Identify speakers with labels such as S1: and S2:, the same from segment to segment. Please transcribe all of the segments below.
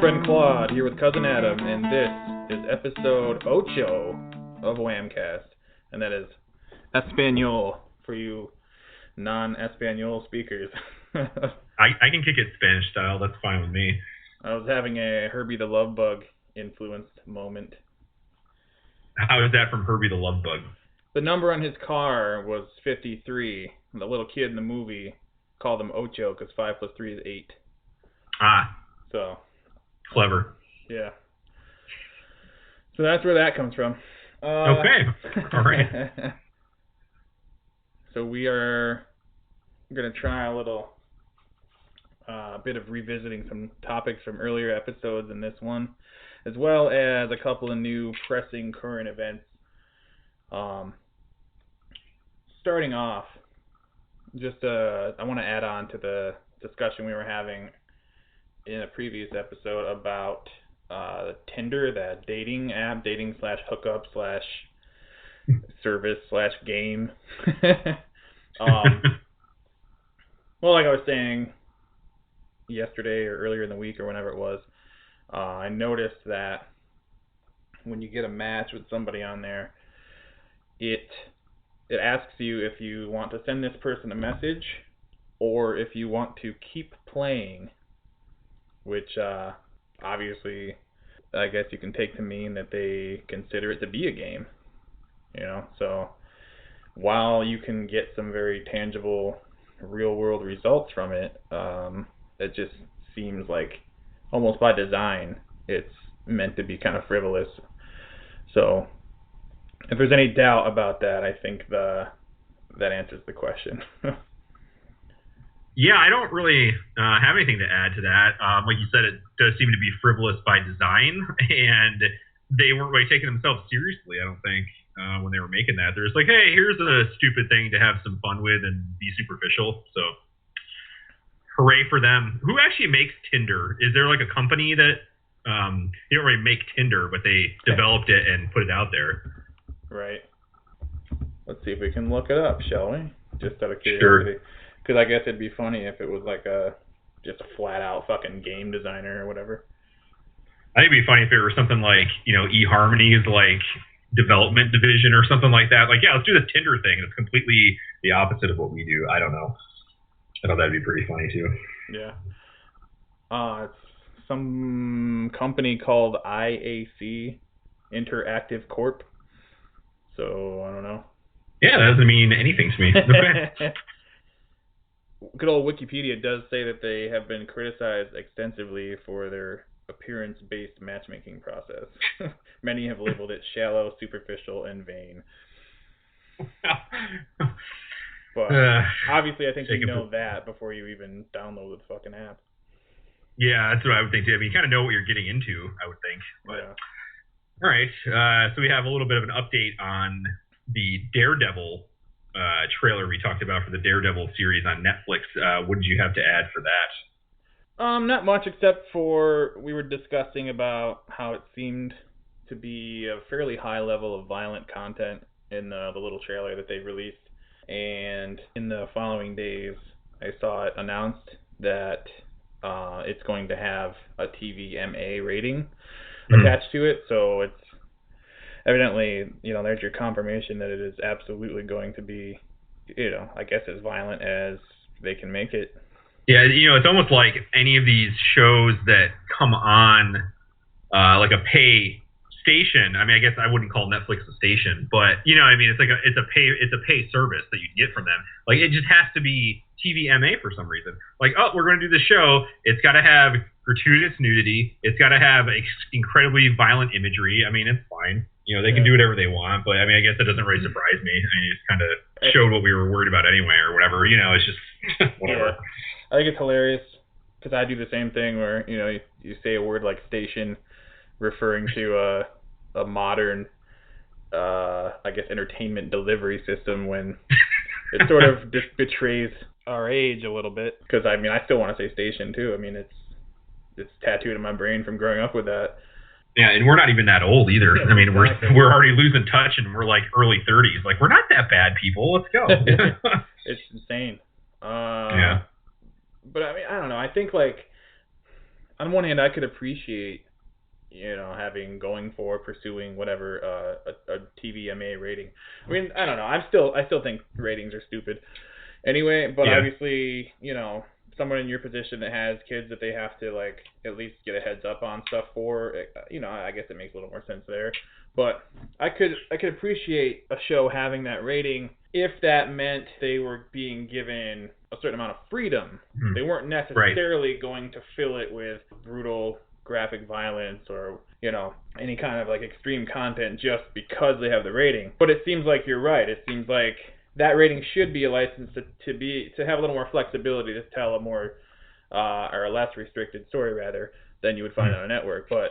S1: friend Claude here with cousin Adam, and this is episode 8 of WAMCast, and that is Espanol for you non-Espanol speakers.
S2: I can kick it Spanish style. That's fine with me.
S1: I was having a Herbie the Love Bug influenced moment.
S2: How is that from Herbie the Love Bug?
S1: The number on his car was 53. And the little kid in the movie called him Ocho because 5 plus 3 is 8.
S2: Ah.
S1: So.
S2: Clever.
S1: Yeah. So that's where that comes from.
S2: Okay. All right.
S1: So we are going to try a little bit of revisiting some topics from earlier episodes in this one, as well as a couple of new pressing current events. Starting off, just I want to add on to the discussion we were having in a previous episode about Tinder, that dating app, dating/hookup/service/game. Well, like I was saying yesterday or earlier in the week or whenever it was, I noticed that when you get a match with somebody on there, it asks you if you want to send this person a message or if you want to keep playing, which obviously I guess you can take to mean that they consider it to be a game, so while you can get some very tangible real world results from it, it just seems like almost by design it's meant to be kind of frivolous. So if there's any doubt about that, I think that answers the question.
S2: Yeah, I don't really have anything to add to that. Like you said, it does seem to be frivolous by design, and they weren't really taking themselves seriously, I don't think, when they were making that. They're just like, hey, here's a stupid thing to have some fun with and be superficial. So, hooray for them. Who actually makes Tinder? Is there like a company that, they don't really make Tinder, but they developed it and put it out there?
S1: Right. Let's see if we can look it up, shall we? Just out of curiosity. Because I guess it'd be funny if it was like just a flat out fucking game designer or whatever.
S2: I think it'd be funny if it were something like, eHarmony's like development division or something like that. Like, yeah, let's do this Tinder thing. It's completely the opposite of what we do. I don't know. I thought that'd be pretty funny too.
S1: Yeah. It's some company called IAC, Interactive Corp. So, I don't know.
S2: Yeah, that doesn't mean anything to me. Okay.
S1: Good old Wikipedia does say that they have been criticized extensively for their appearance-based matchmaking process. Many have labeled it shallow, superficial, and vain. But obviously, I think you know that before you even download the fucking app.
S2: Yeah, that's what I would think too. I mean, you kind of know what you're getting into, I would think. But,
S1: yeah.
S2: All right, so we have a little bit of an update on the Daredevil trailer we talked about for the Daredevil series on Netflix. What did you have to add for that?
S1: Not much, except for we were discussing about how it seemed to be a fairly high level of violent content in the little trailer that they released. And in the following days, I saw it announced that it's going to have a TVMA rating attached to it. So it's evidently, there's your confirmation that it is absolutely going to be, I guess as violent as they can make it.
S2: Yeah, it's almost like any of these shows that come on like a pay station. I mean, I guess I wouldn't call Netflix a station, but it's a pay service that you get from them. Like, it just has to be TVMA for some reason. Like, oh, we're going to do this show. It's got to have gratuitous nudity. It's got to have incredibly violent imagery. I mean, it's fine. They can do whatever they want, but I mean, I guess that doesn't really surprise me. I mean, it's kind of showed what we were worried about anyway, or whatever. It's just whatever.
S1: Yeah. I think it's hilarious because I do the same thing where you say a word like station, referring to a modern, I guess, entertainment delivery system when it sort of just betrays our age a little bit. Because I mean, I still want to say station too. I mean, it's tattooed in my brain from growing up with that.
S2: Yeah, and we're not even that old either. I mean, we're already losing touch, and we're like early 30s. Like, we're not that bad, people. Let's go.
S1: It's insane.
S2: Yeah.
S1: But I mean, I don't know. I think like on one hand, I could appreciate, having pursuing whatever a TVMA rating. I mean, I don't know. I still think ratings are stupid. Anyway, but
S2: Yeah.
S1: obviously, someone in your position that has kids that they have to like at least get a heads up on stuff for, I guess it makes a little more sense there. But I could appreciate a show having that rating if that meant they were being given a certain amount of freedom. They weren't necessarily going to fill it with brutal graphic violence or any kind of like extreme content just because they have the rating. But it seems like you're right. It seems like that rating should be a license to have a little more flexibility to tell a more or a less restricted story rather than you would find on a network. But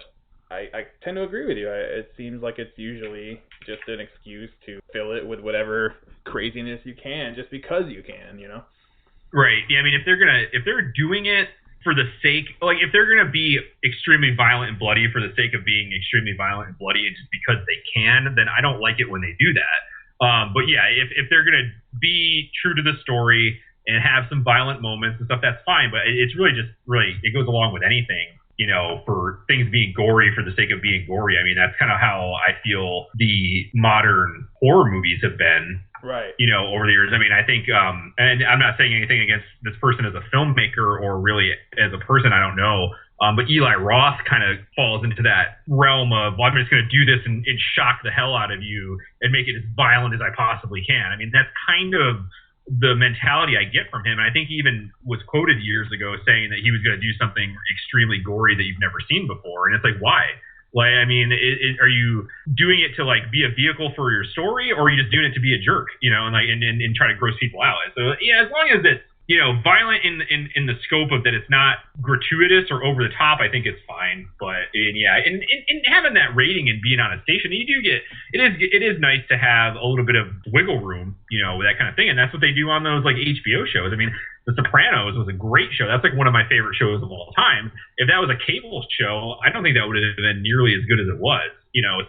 S1: I tend to agree with you. It seems like it's usually just an excuse to fill it with whatever craziness you can, just because you can,
S2: Right. Yeah. I mean, if they're doing it for the sake, like if they're gonna be extremely violent and bloody for the sake of being extremely violent and bloody, and just because they can, then I don't like it when they do that. But yeah, if they're gonna be true to the story and have some violent moments and stuff, that's fine. But it's really it goes along with anything. For things being gory for the sake of being gory. I mean, that's kind of how I feel the modern horror movies have been.
S1: Right.
S2: Over the years. I mean, I think, and I'm not saying anything against this person as a filmmaker or really as a person, I don't know. But Eli Roth kind of falls into that realm of, well, I'm just going to do this and shock the hell out of you and make it as violent as I possibly can. I mean, that's kind of the mentality I get from him. And I think he even was quoted years ago saying that he was going to do something extremely gory that you've never seen before. And it's like, why? Like, I mean, are you doing it to like be a vehicle for your story, or are you just doing it to be a jerk, and try to gross people out? So yeah, as long as it's violent in the scope of that, it's not gratuitous or over the top, I think it's fine. But and having that rating and being on a station, you do get it is nice to have a little bit of wiggle room, that kind of thing, and that's what they do on those like HBO shows. I mean, The Sopranos was a great show. That's like one of my favorite shows of all time. If that was a cable show, I don't think that would have been nearly as good as it was.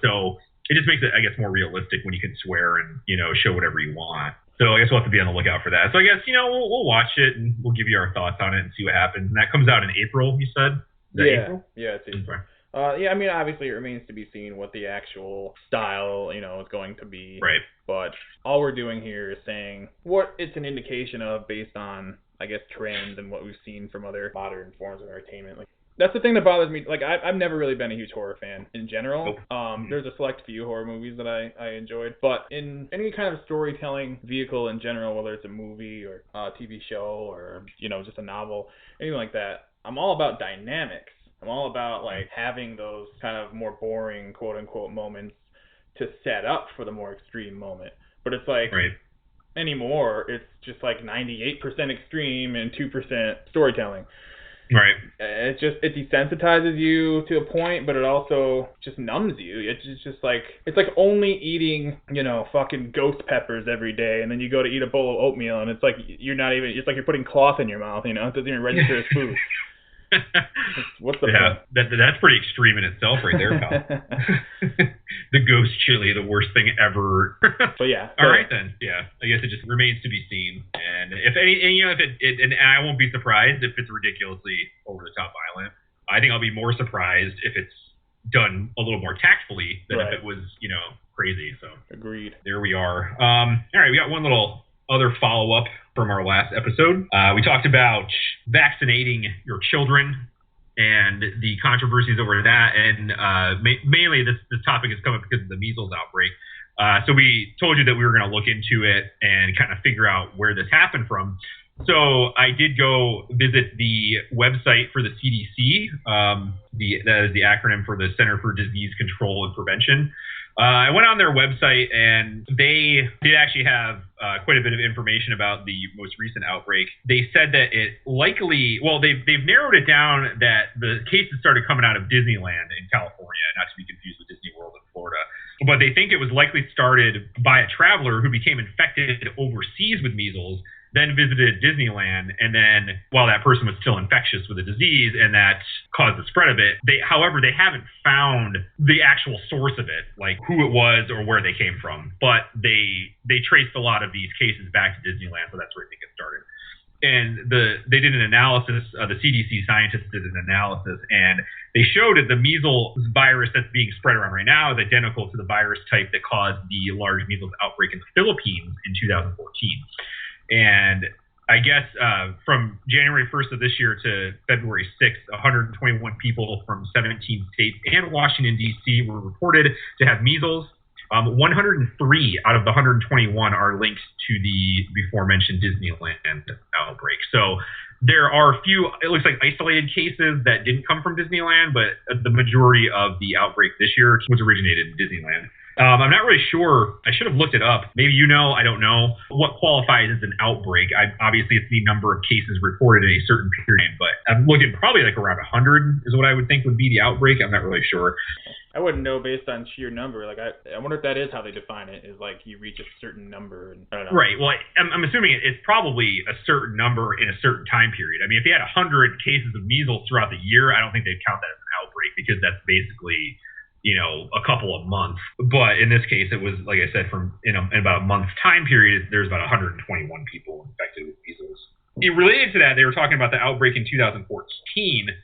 S2: So it just makes it, I guess, more realistic when you can swear and show whatever you want. So I guess we'll have to be on the lookout for that. So I guess we'll watch it and we'll give you our thoughts on it and see what happens. And that comes out in April, you said?
S1: April? Yeah, it's April. I mean, obviously it remains to be seen what the actual style, is going to be.
S2: Right.
S1: But all we're doing here is saying what it's an indication of based on, I guess, trends and what we've seen from other modern forms of entertainment. Like, that's the thing that bothers me. Like, I've never really been a huge horror fan in general.
S2: Nope.
S1: There's a select few horror movies that I enjoyed. But in any kind of storytelling vehicle in general, whether it's a movie or a TV show or, just a novel, anything like that, I'm all about dynamics. I'm all about, like, having those kind of more boring, quote-unquote, moments to set up for the more extreme moment. But it's like, anymore, it's just like 98% extreme and 2% storytelling.
S2: Right.
S1: It desensitizes you to a point, but it also just numbs you. It's just like, it's like only eating, fucking ghost peppers every day, and then you go to eat a bowl of oatmeal, and it's like it's like you're putting cloth in your mouth, it doesn't even register as food. What's the point?
S2: That's pretty extreme in itself right there, pal. The ghost chili, the worst thing ever.
S1: But yeah.
S2: All right then. Yeah. I guess it just remains to be seen. And if any, and I won't be surprised if it's ridiculously over the top violent. I think I'll be more surprised if it's done a little more tactfully than if it was, crazy. So
S1: agreed.
S2: There we are. All right, we got one little other follow-up from our last episode. We talked about vaccinating your children and the controversies over that, and mainly this topic has come up because of the measles outbreak. So we told you that we were going to look into it and kind of figure out where this happened from. So I did go visit the website for the CDC. That is the acronym for the Center for Disease Control and Prevention. I went on their website, and they did actually have quite a bit of information about the most recent outbreak. They said that it likely, they've narrowed it down that the cases started coming out of Disneyland in California, not to be confused with Disney World in Florida. But they think it was likely started by a traveler who became infected overseas with measles, then visited Disneyland, and then while that person was still infectious with the disease, and that caused the spread of it. However, they haven't found the actual source of it, like who it was or where they came from. But they traced a lot of these cases back to Disneyland, so that's where I think it started. and they did an analysis. The CDC scientists did an analysis, and they showed that the measles virus that's being spread around right now is identical to the virus type that caused the large measles outbreak in the Philippines in 2014. And I guess from January 1st of this year to February 6th, 121 people from 17 states and Washington, D.C. were reported to have measles. 103 out of the 121 are linked to the before-mentioned Disneyland outbreak. So there are a few, it looks like, isolated cases that didn't come from Disneyland, but the majority of the outbreak this year was originated in Disneyland. I'm not really sure. I should have looked it up. Maybe you know, I don't know. What qualifies as an outbreak? Obviously, it's the number of cases reported in a certain period, but I'm looking probably like around 100 is what I would think would be the outbreak. I'm not really sure.
S1: I wouldn't know based on sheer number. Like, I wonder if that is how they define it, is like you reach a certain number. And I don't know.
S2: Right. Well, I'm assuming it's probably a certain number in a certain time period. I mean, if you had 100 cases of measles throughout the year, I don't think they'd count that as an outbreak because that's basically, a couple of months. But in this case, it was, like I said, in about a month's time period, there's about 121 people infected with measles. Related to that, they were talking about the outbreak in 2014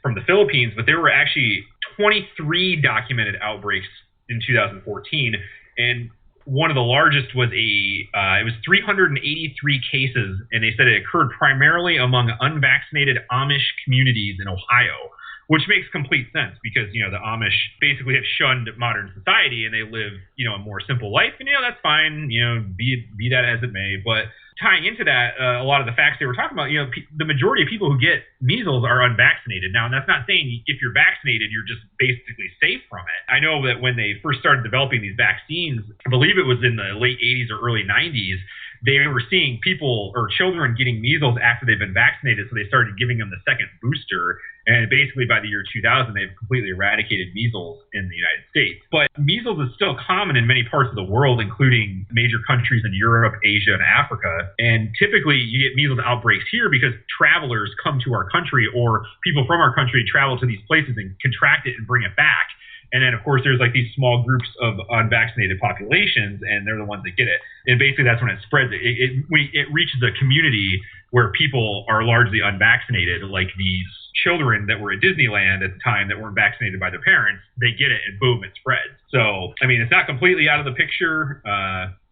S2: from the Philippines, but there were actually 23 documented outbreaks in 2014, and one of the largest was it was 383 cases, and they said it occurred primarily among unvaccinated Amish communities in Ohio, which makes complete sense because, the Amish basically have shunned modern society and they live, a more simple life. And, that's fine, be that as it may. But tying into that, a lot of the facts they were talking about, the majority of people who get measles are unvaccinated. Now, and that's not saying if you're vaccinated, you're just basically safe from it. I know that when they first started developing these vaccines, I believe it was in the late 80s or early 90s, they were seeing people or children getting measles after they've been vaccinated, so they started giving them the second booster. And basically by the year 2000, they've completely eradicated measles in the United States. But measles is still common in many parts of the world, including major countries in Europe, Asia, and Africa. And typically you get measles outbreaks here because travelers come to our country or people from our country travel to these places and contract it and bring it back. And then, of course, there's like these small groups of unvaccinated populations, and they're the ones that get it. And basically, that's when it spreads. When it reaches a community where people are largely unvaccinated, like these children that were at Disneyland at the time that weren't vaccinated by their parents, they get it, and boom, it spreads. So, I mean, it's not completely out of the picture,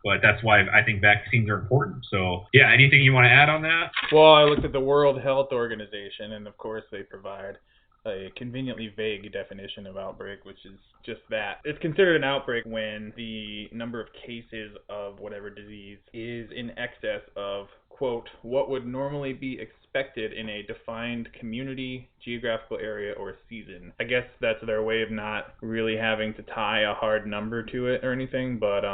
S2: but that's why I think vaccines are important. So, yeah, anything you want to add on that?
S1: Well, I looked at the World Health Organization, and of course, they provide a conveniently vague definition of outbreak, which is just that. It's considered an outbreak when the number of cases of whatever disease is in excess of, quote, what would normally be expected in a defined community, geographical area, or season. I guess that's their way of not really having to tie a hard number to it or anything, but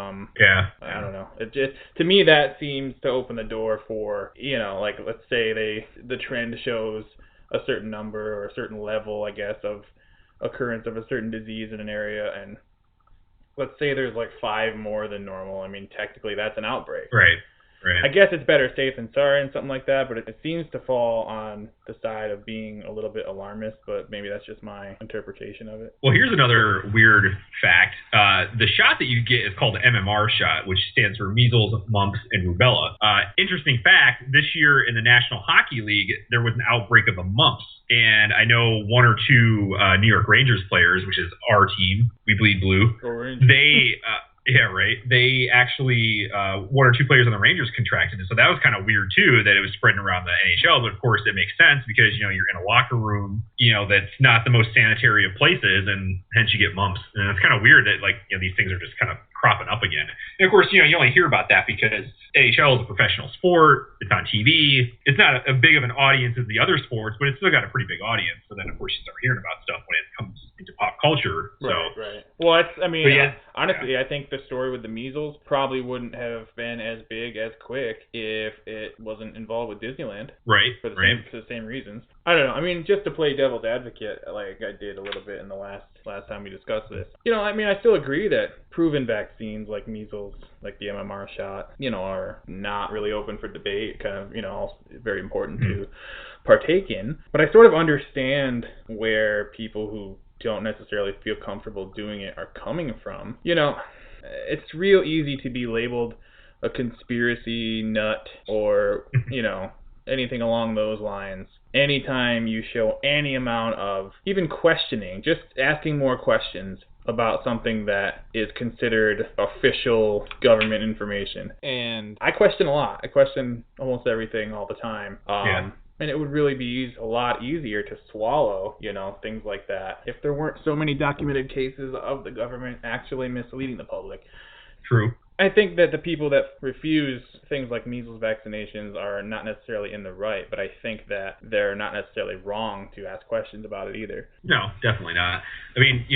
S2: yeah,
S1: I don't know. It just, to me, that seems to open the door for, like, let's say the trend shows a certain number or a certain level, I guess, of occurrence of a certain disease in an area, and let's say there's like 5 more than normal. I mean, technically that's an outbreak.
S2: Right.
S1: I guess it's better safe than sorry and something like that, but it seems to fall on the side of being a little bit alarmist, but maybe that's just my interpretation of it.
S2: Well, here's another weird fact. The shot that you get is called the MMR shot, which stands for measles, mumps, and rubella. Interesting fact, this year in the National Hockey League, there was an outbreak of the mumps. And I know 1 or 2 New York Rangers players, which is our team, we bleed blue, they... Yeah, right. They actually, 1 or 2 players on the Rangers contracted it. So that was kind of weird, too, that it was spreading around the NHL. But, of course, it makes sense because, you're in a locker room, that's not the most sanitary of places, and hence you get mumps. And it's kind of weird that, these things are just kind of cropping up again. And, of course, you only hear about that because NHL is a professional sport. It's on TV. It's not a big of an audience as the other sports, but it's still got a pretty big audience. So then, of course, you start hearing about stuff when it comes into pop culture. So.
S1: Right. Well, honestly, I think the story with the measles probably wouldn't have been as big as quick if it wasn't involved with Disneyland.
S2: Right.
S1: For the same reasons. I don't know. I mean, just to play devil's advocate, like I did a little bit in the last time we discussed this. I still agree that proven vaccines like measles, like the MMR shot, are not really open for debate. Kind of, very important to partake in. But I sort of understand where people who don't necessarily feel comfortable doing it are coming from. It's real easy to be labeled a conspiracy nut or, anything along those lines, anytime you show any amount of even questioning, just asking more questions about something that is considered official government information. And I question a lot. I question almost everything all the time. And it would really be a lot easier to swallow, things like that, if there weren't so many documented cases of the government actually misleading the public.
S2: True.
S1: I think that the people that refuse things like measles vaccinations are not necessarily in the right, but I think that they're not necessarily wrong to ask questions about it either.
S2: No, definitely not. I mean,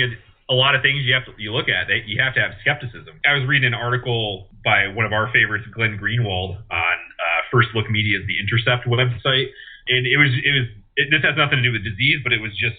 S2: a lot of things you look at, you have to have skepticism. I was reading an article by one of our favorites, Glenn Greenwald, on First Look Media's The Intercept website, and this has nothing to do with disease, but it was just,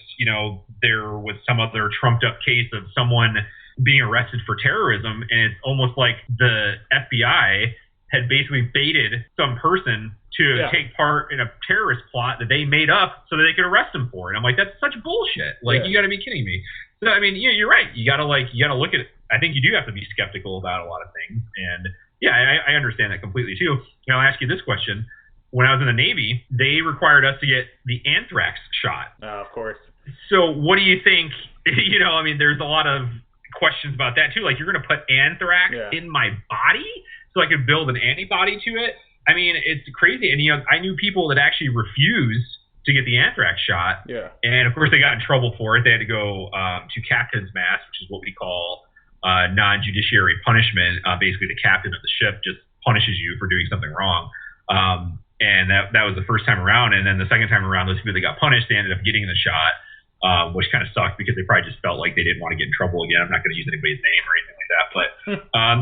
S2: there was some other trumped up case of someone being arrested for terrorism, and it's almost like the FBI had basically baited some person to take part in a terrorist plot that they made up so that they could arrest him for it. I'm like, that's such bullshit. Like, you got to be kidding me. So, I mean, you're right. You got to look at it. I think you do have to be skeptical about a lot of things. And I understand that completely too. I'll ask you this question. When I was in the Navy, they required us to get the anthrax shot.
S1: Of course.
S2: So what do you think? I mean, there's a lot of questions about that too. Like, you're going to put anthrax in my body so I could build an antibody to it? I mean, it's crazy. And I knew people that actually refused to get the anthrax shot. Yeah. And of course, they got in trouble for it. They had to go to captain's mast, which is what we call non-judiciary punishment. Basically, the captain of the ship just punishes you for doing something wrong. And that was the first time around. And then the second time around, those people that got punished, they ended up getting the shot, which kind of sucked because they probably just felt like they didn't want to get in trouble again. I'm not going to use anybody's name or anything like that. But I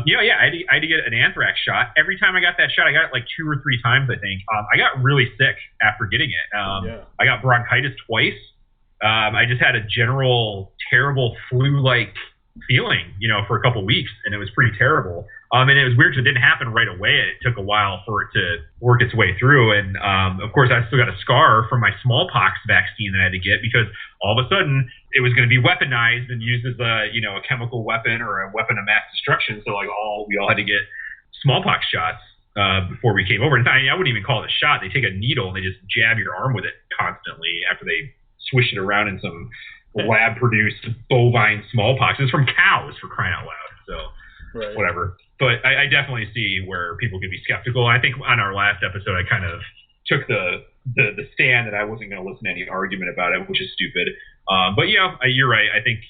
S2: had to get an anthrax shot. Every time I got that shot, I got it like 2 or 3 times, I think. I got really sick after getting it. I got bronchitis twice. I just had a general terrible flu-like feeling, for a couple weeks, and it was pretty terrible. And it was weird because it didn't happen right away. It took a while for it to work its way through. And of course, I still got a scar from my smallpox vaccine that I had to get because all of a sudden it was going to be weaponized and used as a chemical weapon or a weapon of mass destruction. So we all had to get smallpox shots before we came over. And I wouldn't even call it a shot. They take a needle and they just jab your arm with it constantly after they swish it around in some lab-produced bovine smallpox. It's from cows, for crying out loud. So whatever. But I definitely see where people could be skeptical. I think on our last episode, I kind of took the stand that I wasn't going to listen to any argument about it, which is stupid. But you're right. I think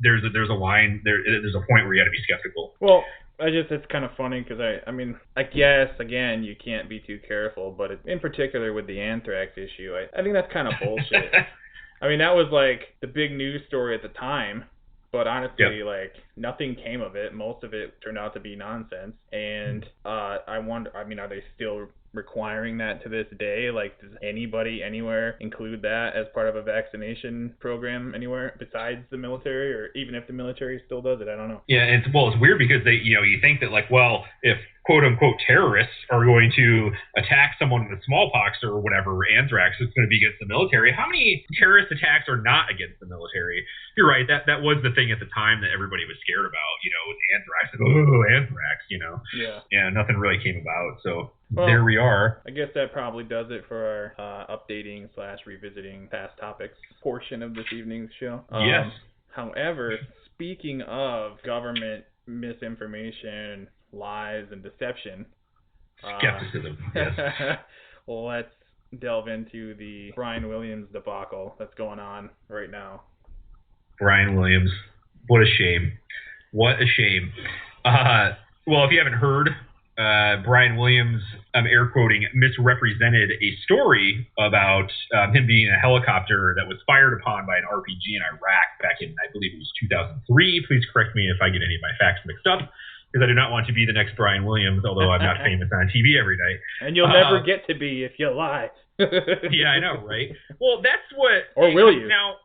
S2: there's a line there's a point where you got to be skeptical.
S1: Well, it's kind of funny because I guess again you can't be too careful, but in particular with the anthrax issue, I think that's kind of bullshit. I mean, that was like the big news story at the time. But honestly, nothing came of it. Most of it turned out to be nonsense. And I wonder, are they still requiring that to this day? Like, does anybody anywhere include that as part of a vaccination program anywhere besides the military, or even if the military still does it? I don't know.
S2: Yeah, it's weird because they, you think that if quote unquote terrorists are going to attack someone with smallpox or whatever, anthrax, it's going to be against the military. How many terrorist attacks are not against the military? You're right. That was the thing at the time that everybody was scared about, with anthrax. Anthrax, Yeah, nothing really came about. So there we are.
S1: I guess that probably does it for our updating/revisiting past topics portion of this evening's show.
S2: Yes.
S1: However, speaking of government misinformation, lies, and deception.
S2: Skepticism, yes.
S1: Let's delve into the Brian Williams debacle that's going on right now.
S2: Brian Williams. What a shame. What a shame. Well, if you haven't heard, Brian Williams, I'm air quoting, misrepresented a story about him being in a helicopter that was fired upon by an RPG in Iraq back in, I believe it was 2003. Please correct me if I get any of my facts mixed up, because I do not want to be the next Brian Williams, although I'm not famous on TV every night.
S1: And you'll never get to be if you lie.
S2: Yeah, I know, right? Well, that's what...
S1: Or will you?
S2: Now,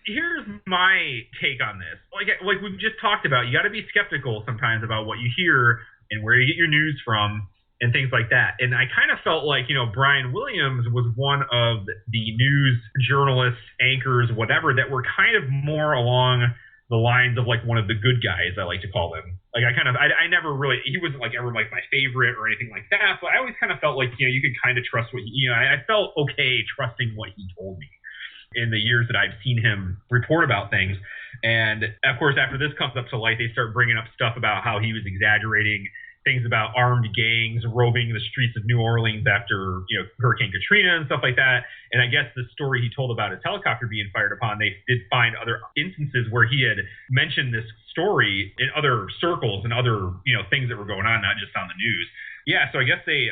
S2: here's my take on this. Like we've just talked about, you got to be skeptical sometimes about what you hear and where you get your news from and things like that. And I kind of felt like, Brian Williams was one of the news journalists, anchors, whatever, that were kind of more along the lines of like one of the good guys, I like to call them. Like I never really, he wasn't like ever like my favorite or anything like that, but I always kind of felt like, you could kind of trust what, I felt okay trusting what he told me in the years that I've seen him report about things. And of course, after this comes up to light, they start bringing up stuff about how he was exaggerating things about armed gangs roving the streets of New Orleans after, Hurricane Katrina and stuff like that. And I guess the story he told about his helicopter being fired upon, they did find other instances where he had mentioned this story in other circles and other, things that were going on, not just on the news. Yeah, so I guess they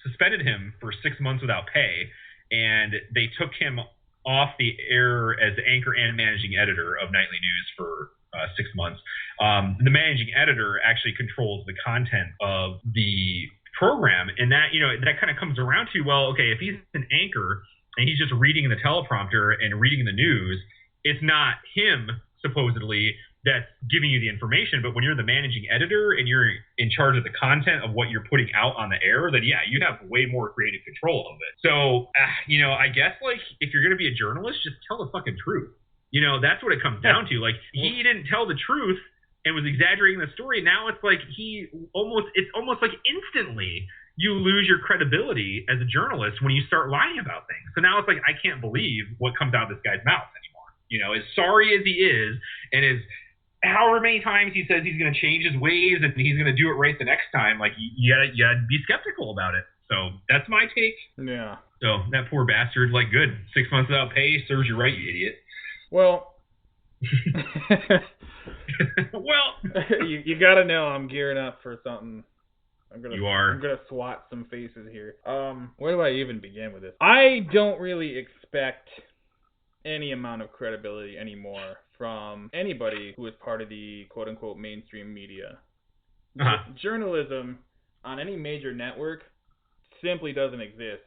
S2: suspended him for 6 months without pay, and they took him off the air as the anchor and managing editor of Nightly News for 6 months. The managing editor actually controls the content of the program, and that that kind of comes around to, well, okay, if he's an anchor and he's just reading the teleprompter and reading the news, it's not him supposedly that's giving you the information. But when you're the managing editor and you're in charge of the content of what you're putting out on the air, then yeah, you have way more creative control of it. So I guess like if you're going to be a journalist, just tell the fucking truth. That's what it comes down to. Like, he didn't tell the truth and was exaggerating the story. Now it's like it's almost like instantly you lose your credibility as a journalist when you start lying about things. So now it's like, I can't believe what comes out of this guy's mouth anymore. As sorry as he is, and as however many times he says he's going to change his ways and he's going to do it right the next time, like, you gotta be skeptical about it. So that's my take.
S1: Yeah.
S2: So that poor bastard, like, good. 6 months without pay serves you right, you idiot.
S1: Well,
S2: well,
S1: you got to know I'm gearing up for something. I'm gonna swat some faces here. Where do I even begin with this? I don't really expect any amount of credibility anymore from anybody who is part of the quote-unquote mainstream media.
S2: Uh-huh.
S1: Journalism on any major network simply doesn't exist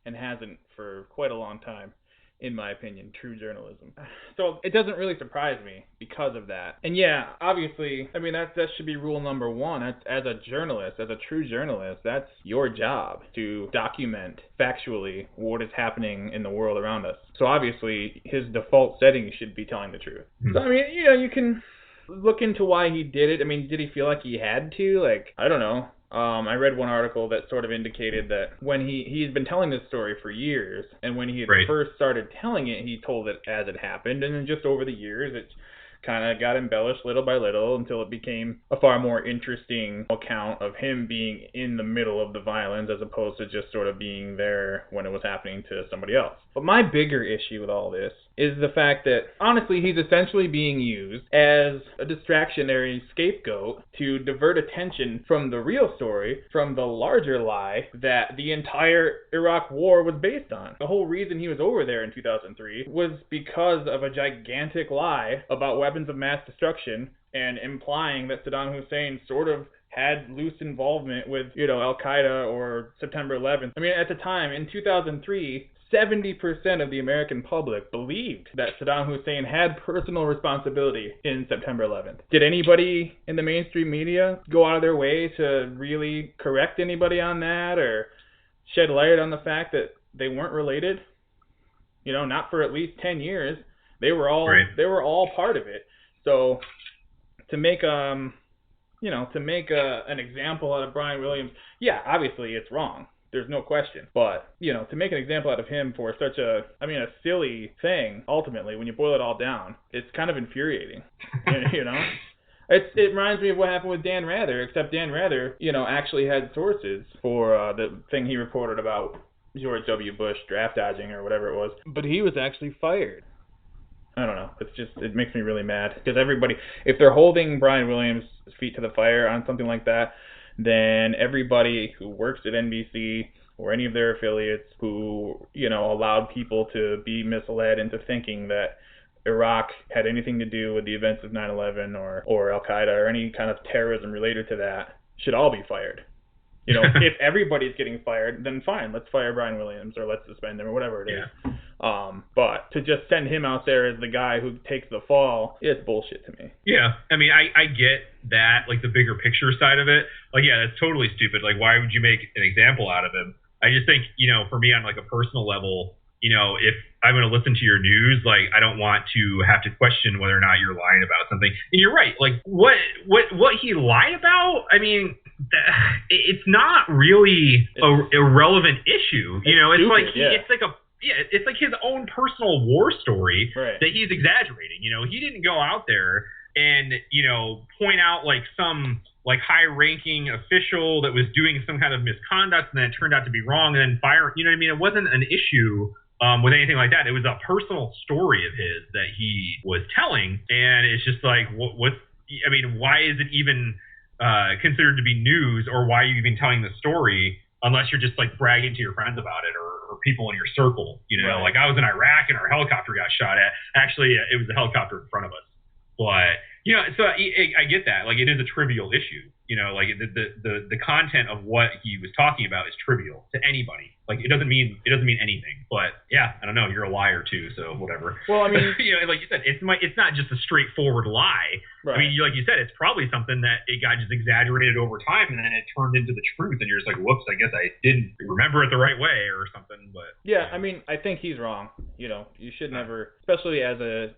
S1: and hasn't for quite a long time, in my opinion, true journalism. So it doesn't really surprise me because of that. And yeah, obviously, I mean, that should be rule number one. As a journalist, as a true journalist, that's your job to document factually what is happening in the world around us. So obviously, his default setting should be telling the truth. So I mean, you can look into why he did it. I mean, did he feel like he had to? Like, I don't know. I read one article that sort of indicated that when he's been telling this story for years, and when he had first started telling it, he told it as it happened, and then just over the years, it kind of got embellished little by little until it became a far more interesting account of him being in the middle of the violence as opposed to just sort of being there when it was happening to somebody else. But my bigger issue with all this is the fact that, honestly, he's essentially being used as a distractionary scapegoat to divert attention from the real story, from the larger lie that the entire Iraq war was based on. The whole reason he was over there in 2003 was because of a gigantic lie about weapons of mass destruction and implying that Saddam Hussein sort of had loose involvement with, Al-Qaeda or September 11th. I mean, at the time, in 2003, 70% of the American public believed that Saddam Hussein had personal responsibility in September 11th. Did anybody in the mainstream media go out of their way to really correct anybody on that or shed light on the fact that they weren't related? Not for at least 10 years. They were all part of it. So to make an example out of Brian Williams, yeah, obviously it's wrong. There's no question. But, to make an example out of him for such a silly thing, ultimately, when you boil it all down, it's kind of infuriating. It reminds me of what happened with Dan Rather, except Dan Rather, actually had sources for the thing he reported about George W. Bush draft dodging or whatever it was. But he was actually fired. I don't know. It makes me really mad. Because everybody, if they're holding Brian Williams' feet to the fire on something like that, then everybody who works at NBC or any of their affiliates who, allowed people to be misled into thinking that Iraq had anything to do with the events of 9/11 or Al-Qaeda or any kind of terrorism related to that should all be fired. If everybody's getting fired, then fine, let's fire Brian Williams or let's suspend him or whatever it is. But to just send him out there as the guy who takes the fall, it's bullshit to me.
S2: Yeah, I mean, I get that, like the bigger picture side of it. Like, yeah, that's totally stupid. Like, why would you make an example out of him? I just think, for me on like a personal level, if I'm going to listen to your news, like, I don't want to have to question whether or not you're lying about something. And you're right. Like, what he lied about, I mean, it's not really a relevant issue. It's
S1: stupid,
S2: like
S1: yeah.
S2: it's like his own personal war story
S1: Right.
S2: that he's exaggerating. He didn't go out there and, point out like some like high-ranking official that was doing some kind of misconduct and then it turned out to be wrong and then fire. You know what I mean? It wasn't an issue with anything like that. It was a personal story of his that he was telling, and it's just like, why is it even considered to be news, or why are you even telling the story unless you're just like bragging to your friends about it or people in your circle?
S1: Right.
S2: Like, I was in Iraq and our helicopter got shot at. Actually, it was a helicopter in front of us. But so I get that. Like, it is a trivial issue. Like the content of what he was talking about is trivial to anybody. Like, it doesn't mean anything. But yeah, I don't know. You're a liar too, so whatever.
S1: Well, I mean,
S2: like you said, it's not just a straightforward lie.
S1: Right.
S2: I mean, like you said, it's probably something that it got just exaggerated over time, and then it turned into the truth, and you're just like, whoops, I guess I didn't remember it the right way or something. But
S1: yeah, I mean, I think he's wrong. You should never, especially as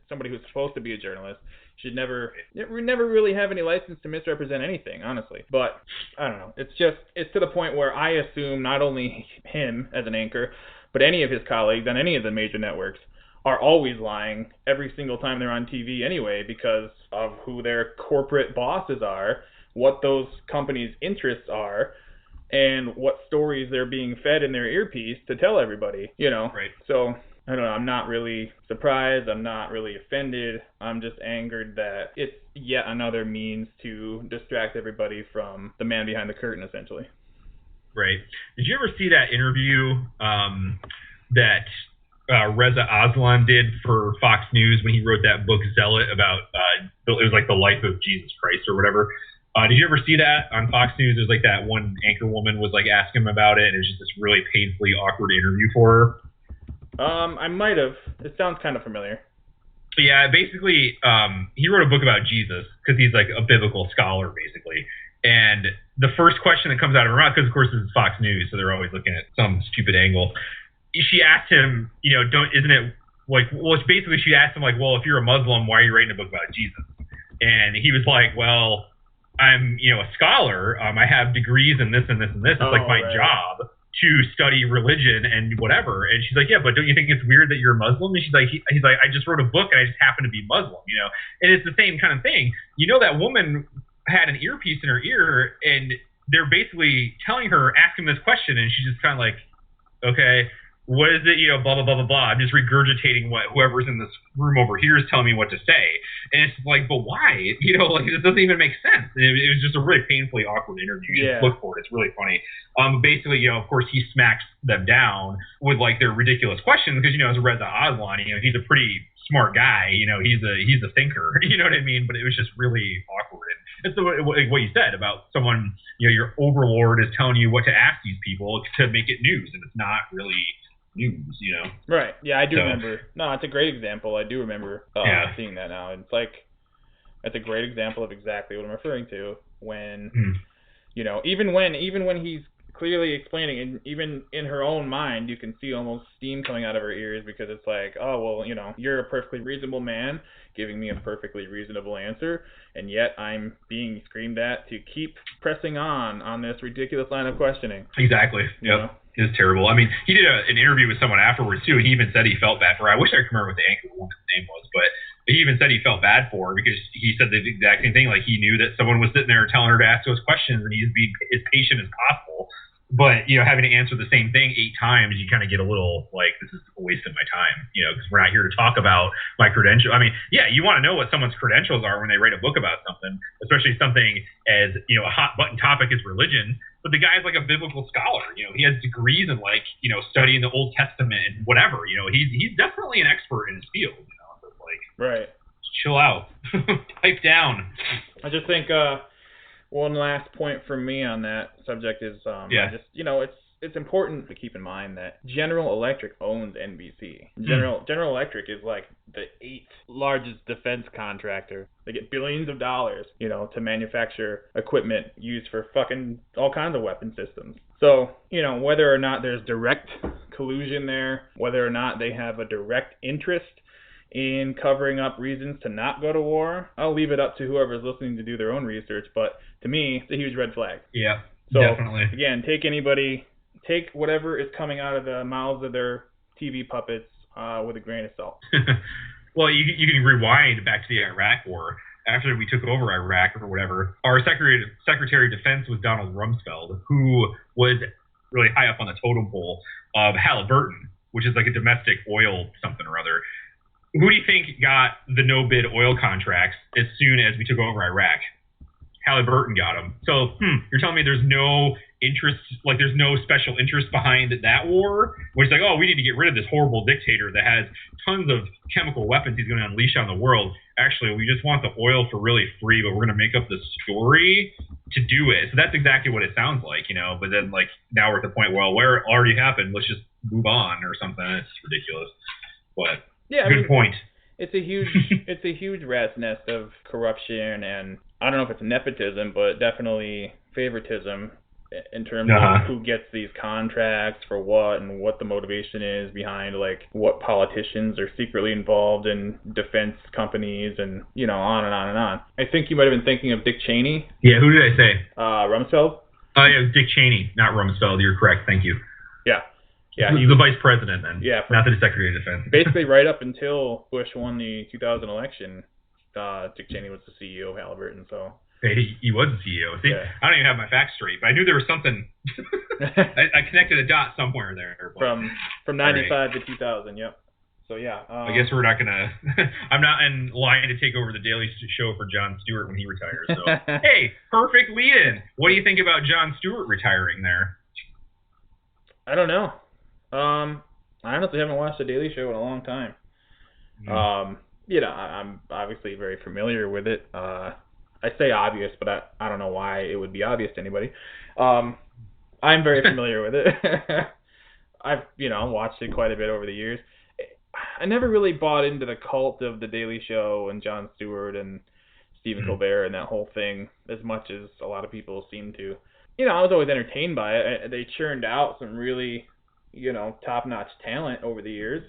S1: somebody who's supposed to be a journalist, should never really have any license to misrepresent anything, honestly. But I don't know. It's to the point where I assume not only him as an anchor, but any of his colleagues on any of the major networks are always lying every single time they're on TV anyway, because of who their corporate bosses are, what those companies' interests are, and what stories they're being fed in their earpiece to tell everybody,
S2: Right.
S1: So I don't know, I'm not really surprised, I'm not really offended, I'm just angered that it's yet another means to distract everybody from the man behind the curtain, essentially.
S2: Right. Did you ever see that interview that Reza Aslan did for Fox News when he wrote that book Zealot about, it was like the life of Jesus Christ or whatever? Did you ever see that on Fox News? There's like that one anchor woman was like asking him about it, and it was just this really painfully awkward interview for her.
S1: I might have. It sounds kind of familiar.
S2: Yeah, basically, he wrote a book about Jesus because he's like a biblical scholar, basically. And the first question that comes out of her mouth, because of course this is Fox News, so they're always looking at some stupid angle. She asked him, isn't it like, well, it's basically she asked him like, well, if you're a Muslim, why are you writing a book about Jesus? And he was like, well, I'm, a scholar. I have degrees in this and this and this. It's like my job to study religion and whatever. And she's like, yeah, but don't you think it's weird that you're Muslim? And she's like, he's like, I just wrote a book and I just happen to be Muslim, And it's the same kind of thing. That woman had an earpiece in her ear and they're basically telling her, ask him this question. And she's just kind of like, okay, what is it, blah, blah, blah, blah, blah. I'm just regurgitating what whoever's in this room over here is telling me what to say. And it's like, but why? Like, it doesn't even make sense. It was just a really painfully awkward interview. You should look for it. It's really funny. Basically, of course, he smacks them down with, like, their ridiculous questions because, as Reza Aslan, he's a pretty smart guy. He's a thinker. You know what I mean? But it was just really awkward. And it's what you said about someone, your overlord is telling you what to ask these people to make it news, and it's not really news,
S1: Right. Yeah, I do remember. No, it's a great example. I do remember seeing that now. It's like, that's a great example of exactly what I'm referring to when, even when he's clearly explaining, and even in her own mind, you can see almost steam coming out of her ears because it's like, oh, well, you're a perfectly reasonable man giving me a perfectly reasonable answer, and yet I'm being screamed at to keep pressing on this ridiculous line of questioning.
S2: Exactly. Yep. It was terrible. I mean, he did an interview with someone afterwards, too, and he even said he felt bad for her. I wish I could remember what the anchor woman's name was, but he even said he felt bad for her because he said the exact same thing. Like, he knew that someone was sitting there telling her to ask those questions, and he was being as patient as possible. But, having to answer the same thing 8 times, you kind of get a little like, this is a waste of my time, because we're not here to talk about my credentials. I mean, yeah, you want to know what someone's credentials are when they write a book about something, especially something as, a hot button topic as religion. But the guy's like a biblical scholar. He has degrees in like, studying the Old Testament and whatever. He's definitely an expert in his field. So it's like,
S1: right,
S2: chill out, pipe down.
S1: I just think one last point from me on that subject is it's important to keep in mind that General Electric owns NBC. General Electric is like the 8th largest defense contractor. They get billions of dollars, to manufacture equipment used for fucking all kinds of weapon systems. So, whether or not there's direct collusion there, whether or not they have a direct interest in covering up reasons to not go to war. I'll leave it up to whoever's listening to do their own research, but to me, it's a huge red flag.
S2: Yeah,
S1: so,
S2: definitely.
S1: Again, take whatever is coming out of the mouths of their TV puppets with a grain of salt.
S2: Well, you can rewind back to the Iraq War. After we took over Iraq or whatever, our Secretary of Defense was Donald Rumsfeld, who was really high up on the totem pole of Halliburton, which is like a domestic oil something or other. Who do you think got the no-bid oil contracts as soon as we took over Iraq? Halliburton got them. So you're telling me there's no interest, like there's no special interest behind that war? Where it's like, oh, we need to get rid of this horrible dictator that has tons of chemical weapons he's going to unleash on the world. Actually, we just want the oil for really free, but we're going to make up the story to do it. So that's exactly what it sounds like, you know. But then, like, now we're at the point, well, where it already happened, let's just move on or something. It's ridiculous. But
S1: yeah,
S2: good point.
S1: It's a huge rat's nest of corruption, and I don't know if it's nepotism, but definitely favoritism in terms of who gets these contracts for what and what the motivation is behind, like, what politicians are secretly involved in defense companies, and, you know, on and on and on. I think you might have been thinking of Dick Cheney.
S2: Yeah, who did I say?
S1: Rumsfeld?
S2: Oh, yeah, Dick Cheney, not Rumsfeld. You're correct. Thank you.
S1: Yeah,
S2: he was the vice president then.
S1: Yeah,
S2: not the Secretary of Defense.
S1: Basically, right up until Bush won the 2000 election, Dick Cheney was the CEO of Halliburton. So
S2: he was the CEO. See,
S1: yeah.
S2: I don't even have my facts straight, but I knew there was something. I connected a dot somewhere there.
S1: But, from 95 to 2000. Yep. So yeah.
S2: I guess we're not gonna. I'm not in line to take over the Daily Show for Jon Stewart when he retires. So hey, perfect lead-in. What do you think about Jon Stewart retiring there?
S1: I don't know. I honestly haven't watched The Daily Show in a long time. You know, I'm obviously very familiar with it. I say obvious, but I don't know why it would be obvious to anybody. I'm very familiar with it. I've, you know, watched it quite a bit over the years. I never really bought into the cult of The Daily Show and Jon Stewart and Stephen Colbert and that whole thing as much as a lot of people seem to. You know, I was always entertained by it. They churned out some really, you know, top-notch talent over the years,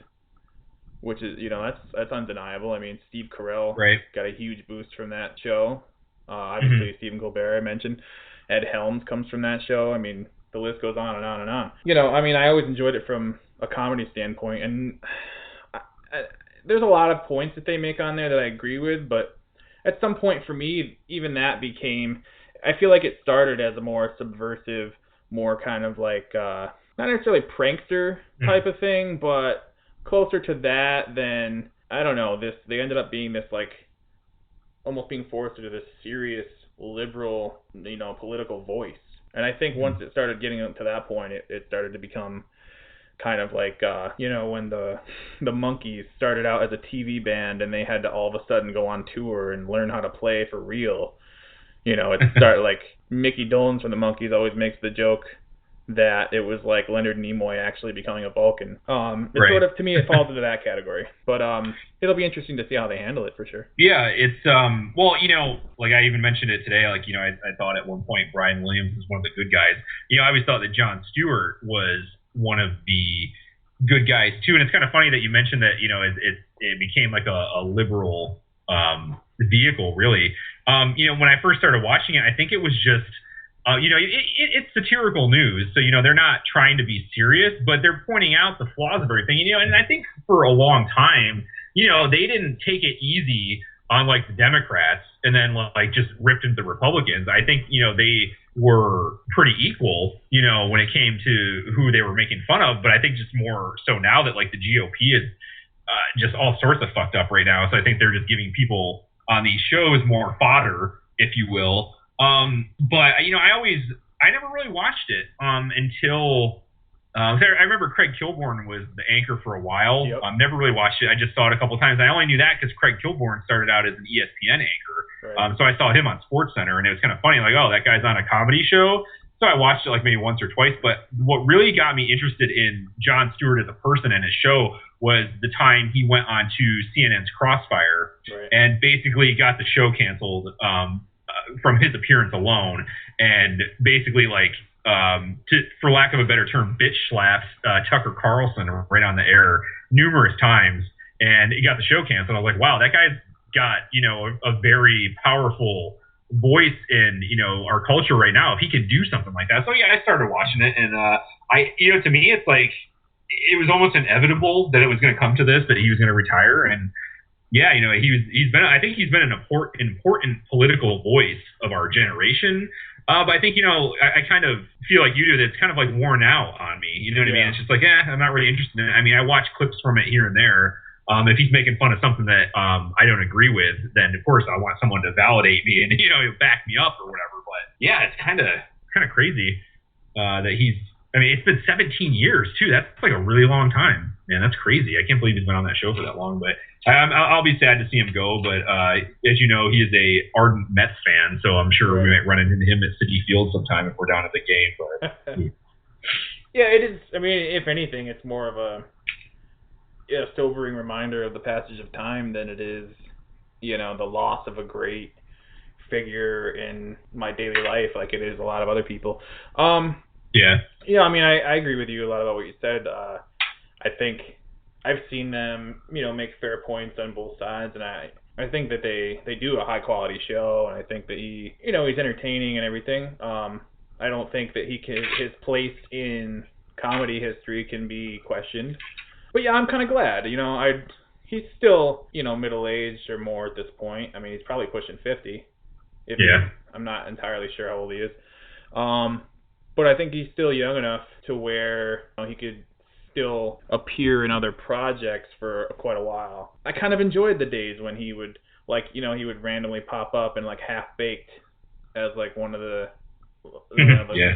S1: which is, you know, that's undeniable. I mean, Steve Carell got a huge boost from that show. Obviously, Stephen Colbert, I mentioned. Ed Helms comes from that show. I mean, the list goes on and on and on. You know, I mean, I always enjoyed it from a comedy standpoint, and there's a lot of points that they make on there that I agree with, but at some point for me, even that became, I feel like it started as a more subversive, more kind of like, not necessarily prankster type of thing, but closer to that than, I don't know, they ended up being this, like, almost being forced into this serious liberal, you know, political voice. And I think once it started getting to that point, it started to become kind of like, you know, when the Monkees started out as a TV band and they had to all of a sudden go on tour and learn how to play for real. You know, it started like Mickey Dolenz from the Monkees always makes the joke that it was like Leonard Nimoy actually becoming a Vulcan. It's sort of, to me, it falls into that category. But it'll be interesting to see how they handle it for sure.
S2: Yeah, it's well, you know, like I even mentioned it today. Like, you know, I thought at one point Brian Williams was one of the good guys. You know, I always thought that Jon Stewart was one of the good guys too. And it's kind of funny that you mentioned that, you know, it became like a liberal vehicle, really. You know, when I first started watching it, I think it was just. You know, it's satirical news, so, you know, they're not trying to be serious, but they're pointing out the flaws of everything, you know, and I think for a long time, you know, they didn't take it easy on, like, the Democrats and then, like, just ripped into the Republicans. I think, you know, they were pretty equal, you know, when it came to who they were making fun of, but I think just more so now that, like, the GOP is just all sorts of fucked up right now, so I think they're just giving people on these shows more fodder, if you will. But, you know, I never really watched it, until, I remember Craig Kilborn was the anchor for a while.
S1: Yep.
S2: Never really watched it. I just saw it a couple times. I only knew that because Craig Kilborn started out as an ESPN anchor.
S1: Right.
S2: So I saw him on SportsCenter, and it was kind of funny, like, oh, that guy's on a comedy show. So I watched it like maybe once or twice. But what really got me interested in Jon Stewart as a person and his show was the time he went on to CNN's Crossfire and basically got the show canceled, from his appearance alone, and basically, like, for lack of a better term, bitch slaps Tucker Carlson right on the air numerous times, and he got the show canceled. I was like, wow, that guy's got a very powerful voice in our culture right now. If he could do something like that, so yeah, I started watching it, and to me, it's like it was almost inevitable that it was going to come to this, that he was going to retire, and yeah, he's been, I think he's been an important political voice of our generation. But I think, I kind of feel like you do, that it's kind of like worn out on me. You know what I mean? It's just like, I'm not really interested in it. I mean, I watch clips from it here and there. If he's making fun of something that I don't agree with, then of course I want someone to validate me and back me up or whatever. But yeah, it's kind of crazy that he's. I mean, it's been 17 years too. That's like a really long time, man. That's crazy. I can't believe he's been on that show for that long. But I'll be sad to see him go. But as you know, he is a ardent Mets fan, so I'm sure we might run into him at Citi Field sometime if we're down at the game. But
S1: yeah, it is. I mean, if anything, it's more of a sobering reminder of the passage of time than it is, the loss of a great figure in my daily life, like it is a lot of other people. Yeah, I mean, I agree with you a lot about what you said. I think I've seen them, make fair points on both sides, and I think that they do a high quality show, and I think that he's entertaining and everything. I don't think that his place in comedy history can be questioned. But yeah, I'm kind of glad. He's still, middle aged or more at this point. I mean, he's probably pushing 50. I'm not entirely sure how old he is. But I think he's still young enough to where he could still appear in other projects for quite a while. I kind of enjoyed the days when he would he would randomly pop up and Half Baked as one of the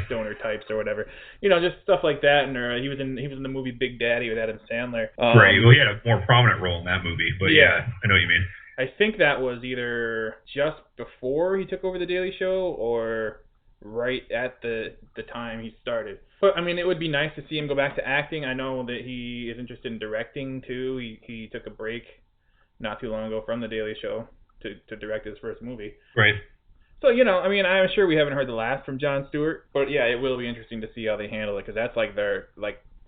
S1: stoner types or whatever. Just stuff like that. And he was in the movie Big Daddy with Adam Sandler.
S2: Right. Well, he had a more prominent role in that movie. But yeah, I know what you mean.
S1: I think that was either just before he took over the Daily Show or right at the time he started. But I mean, it would be nice to see him go back to acting. I know that he is interested in directing too. He took a break not too long ago from the Daily Show to direct his first movie.
S2: Right.
S1: So I mean, I'm sure we haven't heard the last from Jon Stewart, but yeah, it will be interesting to see how they handle it, because that's their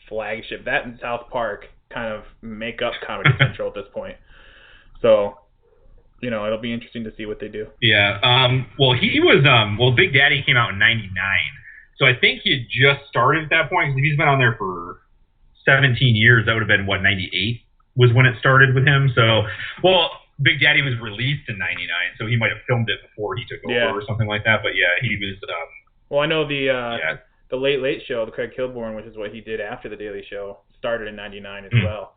S1: flagship. That and South Park kind of make up Comedy Central at this point. So it'll be interesting to see what they do.
S2: Yeah. Well, he was. Big Daddy came out in '99, so I think he had just started at that point. Because if he's been on there for 17 years, that would have been '98 was when it started with him. So, Big Daddy was released in '99, so he might have filmed it before he took over or something like that. But yeah, he was.
S1: Well, I know the Late Late Show, the Craig Kilborn, which is what he did after the Daily Show, started in '99 as well.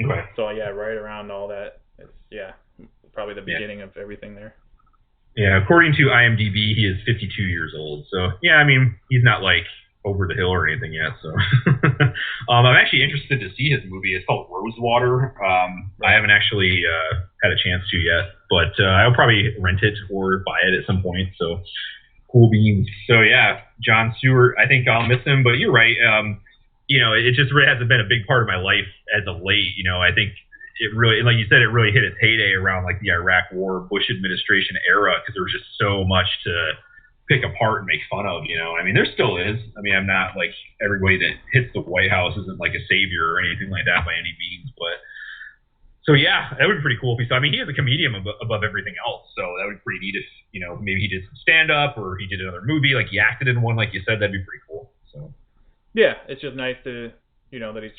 S2: Okay.
S1: So yeah, right around all that. It's probably the beginning of everything there.
S2: Yeah, according to IMDb, he is 52 years old. So yeah, I mean, he's not over the hill or anything yet. So I'm actually interested to see his movie. It's called Rosewater. I haven't actually had a chance to yet, but I'll probably rent it or buy it at some point. So cool beans. So yeah, Jon Stewart, I think I'll miss him, but you're right. It just really hasn't been a big part of my life as of late. I think it really, like you said, it really hit its heyday around the Iraq War, Bush administration era, because there was just so much to pick apart and make fun of. I mean, there still is. I mean, I'm not everybody that hits the White House isn't a savior or anything like that by any means, but so yeah, that would be pretty cool if he saw. I mean, he is a comedian above everything else, so that would be pretty neat if maybe he did some stand up or he did another movie, he acted in one, like you said. That'd be pretty cool. So
S1: yeah, it's just nice to that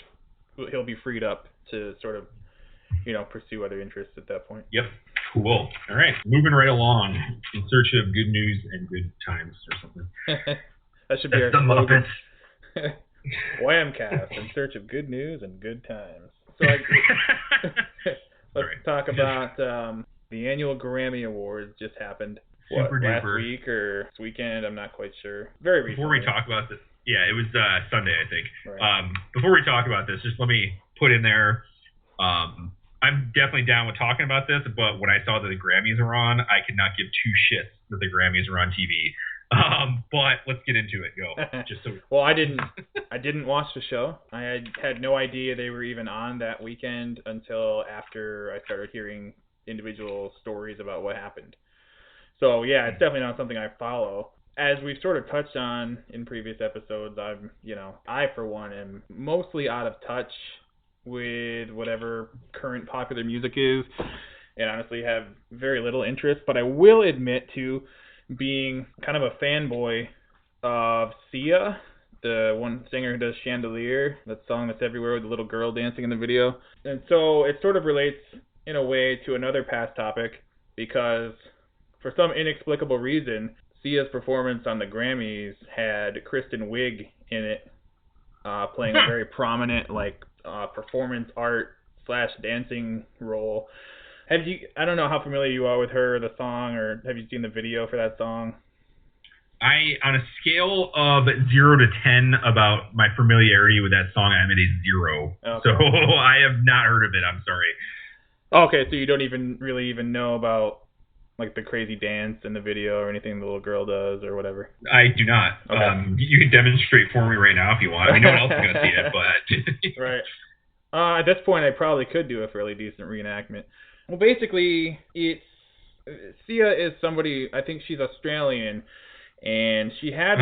S1: he'll be freed up to sort of pursue other interests at that point.
S2: Yep. Cool. All right. Moving right along, in search of good news and good times or something.
S1: That should be our slogan. WAMCast, in search of good news and good times. So let's talk about the annual Grammy Awards just happened. Last week or this weekend? I'm not quite sure. Very recently.
S2: Before we talk about this, yeah, it was Sunday, I think.
S1: Right.
S2: Before we talk about this, just let me put in there, I'm definitely down with talking about this, but when I saw that the Grammys are on, I could not give two shits that the Grammys are on TV. But let's get into it. Go.
S1: Well, I didn't watch the show. I had no idea they were even on that weekend until after I started hearing individual stories about what happened. So yeah, it's definitely not something I follow. as we've sort of touched on in previous episodes, I for one am mostly out of touch with whatever current popular music is, and honestly have very little interest. But I will admit to being kind of a fanboy of Sia, the one singer who does Chandelier, that song that's everywhere with the little girl dancing in the video. And so it sort of relates in a way to another past topic, because for some inexplicable reason, Sia's performance on the Grammys had Kristen Wiig in it, playing a very prominent performance art / dancing role. I don't know how familiar you are with her, or the song, or have you seen the video for that song?
S2: On a scale of 0 to 10 about my familiarity with that song, I'm at a 0. Okay. So I have not heard of it. I'm sorry.
S1: Okay, so you don't really even know about like the crazy dance in the video or anything the little girl does or whatever?
S2: I do not. Okay. You can demonstrate for me right now if you want. I mean, no one else is going to see it, but...
S1: Right. At this point, I probably could do a fairly decent reenactment. Well, basically, Sia is somebody, I think she's Australian, and she had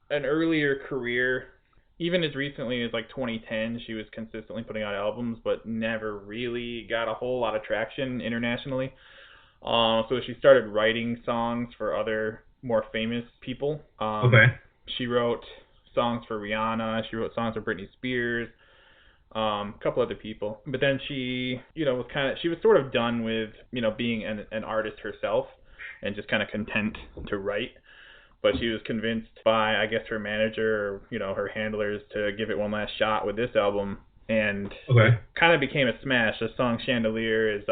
S1: an earlier career. Even as recently as 2010, she was consistently putting out albums, but never really got a whole lot of traction internationally. So she started writing songs for other more famous people.
S2: Okay.
S1: She wrote songs for Rihanna. She wrote songs for Britney Spears. A couple other people. But then she, she was sort of done with, being an artist herself and just kind of content to write. But she was convinced by, I guess, her manager or, her handlers to give it one last shot with this album. And it kind of became a smash. The song Chandelier is,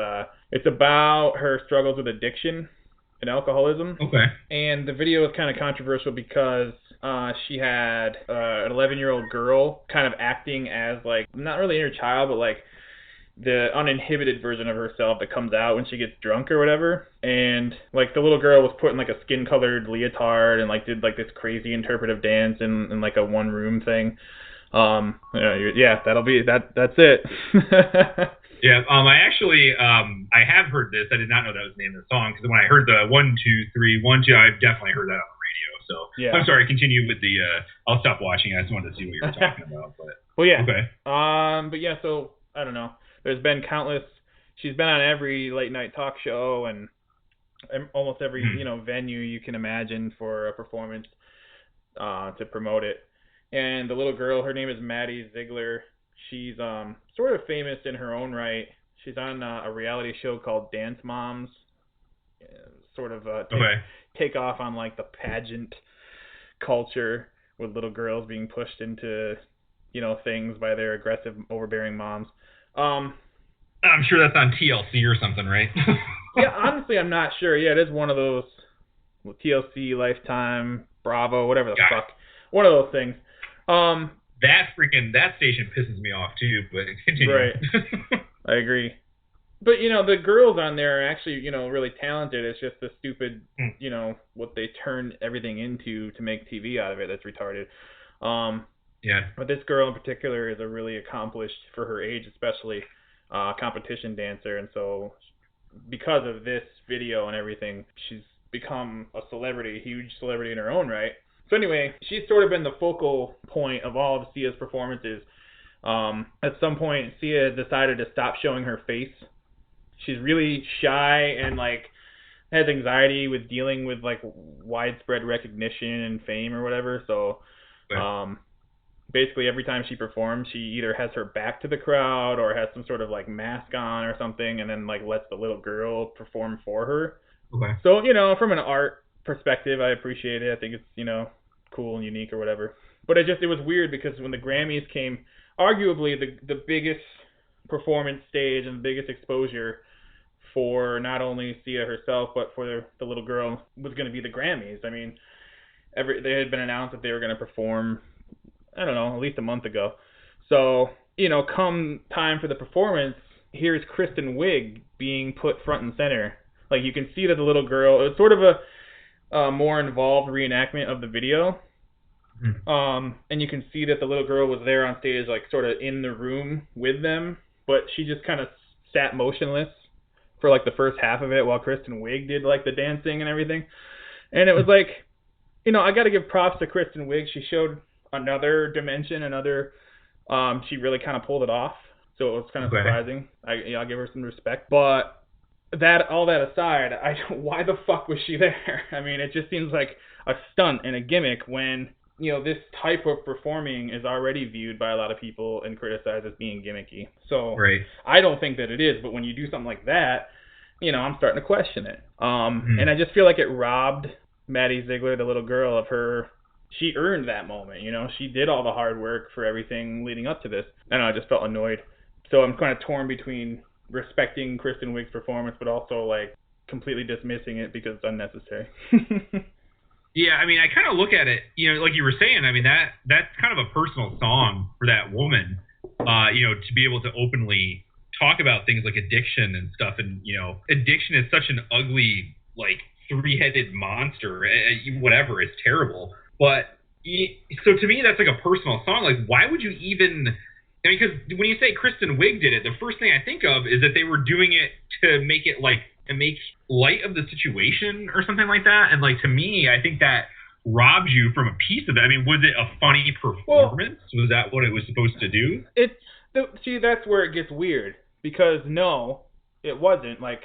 S1: it's about her struggles with addiction and alcoholism. Okay. And the video is kind of controversial because she had an 11-year-old girl kind of acting as, not really inner child, but, the uninhibited version of herself that comes out when she gets drunk or whatever. And the little girl was put in a skin-colored leotard and did this crazy interpretive dance in a one-room thing. That'll be that. That's it.
S2: Yeah. I actually I have heard this. I did not know that was the name of the song, because when I heard the 1 2 3 1 2, I've definitely heard that on the radio. So yeah. I'm sorry. Continue with the. I'll stop watching. I just wanted to see what you were talking about. But
S1: well, yeah. Okay. But yeah. So I don't know. There's been countless. She's been on every late night talk show and almost every venue you can imagine for a performance to promote it. And the little girl, her name is Maddie Ziegler. She's sort of famous in her own right. She's on a reality show called Dance Moms, sort of take off on the pageant culture with little girls being pushed into things by their aggressive, overbearing moms.
S2: I'm sure that's on TLC or something, right?
S1: Yeah, honestly, I'm not sure. Yeah, it is one of those TLC, Lifetime, Bravo, whatever the fuck. One of those things.
S2: That station pisses me off too, but continue.
S1: Right. I agree. But the girls on there are actually, really talented. It's just the stupid, what they turn everything into to make TV out of it that's retarded.
S2: Yeah.
S1: But this girl in particular is a really accomplished, for her age especially, competition dancer, and so because of this video and everything, she's become a celebrity, a huge celebrity in her own right. So anyway, she's sort of been the focal point of all of Sia's performances. At some point, Sia decided to stop showing her face. She's really shy and has anxiety with dealing with widespread recognition and fame or whatever. So basically every time she performs, she either has her back to the crowd or has some sort of mask on or something, and then lets the little girl perform for her. Okay. So from an art perspective, I appreciate it. I think it's cool and unique or whatever. But it was weird because when the Grammys came, arguably the biggest performance stage and the biggest exposure for not only Sia herself but for the little girl was going to be the Grammys. I mean, they had been announced that they were going to perform, I don't know, at least a month ago. So, come time for the performance, here's Kristen Wiig being put front and center. You can see that the little girl, it's sort of a more involved reenactment of the video. And you can see that the little girl was there on stage, sort of in the room with them, but she just kind of sat motionless for the first half of it while Kristen Wiig did the dancing and everything. And it was I got to give props to Kristen Wiig. She showed another dimension, she really kind of pulled it off. So it was kind of surprising. I'll give her some respect. But all that aside, why the fuck was she there? I mean, it just seems like a stunt and a gimmick when, this type of performing is already viewed by a lot of people and criticized as being gimmicky. So I don't think that it is, but when you do something like that, I'm starting to question it. And I just feel like it robbed Maddie Ziegler, the little girl, of her. She earned that moment, She did all the hard work for everything leading up to this. And I just felt annoyed. So I'm kind of torn between respecting Kristen Wiig's performance, but also, like, completely dismissing it because it's unnecessary.
S2: Yeah, I mean, I kind of look at it, like you were saying, I mean, that's kind of a personal song for that woman, to be able to openly talk about things like addiction and stuff. And, addiction is such an ugly, like, three-headed monster, whatever, it's terrible. But, so to me, that's like a personal song. Like, why would you even, I mean, because when you say Kristen Wiig did it, the first thing I think of is that they were doing it to make it, like, to make light of the situation or something like that. And, like, to me, I think that robs you from a piece of it. I mean, was it a funny performance? Was that what it was supposed to do?
S1: See, that's where it gets weird. Because, no, it wasn't. Like,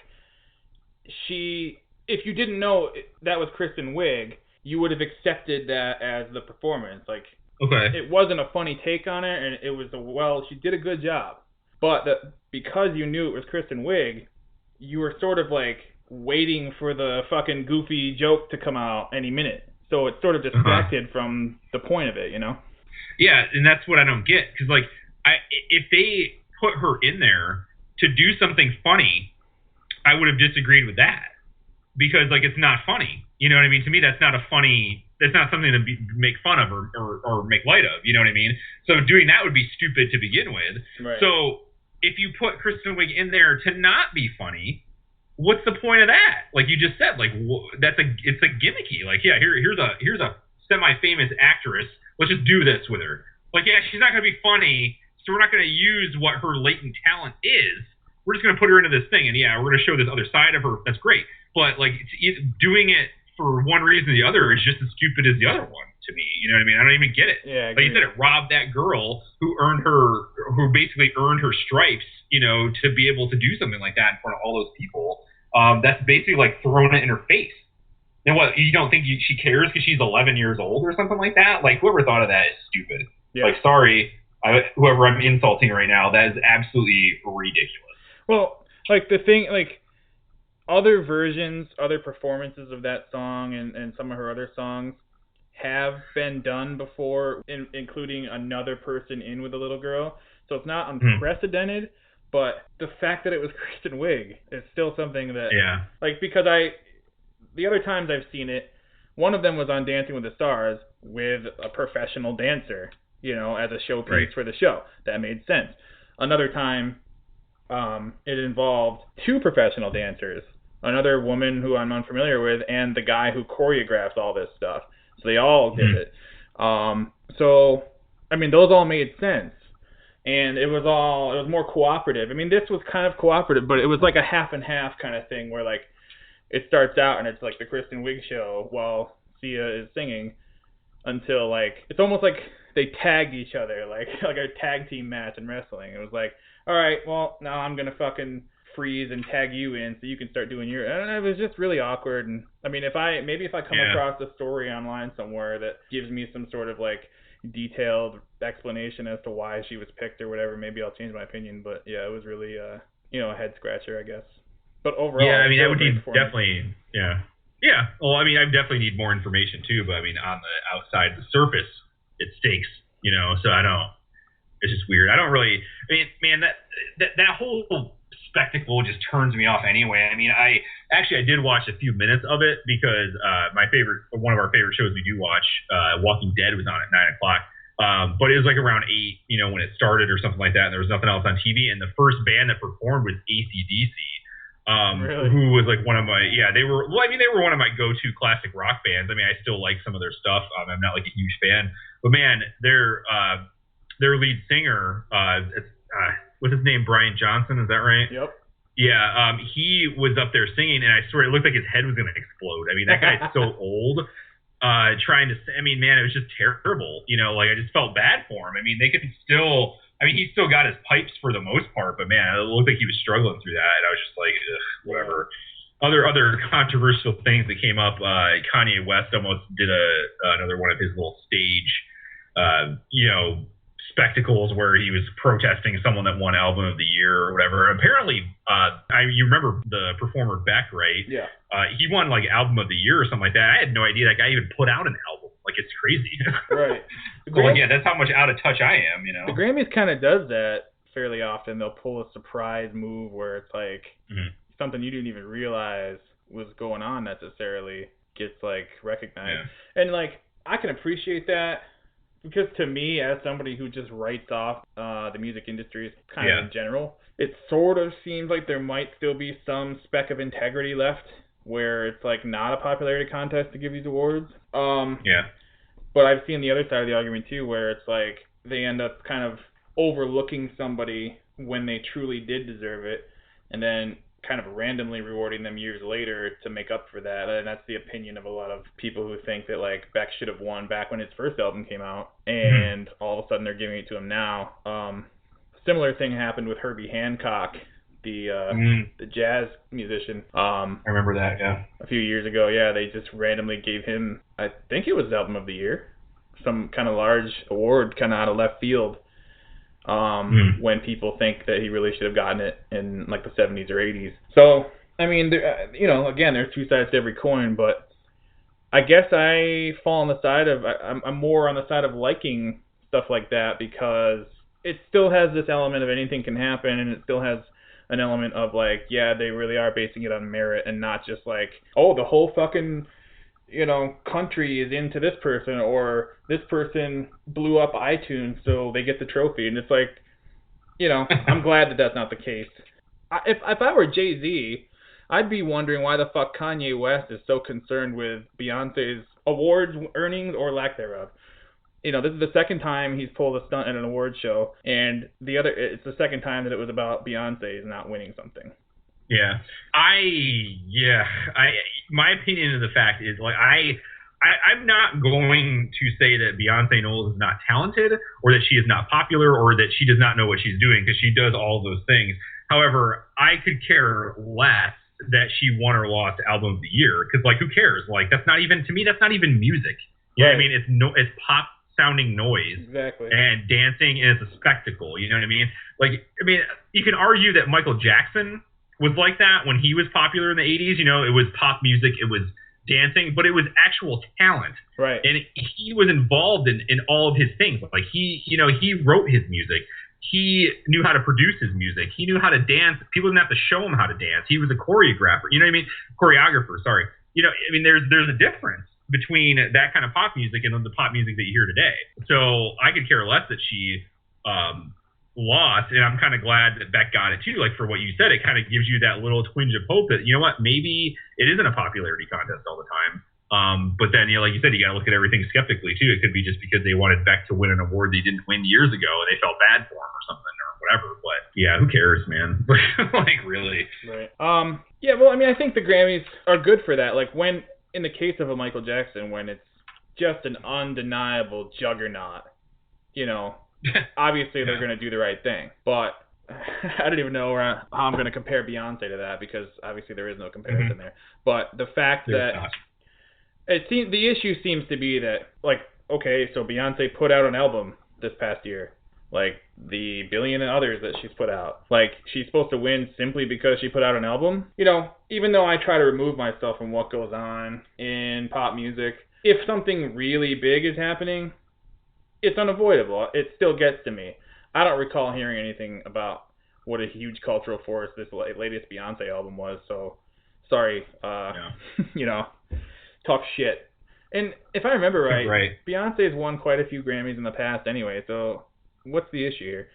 S1: if you didn't know that was Kristen Wiig, you would have accepted that as the performance. Like, it wasn't a funny take on it, and it was she did a good job. But because you knew it was Kristen Wiig, you were sort of like waiting for the fucking goofy joke to come out any minute. So it sort of distracted from the point of it,
S2: Yeah, and that's what I don't get. Because, like, if they put her in there to do something funny, I would have disagreed with that. Because, like, it's not funny. You know what I mean? To me, that's not something to make fun of or make light of. You know what I mean? So doing that would be stupid to begin with.
S1: Right.
S2: So if you put Kristen Wiig in there to not be funny, what's the point of that? Like you just said, like it's a gimmicky. Like, yeah, here's a semi-famous actress. Let's just do this with her. Like, yeah, she's not gonna be funny, so we're not gonna use what her latent talent is. We're just gonna put her into this thing, and yeah, we're gonna show this other side of her. That's great, but like doing it for one reason or the other is just as stupid as the other one to me. You know what I mean? I don't even get it.
S1: Yeah,
S2: like you said, it robbed that girl who basically earned her stripes, to be able to do something like that in front of all those people. That's basically like throwing it in her face. And what, you don't think she cares because she's 11 years old or something like that? Like, whoever thought of that is stupid. Yeah. Like, sorry, whoever I'm insulting right now, that is absolutely ridiculous.
S1: Well, like, the thing, like, other versions, other performances of that song and some of her other songs have been done before, including another person in with a little girl. So it's not unprecedented, but the fact that it was Kristen Wiig is still something that, like, because the other times I've seen it, one of them was on Dancing with the Stars with a professional dancer, as a showpiece for the show. That made sense. Another time, it involved two professional dancers, another woman who I'm unfamiliar with, and the guy who choreographs all this stuff. So they all did it. So, I mean, those all made sense. And it was more cooperative. I mean, this was kind of cooperative, but it was like a half and half kind of thing where, like, it starts out and it's like the Kristen Wiig show while Sia is singing until, like, it's almost like they tagged each other, like a tag team match in wrestling. It was like, all right, well, now I'm going to fucking freeze and tag you in so you can start doing your, and it was just really awkward. And I mean, if I come across a story online somewhere that gives me some sort of, like, detailed explanation as to why she was picked or whatever, maybe I'll change my opinion. But yeah, it was really a head scratcher, I guess. But overall,
S2: I mean, I would need definitely, well, I mean, I definitely need more information too, but I mean, on the outside, the surface, it stinks, so I don't, it's just weird. I don't really, I mean, man, that whole spectacle just turns me off anyway. I mean, I did watch a few minutes of it because one of our favorite shows we do watch, Walking Dead, was on at 9:00. But it was like around 8, when it started or something like that, and there was nothing else on TV. And the first band that performed was AC/DC,
S1: really?
S2: Who was like one of my, they were one of my go-to classic rock bands. I mean, I still like some of their stuff. I'm not like a huge fan, but man, their lead singer, what's his name? Brian Johnson, is that right?
S1: Yep.
S2: Yeah, he was up there singing, and I swear it looked like his head was going to explode. I mean, that guy's so old. trying to say, I mean, man, it was just terrible. You know, like I just felt bad for him. I mean, they could still, I mean, he still got his pipes for the most part, but man, it looked like he was struggling through that. And I was just like, ugh, whatever. Other controversial things that came up. Kanye West almost did another one of his little stage, you know, spectacles where he was protesting someone that won album of the year or whatever. Apparently, you remember the performer Beck, right?
S1: Yeah.
S2: He won like album of the year or something like that. I had no idea that guy even put out an album. Like, it's crazy.
S1: Right.
S2: So, like, yeah, that's how much out of touch I am, you know.
S1: The Grammys kind of does that fairly often. They'll pull a surprise move where it's like something you didn't even realize was going on necessarily gets like recognized. Yeah. And like I can appreciate that because to me, as somebody who just writes off the music industry kind of in general, it sort of seems like there might still be some speck of integrity left where it's like not a popularity contest to give these awards. But I've seen the other side of the argument too, where it's like they end up kind of overlooking somebody when they truly did deserve it, and then kind of randomly rewarding them years later to make up for that. And that's the opinion of a lot of people who think that like Beck should have won back when his first album came out, and all of a sudden they're giving it to him now. Similar thing happened with Herbie Hancock, the jazz musician. I
S2: remember that, yeah.
S1: A few years ago, yeah, they just randomly gave him, I think it was Album of the Year, some kind of large award kind of out of left field, when people think that he really should have gotten it in like the 70s or 80s. So, I mean, you know, again, there's two sides to every coin, but I guess I fall on the side of, I'm more on the side of liking stuff like that because it still has this element of anything can happen, and it still has an element of like, yeah, they really are basing it on merit and not just like, oh, the whole fucking, you know, country is into this person, or this person blew up iTunes so they get the trophy. And it's like, you know, I'm glad that that's not the case. If I were Jay-Z, I'd be wondering why the fuck Kanye West is so concerned with Beyonce's awards earnings or lack thereof. You know, this is the second time he's pulled a stunt at an award show, and it's the second time that it was about Beyonce's not winning something.
S2: Yeah. My opinion of the fact is, like, I'm not going to say that Beyonce Knowles is not talented, or that she is not popular, or that she does not know what she's doing, because she does all those things. However, I could care less that she won or lost Album of the Year, because, like, who cares? Like, that's not even, to me, that's not even music. You know what I mean? It's pop sounding noise.
S1: Exactly.
S2: And dancing, and it's a spectacle. You know what I mean? Like, I mean, you can argue that Michael Jackson was like that when he was popular in the 80s. You know, it was pop music, it was dancing, but it was actual talent.
S1: Right.
S2: And he was involved in all of his things. Like, he wrote his music. He knew how to produce his music. He knew how to dance. People didn't have to show him how to dance. He was a choreographer. You know what I mean? Choreographer, sorry. You know, I mean, there's a difference between that kind of pop music and the pop music that you hear today. So I could care less that she lost, and I'm kind of glad that Beck got it too. Like, for what you said, it kind of gives you that little twinge of hope that, you know what, maybe it isn't a popularity contest all the time. But then, you know, like you said, you got to look at everything skeptically too. It could be just because they wanted Beck to win an award they didn't win years ago, and they felt bad for him or something or whatever. But yeah, who cares, man? Like, really?
S1: Right. Yeah. Well, I mean, I think the Grammys are good for that. Like, when in the case of a Michael Jackson, when it's just an undeniable juggernaut, you know, obviously they're going to do the right thing. But I don't even know how I'm going to compare Beyonce to that, because obviously there is no comparison there. But the fact that the issue seems to be that, like, okay, so Beyonce put out an album this past year, like the billion and others that she's put out. Like, she's supposed to win simply because she put out an album? You know, even though I try to remove myself from what goes on in pop music, if something really big is happening, it's unavoidable. It still gets to me. I don't recall hearing anything about what a huge cultural force this latest Beyonce album was, so sorry, you know, talk shit. And if I remember right, Beyonce's won quite a few Grammys in the past anyway, so what's the issue here?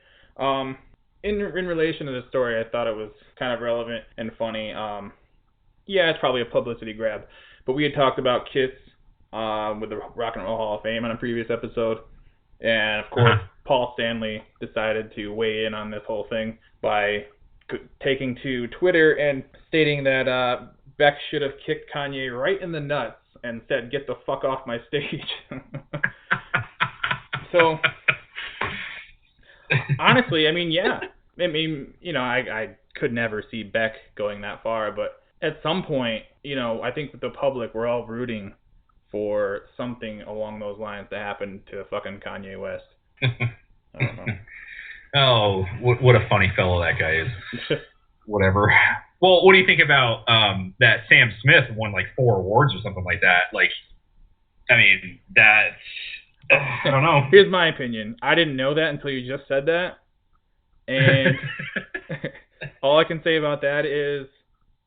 S1: In relation to the story, I thought it was kind of relevant and funny. Yeah, it's probably a publicity grab, but we had talked about Kiss with the Rock and Roll Hall of Fame on a previous episode, and of course, Paul Stanley decided to weigh in on this whole thing by taking to Twitter and stating that Beck should have kicked Kanye right in the nuts and said, "Get the fuck off my stage." So, honestly, I mean, yeah. I mean, I could never see Beck going that far, but at some point, I think with the public, we're all rooting for something along those lines to happen to fucking Kanye West. I don't know.
S2: Oh, what a funny fellow that guy is. Whatever. Well, what do you think about that Sam Smith won like 4 awards or something like that? Like, I mean, I don't know.
S1: Here's my opinion. I didn't know that until you just said that. And all I can say about that is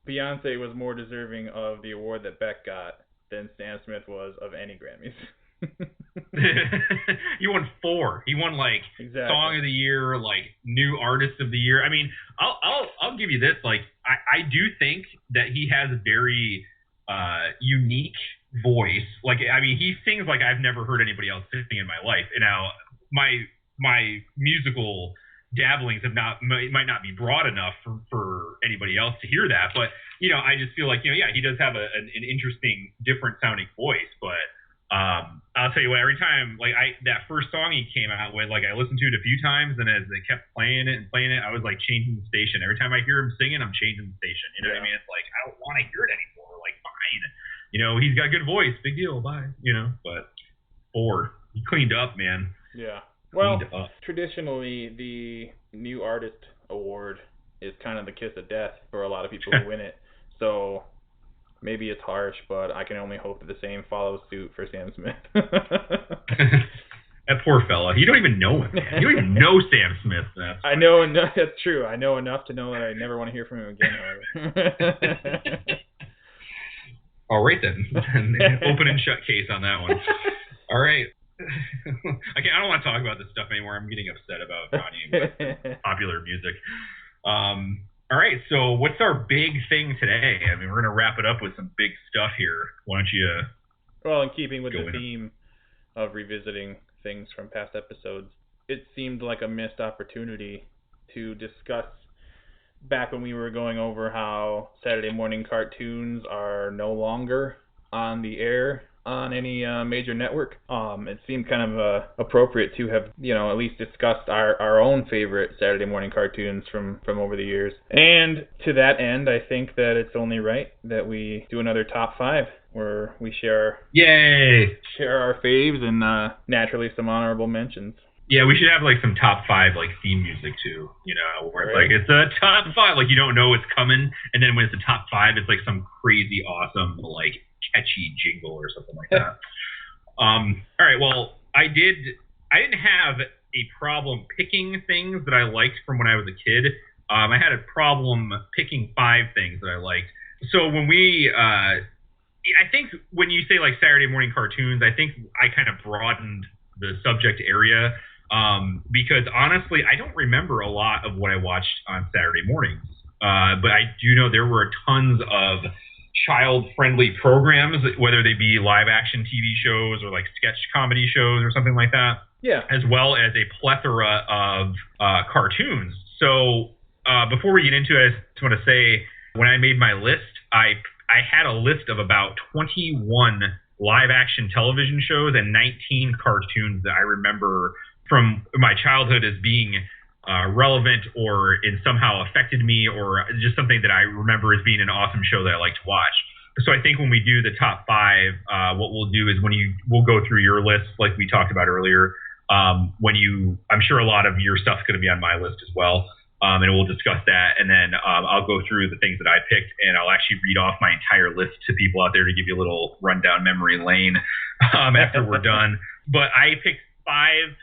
S1: Beyonce was more deserving of the award that Beck got than Sam Smith was of any Grammys.
S2: He won 4. He won like
S1: exactly.
S2: Song of the Year, like New Artist of the Year. I mean, I'll give you this. Like, I do think that he has a very unique voice. Like, I mean, he sings like I've never heard anybody else sing in my life. And now my musical dabblings might not be broad enough for anybody else to hear that. But I just feel like yeah, he does have an interesting, different sounding voice, but. I'll tell you what, every time, like, that first song he came out with, like, I listened to it a few times, and as they kept playing it, I was, like, changing the station. Every time I hear him singing, I'm changing the station. You know what I mean? It's like, I don't want to hear it anymore. Like, fine. He's got a good voice. Big deal. Bye. But 4. He cleaned up, man.
S1: Yeah. Well, traditionally, the New Artist Award is kind of the kiss of death for a lot of people who win it. So... maybe it's harsh, but I can only hope that the same follows suit for Sam Smith.
S2: That poor fella. You don't even know him, man. You don't even know Sam Smith.
S1: I know enough. That's true. I know enough to know that I never want to hear from him again, however.
S2: All right, then. Open and shut case on that one. All right. I don't want to talk about this stuff anymore. I'm getting upset about Kanye popular music. All right, so what's our big thing today? I mean, we're going to wrap it up with some big stuff here. Why don't you...
S1: well, in keeping with the theme of revisiting things from past episodes, it seemed like a missed opportunity to discuss back when we were going over how Saturday morning cartoons are no longer on the air on any major network. It seemed kind of appropriate to have, at least discussed our own favorite Saturday morning cartoons from over the years. And to that end, I think that it's only right that we do another top 5 where we share our faves and naturally some honorable mentions.
S2: Yeah, we should have like some top 5 like theme music too, where it's like it's a top 5, like you don't know it's coming, and then when it's a top 5, it's like some crazy awesome like catchy jingle or something like that. All right, well, I didn't have a problem picking things that I liked from when I was a kid. I had a problem picking 5 things that I liked. So when I think when you say like Saturday morning cartoons, I think I kind of broadened the subject area because honestly, I don't remember a lot of what I watched on Saturday mornings. But I do know there were tons of child-friendly programs, whether they be live-action TV shows or like sketch comedy shows or something like that.
S1: Yeah. As
S2: well as a plethora of cartoons. So before we get into it, I just want to say when I made my list, I had a list of about 21 live-action television shows and 19 cartoons that I remember from my childhood as being relevant or in somehow affected me, or just something that I remember as being an awesome show that I like to watch. So I think when we do the top 5, what we'll do is we'll go through your list like we talked about earlier. I'm sure a lot of your stuff's going to be on my list as well. And we'll discuss that. And then I'll go through the things that I picked, and I'll actually read off my entire list to people out there to give you a little rundown memory lane after we're done. But I picked 5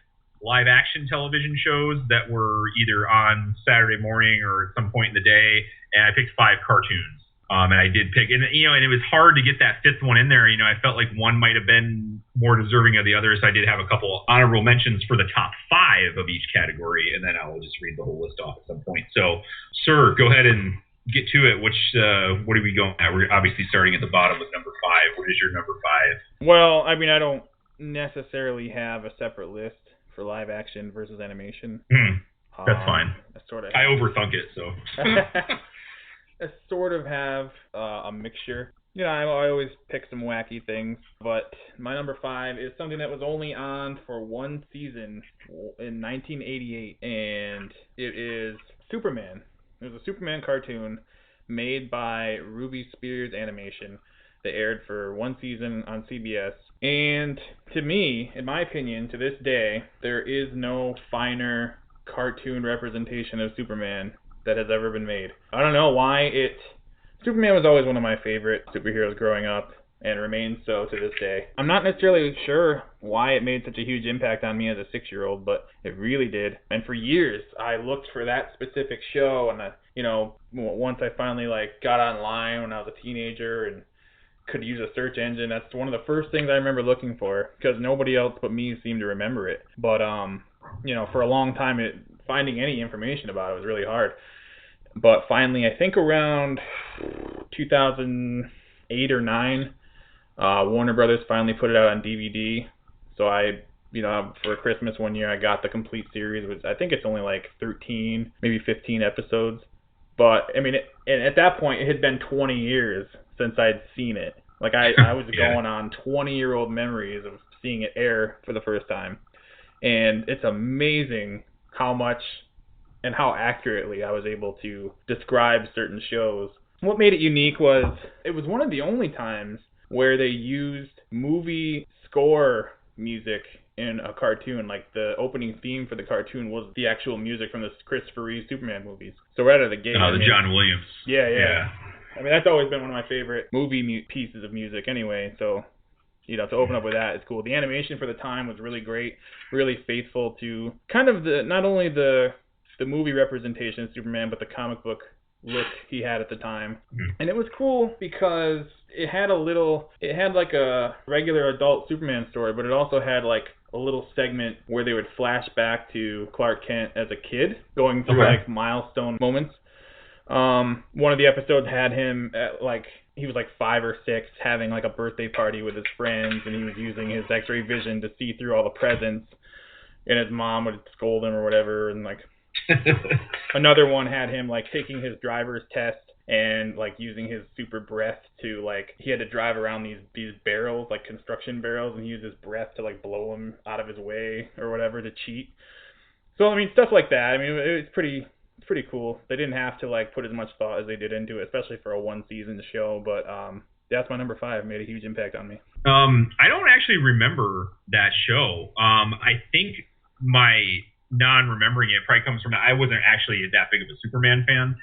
S2: live action television shows that were either on Saturday morning or at some point in the day, and I picked 5 cartoons. And I did pick, and it was hard to get that 5th one in there. I felt like one might have been more deserving of the other, so I did have a couple honorable mentions for the top 5 of each category, and then I'll just read the whole list off at some point. So, sir, go ahead and get to it. What are we going at? We're obviously starting at the bottom with number 5. What is your number 5?
S1: Well, I mean, I don't necessarily have a separate list for live action versus animation.
S2: That's fine. I overthunk it, so.
S1: I sort of have a mixture. I always pick some wacky things, but my number five is something that was only on for one season in 1988, and it is Superman. It was a Superman cartoon made by Ruby Spears Animation that aired for one season on CBS. And to me, in my opinion, to this day, there is no finer cartoon representation of Superman that has ever been made. I don't know why it Superman was always one of my favorite superheroes growing up and remains so to this day. I'm not necessarily sure why it made such a huge impact on me as a 6-year-old, but it really did. And for years, I looked for that specific show, and once I finally got online when I was a teenager and could use a search engine, that's one of the first things I remember looking for because nobody else but me seemed to remember it. But for a long time, finding any information about it was really hard. But finally, I think around 2008 or 9, Warner Brothers finally put it out on DVD. So for Christmas one year, I got the complete series, which I think it's only 13, maybe 15 episodes. But I mean, and at that point, it had been 20 years since I'd seen it. I was
S2: Yeah.
S1: going on 20-year-old memories of seeing it air for the first time, and it's amazing how much and how accurately I was able to describe certain shows. What made it unique was it was one of the only times where they used movie score music in a cartoon. Like the opening theme for the cartoon was the actual music from the Christopher Reeve Superman movies. So right out of the gate.
S2: Oh, the John Williams.
S1: Yeah. I mean, that's always been one of my favorite movie pieces of music anyway. So to open up with that is cool. The animation for the time was really great, really faithful to kind of not only the movie representation of Superman, but the comic book look he had at the time.
S2: Mm-hmm.
S1: And it was cool because it had a regular adult Superman story, but it also had a little segment where they would flash back to Clark Kent as a kid, going through milestone moments. One of the episodes had him at he was 5 or 6 having a birthday party with his friends, and he was using his X-ray vision to see through all the presents, and his mom would scold him or whatever, and another one had him taking his driver's test and using his super breath to he had to drive around these barrels, construction barrels, and he used his breath to blow them out of his way or whatever to cheat. So I mean, stuff like that. I mean, it was pretty cool. They didn't have to put as much thought as they did into it, especially for a one season show. But that's my number 5. It made a huge impact on me.
S2: I don't actually remember that show. I think my non-remembering it probably comes from I wasn't actually that big of a Superman fan,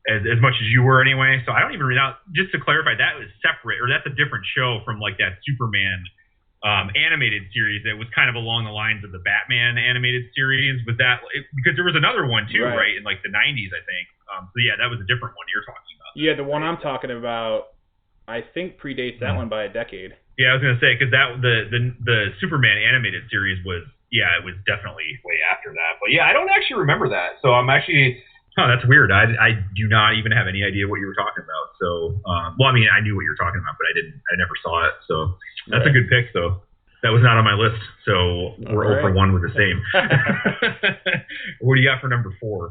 S2: as much as you were anyway. So I don't even know. Just to clarify, that was separate, or that's a different show from that Superman animated series that was kind of along the lines of the Batman animated series. Was that because there was another one too, right? In the 90s, I think. So yeah, that was a different one you're talking about.
S1: Yeah, the one I'm talking about, I think predates that one by a decade.
S2: Yeah, I was gonna say because the Superman animated series was. Yeah, it was definitely way after that. But yeah, I don't actually remember that. So I'm actually, that's weird. I do not even have any idea what you were talking about. So, well, I mean, I knew what you were talking about, but I never saw it. So that's a good pick, though. That was not on my list. So we're 0 for 1 with the same. What do you got for number 4?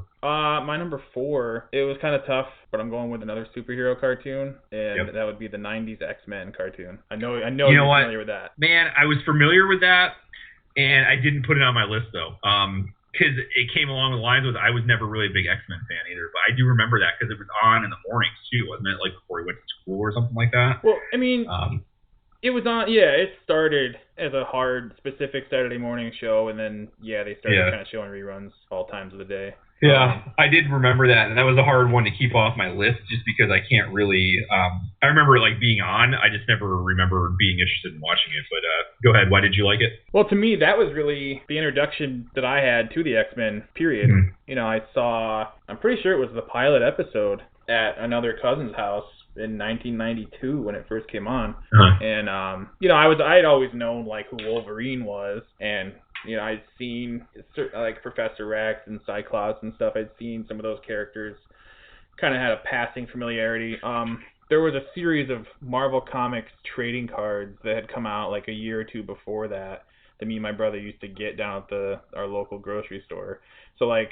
S1: My number 4, it was kind of tough, but I'm going with another superhero cartoon, and that would be the 90s X-Men cartoon. I know you're familiar with that.
S2: Man, I was familiar with that. And I didn't put it on my list, though, because it came along the lines with I was never really a big X-Men fan either. But I do remember that because it was on in the mornings, too, wasn't it? Before he went to school or something like that?
S1: Well, I mean, it was on, it started as a hard, specific Saturday morning show, and then, they started kind of showing reruns all times of the day.
S2: Yeah, I did remember that, and that was a hard one to keep off my list just because I can't really I remember it being on. I just never remember being interested in watching it. But go ahead, why did you like it?
S1: Well, to me, that was really the introduction that I had to the X-Men, period. Mm-hmm. I'm pretty sure it was the pilot episode at another cousin's house in 1992 when it first came on. Uh-huh. And, I'd always known, who Wolverine was, and I'd seen Professor Rex and Cyclops and stuff. I'd seen some of those characters, kind of had a passing familiarity. There was a series of Marvel Comics trading cards that had come out a year or two before that me and my brother used to get down at our local grocery store. So I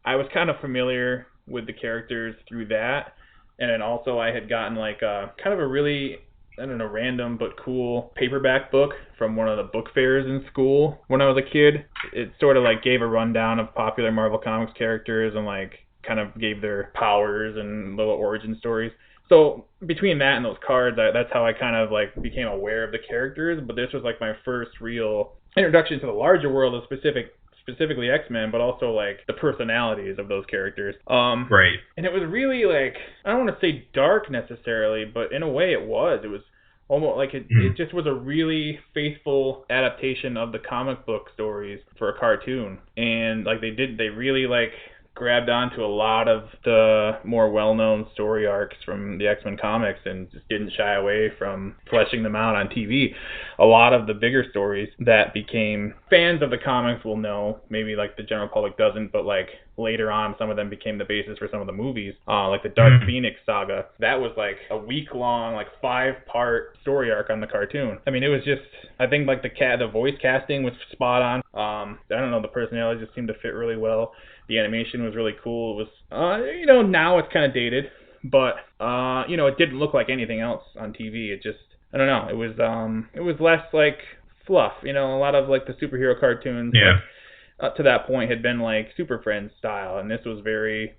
S1: was kind of familiar with the characters through that. And then also I had gotten like kind of a really, I don't know, random but cool paperback book from one of the book fairs in school when I was a kid. It sort of like gave a rundown of popular Marvel Comics characters and like kind of gave their powers and little origin stories. So between that and those cards, that's how I kind of like became aware of the characters. But this was like my first real introduction to the larger world of specifically X-Men, but also like the personalities of those characters.
S2: Right.
S1: And it was really like, I don't want to say dark necessarily, but in a way it was. It was almost like it just was a really faithful adaptation of the comic book stories for a cartoon. And like they really like grabbed onto a lot of the more well-known story arcs from the X-Men comics and just didn't shy away from fleshing them out on TV. A lot of the bigger stories that became fans of the comics will know, maybe like the general public doesn't, but like later on some of them became the basis for some of the movies, like the Dark Phoenix saga. That was like a week-long, like 5-part story arc on the cartoon. I mean, it was just, I think like the voice casting was spot on. I don't know, the personality just seemed to fit really well. The animation was really cool. It was, now it's kind of dated, but, it didn't look like anything else on TV. It just, I don't know, it was less like fluff. A lot of like the superhero cartoons, like, up to that point had been like Super Friends style, and this was very,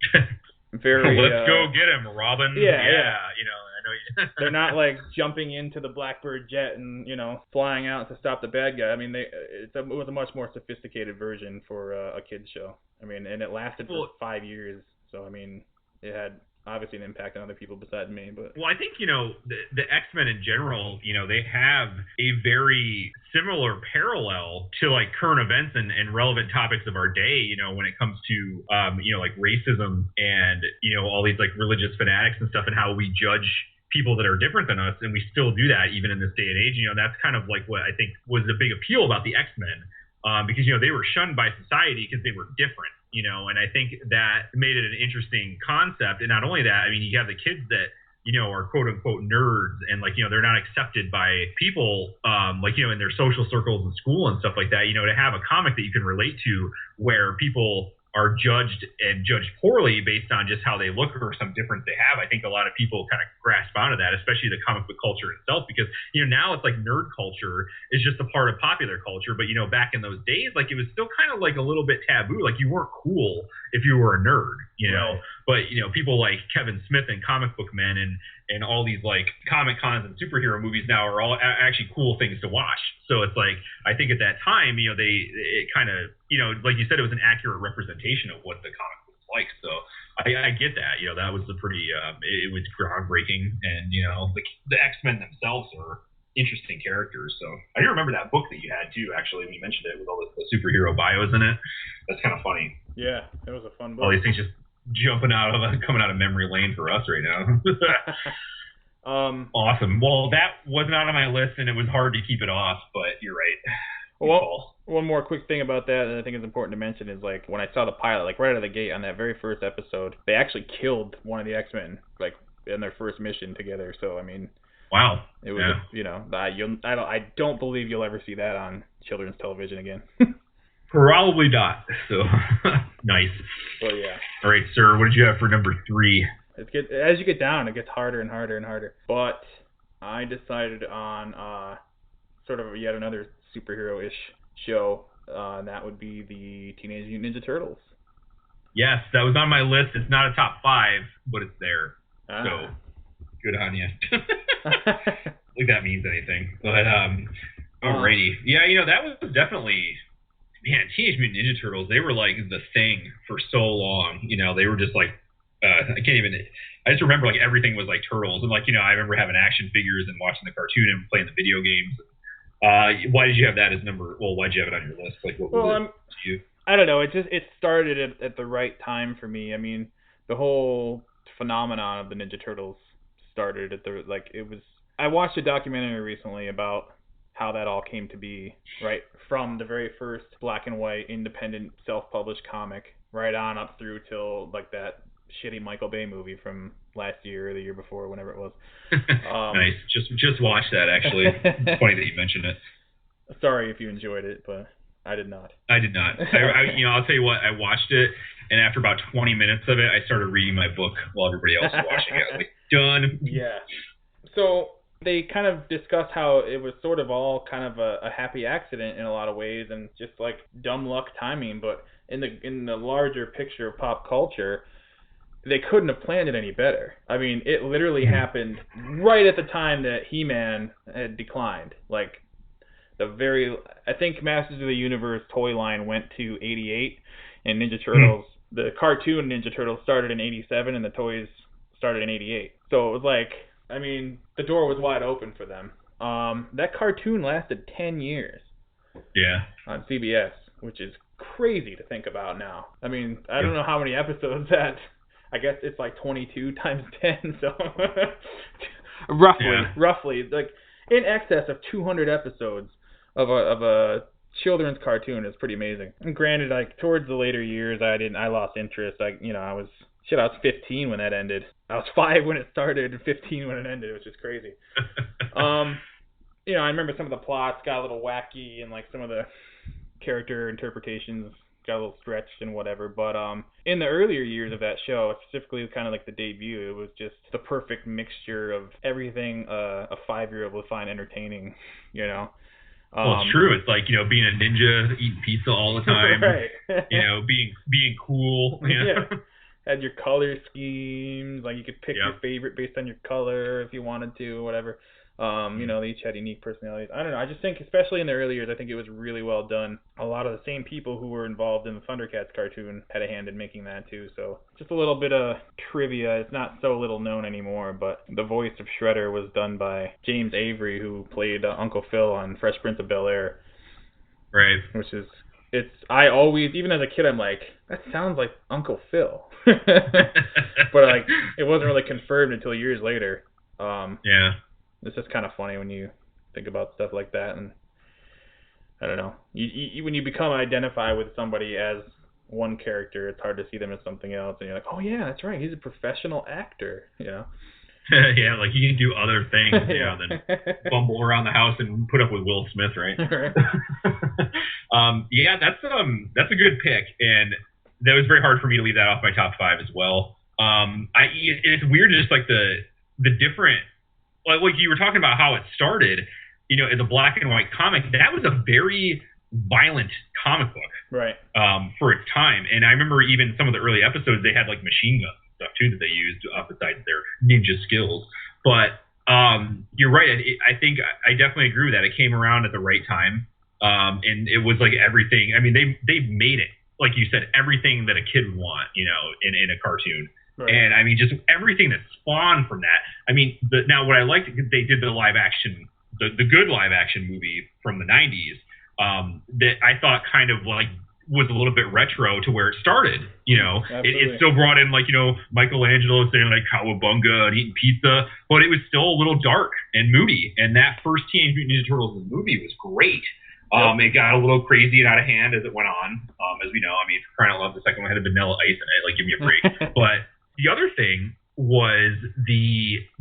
S1: very.
S2: Let's go get him, Robin.
S1: Yeah.
S2: I know.
S1: They're not like jumping into the Blackbird jet and flying out to stop the bad guy. I mean, it was a much more sophisticated version for a kids show. I mean, and it lasted for 5 years. So I mean, it had obviously an impact on other people besides me. But
S2: I think the X-Men in general, they have a very similar parallel to like current events and relevant topics of our day. When it comes to like racism and all these like religious fanatics and stuff, and how we judge people that are different than us, and we still do that even in this day and age. That's kind of like what I think was the big appeal about the X-Men, because they were shunned by society because they were different. And I think that made it an interesting concept. And not only that, I mean, you have the kids that are quote unquote nerds, and like they're not accepted by people like in their social circles in school and stuff like that. To have a comic that you can relate to where people are judged poorly based on just how they look or some difference they have. I think a lot of people kind of grasp onto that, especially the comic book culture itself, because now it's like nerd culture is just a part of popular culture. But back in those days, like it was still kind of like a little bit taboo. Like you weren't cool if you were a nerd,
S1: Right.
S2: But people like Kevin Smith and Comic Book Men and all these like Comic Cons and superhero movies now are all actually cool things to watch. So it's like, I think at that time, it kind of, like you said, it was an accurate representation of what the comic was like. So I get that. That was a pretty, it was groundbreaking, and the X-Men themselves are interesting characters. So I do remember that book that you had too, actually, when you mentioned it, with all the superhero bios in it. That's kind of funny.
S1: Yeah, it was a fun book.
S2: All these things just coming out of memory lane for us right now. Awesome. Well, that wasn't on my list, and it was hard to keep it off, but you're right.
S1: Well, one more quick thing about that that I think is important to mention is like when I saw the pilot, like right out of the gate on that very first episode, they actually killed one of the X-Men like in their first mission together. So I mean,
S2: wow,
S1: it was I don't believe you'll ever see that on children's television again.
S2: Probably not. So nice.
S1: Well, yeah.
S2: All right, sir. What did you have for number 3?
S1: As you get down, it gets harder and harder and harder. But I decided on sort of yet another superhero-ish show, and that would be the Teenage Mutant Ninja Turtles.
S2: Yes, that was on my list. It's not a top 5, but it's there. So good on you. Like that means anything. But alrighty. Yeah, that was definitely, man, Teenage Mutant Ninja Turtles, they were like the thing for so long. They were just like, I just remember like everything was like turtles, and like I remember having action figures and watching the cartoon and playing the video games. Why did you have that as number? Well, why did you have it on your list? Like, what was it to you?
S1: I don't know. It started at the right time for me. I mean, the whole phenomenon of the Ninja Turtles started at I watched a documentary recently about how that all came to be, right from the very first black and white independent self-published comic right on up through till like that shitty Michael Bay movie from last year or the year before, whenever it was.
S2: Nice. Just watch that, actually. Funny that you mentioned it.
S1: Sorry if you enjoyed it, but I did not.
S2: I did not. I'll tell you what. I watched it, and after about 20 minutes of it, I started reading my book while everybody else was watching it. Like, done.
S1: Yeah. So they kind of discuss how it was sort of all kind of a happy accident in a lot of ways, and just like dumb luck timing. But in the larger picture of pop culture, they couldn't have planned it any better. I mean, it literally happened right at the time that He-Man had declined. Like, I think Masters of the Universe toy line went to 88, and Ninja Turtles, the cartoon Ninja Turtles started in 87, and the toys started in 88. So it was like, I mean, the door was wide open for them. That cartoon lasted 10 years.
S2: Yeah.
S1: On CBS, which is crazy to think about now. I mean, I don't know how many episodes that. I guess it's like 22 times 10, so roughly, like in excess of 200 episodes of a children's cartoon is pretty amazing. And granted, like towards the later years, I lost interest. I was 15 when that ended. I was 5 when it started, and 15 when it ended, which is crazy. I remember some of the plots got a little wacky, and like some of the character interpretations got a little stretched and whatever, but in the earlier years of that show, specifically kind of like the debut, it was just the perfect mixture of everything a 5-year-old would find entertaining,
S2: Well, it's true. It's like, being a ninja, eating pizza all the time,
S1: right.
S2: being cool.
S1: Yeah. Had your color schemes, like you could pick your favorite based on your color if you wanted to, or whatever. They each had unique personalities. I don't know. I just think, especially in the early years, I think it was really well done. A lot of the same people who were involved in the Thundercats cartoon had a hand in making that too. So just a little bit of trivia. It's not so little known anymore, but the voice of Shredder was done by James Avery, who played Uncle Phil on Fresh Prince of Bel-Air.
S2: Right.
S1: I always, even as a kid, I'm like, that sounds like Uncle Phil. But like, it wasn't really confirmed until years later.
S2: Yeah.
S1: It's just kind of funny when you think about stuff like that, and I don't know. When you become identified with somebody as one character, it's hard to see them as something else, and you're like, oh yeah, that's right, he's a professional actor,
S2: Yeah, like you can do other things, than bumble around the house and put up with Will Smith, right? Yeah, that's a good pick, and that was very hard for me to leave that off my top 5 as well. It's weird, just like the different. Like you were talking about how it started, as a black and white comic. That was a very violent comic book,
S1: right?
S2: For its time. And I remember even some of the early episodes, they had like machine guns and stuff too that they used besides their ninja skills. But you're right. I think I definitely agree with that. It came around at the right time, and it was like everything. I mean, they made it, like you said, everything that a kid would want, in a cartoon. Right. And I mean, just everything that spawned from that. I mean, now what I liked, they did the live action, the good live action movie from the 90s, that I thought kind of like was a little bit retro to where it started. It still brought in like, Michelangelo saying like cowabunga and eating pizza, but it was still a little dark and moody. And that first Teenage Mutant Ninja Turtles movie was great. It got a little crazy and out of hand as it went on. As we know, I mean, for crying out loud, the second one had a Vanilla Ice in it. Like, give me a break. But the other thing was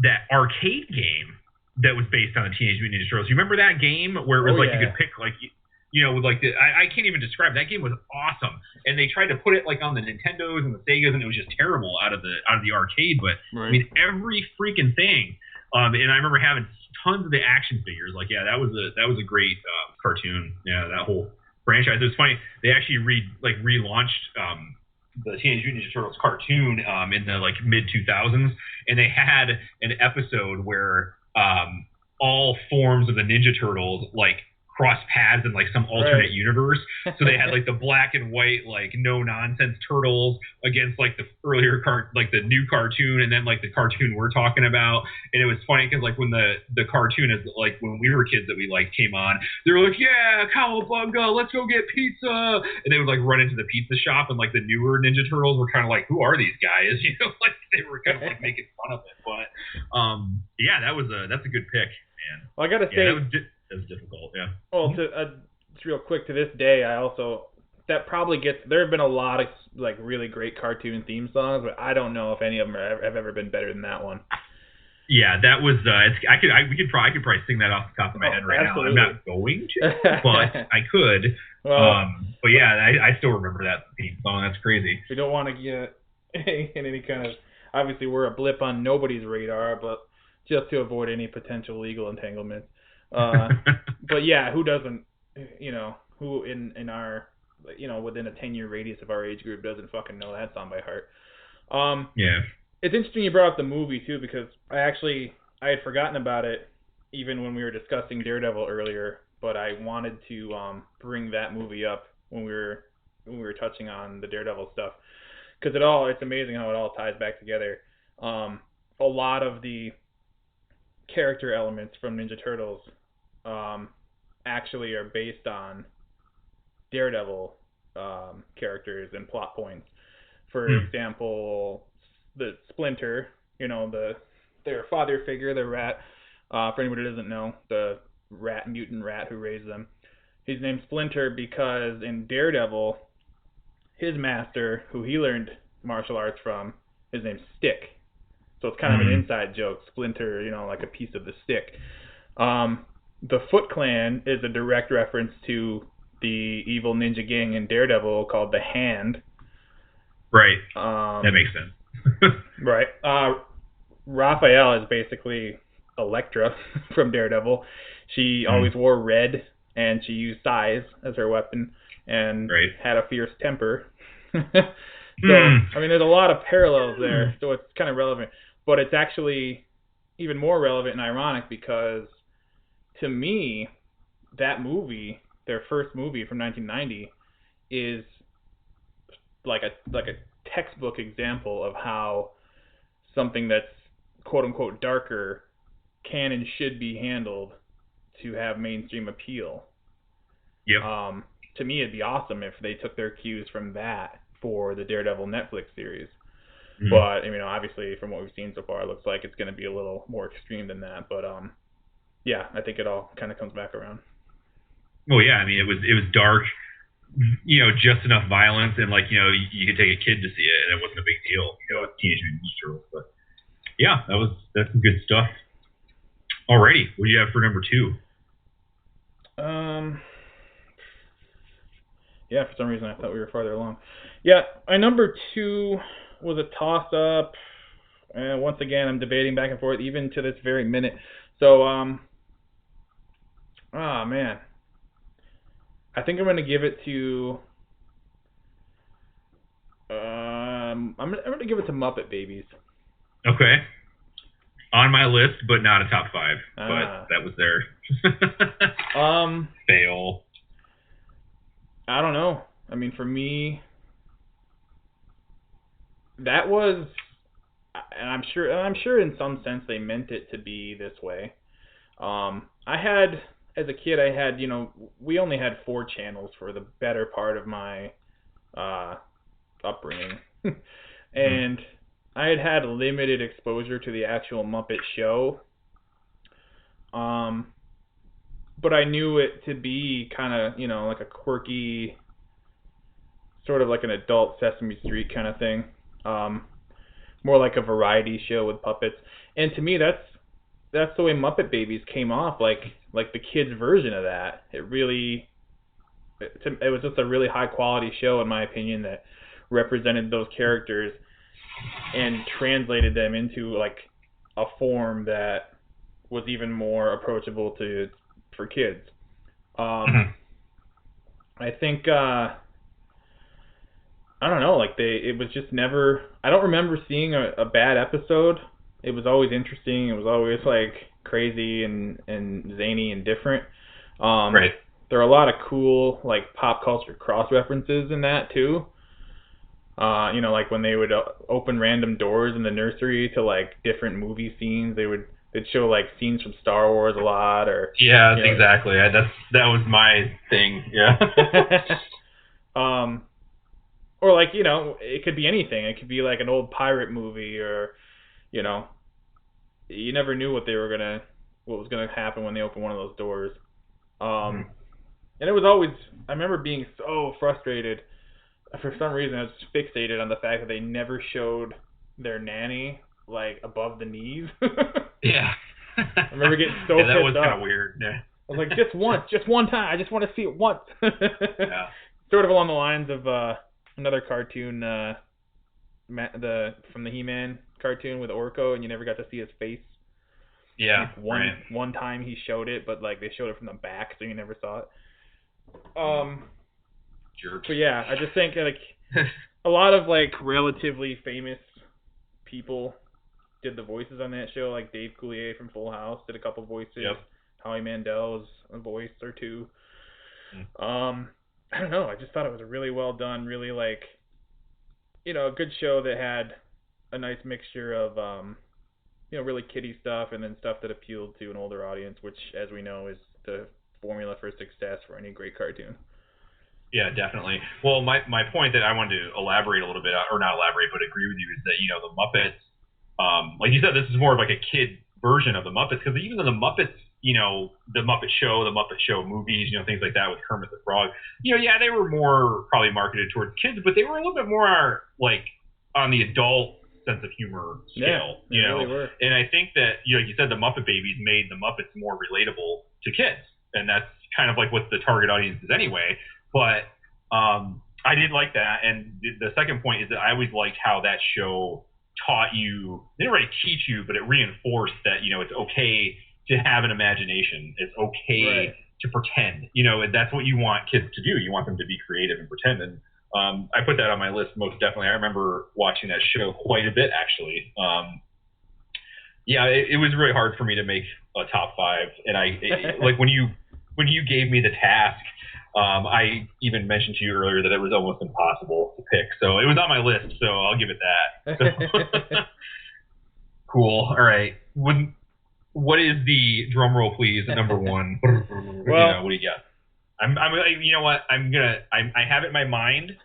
S2: that arcade game that was based on the Teenage Mutant Ninja Turtles. You remember that game where it was you could pick like, with like I can't even describe. That game was awesome, and they tried to put it like on the Nintendos and the Segas, and it was just terrible out of the arcade. But right. I mean, every freaking thing. And I remember having tons of the action figures. Like, yeah, that was a great cartoon. Yeah, that whole franchise. It was funny. They actually relaunched the Teenage Mutant Ninja Turtles cartoon in the like mid 2000s, and they had an episode where all forms of the Ninja Turtles like cross paths in like some alternate universe. So they had like the black and white like no nonsense turtles against like the earlier like the new cartoon, and then like the cartoon we're talking about. And it was funny because like when the cartoon is like when we were kids that we like came on, they were like, yeah, cowabunga, let's go get pizza, and they would like run into the pizza shop, and like the newer Ninja Turtles were kind of like, who are these guys? Like they were kind of like making fun of it. But yeah, that's a good pick, man.
S1: Well, I gotta say,
S2: that was difficult, yeah.
S1: Well, just real quick, to this day, there have been a lot of like really great cartoon theme songs, but I don't know if any of them have ever been better than that one.
S2: Yeah, that was. I could probably sing that off the top of my head right
S1: absolutely.
S2: now. I'm not going to, but I could.
S1: Well,
S2: But yeah, I still remember that theme song. That's crazy.
S1: we don't want to get in any kind of. Obviously, we're a blip on nobody's radar, but just to avoid any potential legal entanglements. But yeah, who doesn't? Who in our within a 10-year radius of our age group doesn't fucking know that song by heart?
S2: Yeah.
S1: It's interesting you brought up the movie too, because I had forgotten about it even when we were discussing Daredevil earlier, but I wanted to bring that movie up when we were touching on the Daredevil stuff, because it's amazing how it all ties back together. A lot of the character elements from Ninja Turtles actually are based on Daredevil characters and plot points. For example, the Splinter, their father figure, the rat. For anyone who doesn't know, the mutant rat who raised them. He's named Splinter because in Daredevil, his master, who he learned martial arts from, is named Stick. So it's kind of an inside joke. Splinter, like a piece of the stick. The Foot Clan is a direct reference to the evil ninja gang in Daredevil called the Hand.
S2: Right. That makes sense.
S1: Right. Raphael is basically Elektra from Daredevil. She always wore red, and she used sais as her weapon, and had a fierce temper. So, I mean, there's a lot of parallels there, so it's kind of relevant. But it's actually even more relevant and ironic because, to me, that movie, their first movie from 1990, is like a textbook example of how something that's quote unquote darker can and should be handled to have mainstream appeal.
S2: Yep.
S1: To me, it'd be awesome if they took their cues from that for the Daredevil Netflix series. But obviously, from what we've seen so far, it looks like it's going to be a little more extreme than that. But yeah, I think it all kind of comes back around.
S2: Well, yeah, I mean, it was dark, just enough violence, and you could take a kid to see it, and it wasn't a big deal, Teenage Mutant Ninja Turtles. But yeah, that's some good stuff. Alrighty, what do you have for number 2?
S1: Yeah, for some reason I thought we were farther along. Yeah, my number 2 was a toss-up. And once again, I'm debating back and forth, even to this very minute. So, man. I think I'm going to give it to... I'm going to give it to Muppet Babies.
S2: Okay. On my list, but not a top 5. But that was there. Fail.
S1: I don't know. I mean, for me, that was, and I'm sure in some sense they meant it to be this way. As a kid, we only had 4 channels for the better part of my upbringing, and I had limited exposure to the actual Muppet Show. But I knew it to be kind of, like a quirky, sort of like an adult Sesame Street kind of thing. More like a variety show with puppets. And to me, that's the way Muppet Babies came off, like the kids' version of that. It was just a really high quality show, in my opinion, that represented those characters and translated them into like a form that was even more approachable for kids. I think I don't know, it was just never. I don't remember seeing a bad episode. It was always interesting. It was always like crazy and zany and different.
S2: Right.
S1: There are a lot of cool like pop culture cross references in that too. Like when they would open random doors in the nursery to like different movie scenes, they'd show like scenes from Star Wars a lot, or
S2: exactly. That was my thing. Yeah.
S1: Or like it could be anything. It could be like an old pirate movie, or you never knew what was gonna happen when they opened one of those doors. And it was always, I remember being so frustrated. For some reason, I was fixated on the fact that they never showed their nanny like above the knees.
S2: Yeah.
S1: I remember getting so pissed
S2: that was
S1: off.
S2: kind of weird. Yeah.
S1: I was like, just once, just one time. I just want to see it once.
S2: Yeah.
S1: Sort of along the lines of another cartoon, from the He-Man cartoon with Orko, and you never got to see his face.
S2: Yeah.
S1: Like one time he showed it, but like they showed it from the back, so you never saw it.
S2: Jerk.
S1: But yeah, I just think like a lot of like relatively famous people did the voices on that show. Like Dave Coulier from Full House did a couple voices.
S2: Yep.
S1: Howie Mandel's a voice or two. I don't know. I just thought it was really well done. Really like, a good show that had a nice mixture of really kiddie stuff and then stuff that appealed to an older audience, which, as we know, is the formula for success for any great cartoon.
S2: Yeah, definitely. Well, my point that I wanted to elaborate a little bit, or not elaborate, but agree with you, is that, the Muppets, like you said, this is more of like a kid version of the Muppets, because even though the Muppets, the Muppet Show movies, things like that with Kermit the Frog, they were more probably marketed towards kids, but they were a little bit more like on the adult sense of humor scale,
S1: really were.
S2: And I think that, like you said, the Muppet Babies made the Muppets more relatable to kids, and that's kind of like what the target audience is anyway. But I did like that, and the second point is that I always liked how that show taught you. They didn't really teach you, but it reinforced that it's okay to have an imagination. It's okay to pretend. And that's what you want kids to do. You want them to be creative and pretend. And I put that on my list most definitely. I remember watching that show quite a bit, actually. It was really hard for me to make a top 5, and like when you gave me the task. I even mentioned to you earlier that it was almost impossible to pick, so it was on my list, so I'll give it that. Cool. All right. What is the drum roll, please? Number 1.
S1: Well,
S2: what do you got? You know what? I have it in my mind.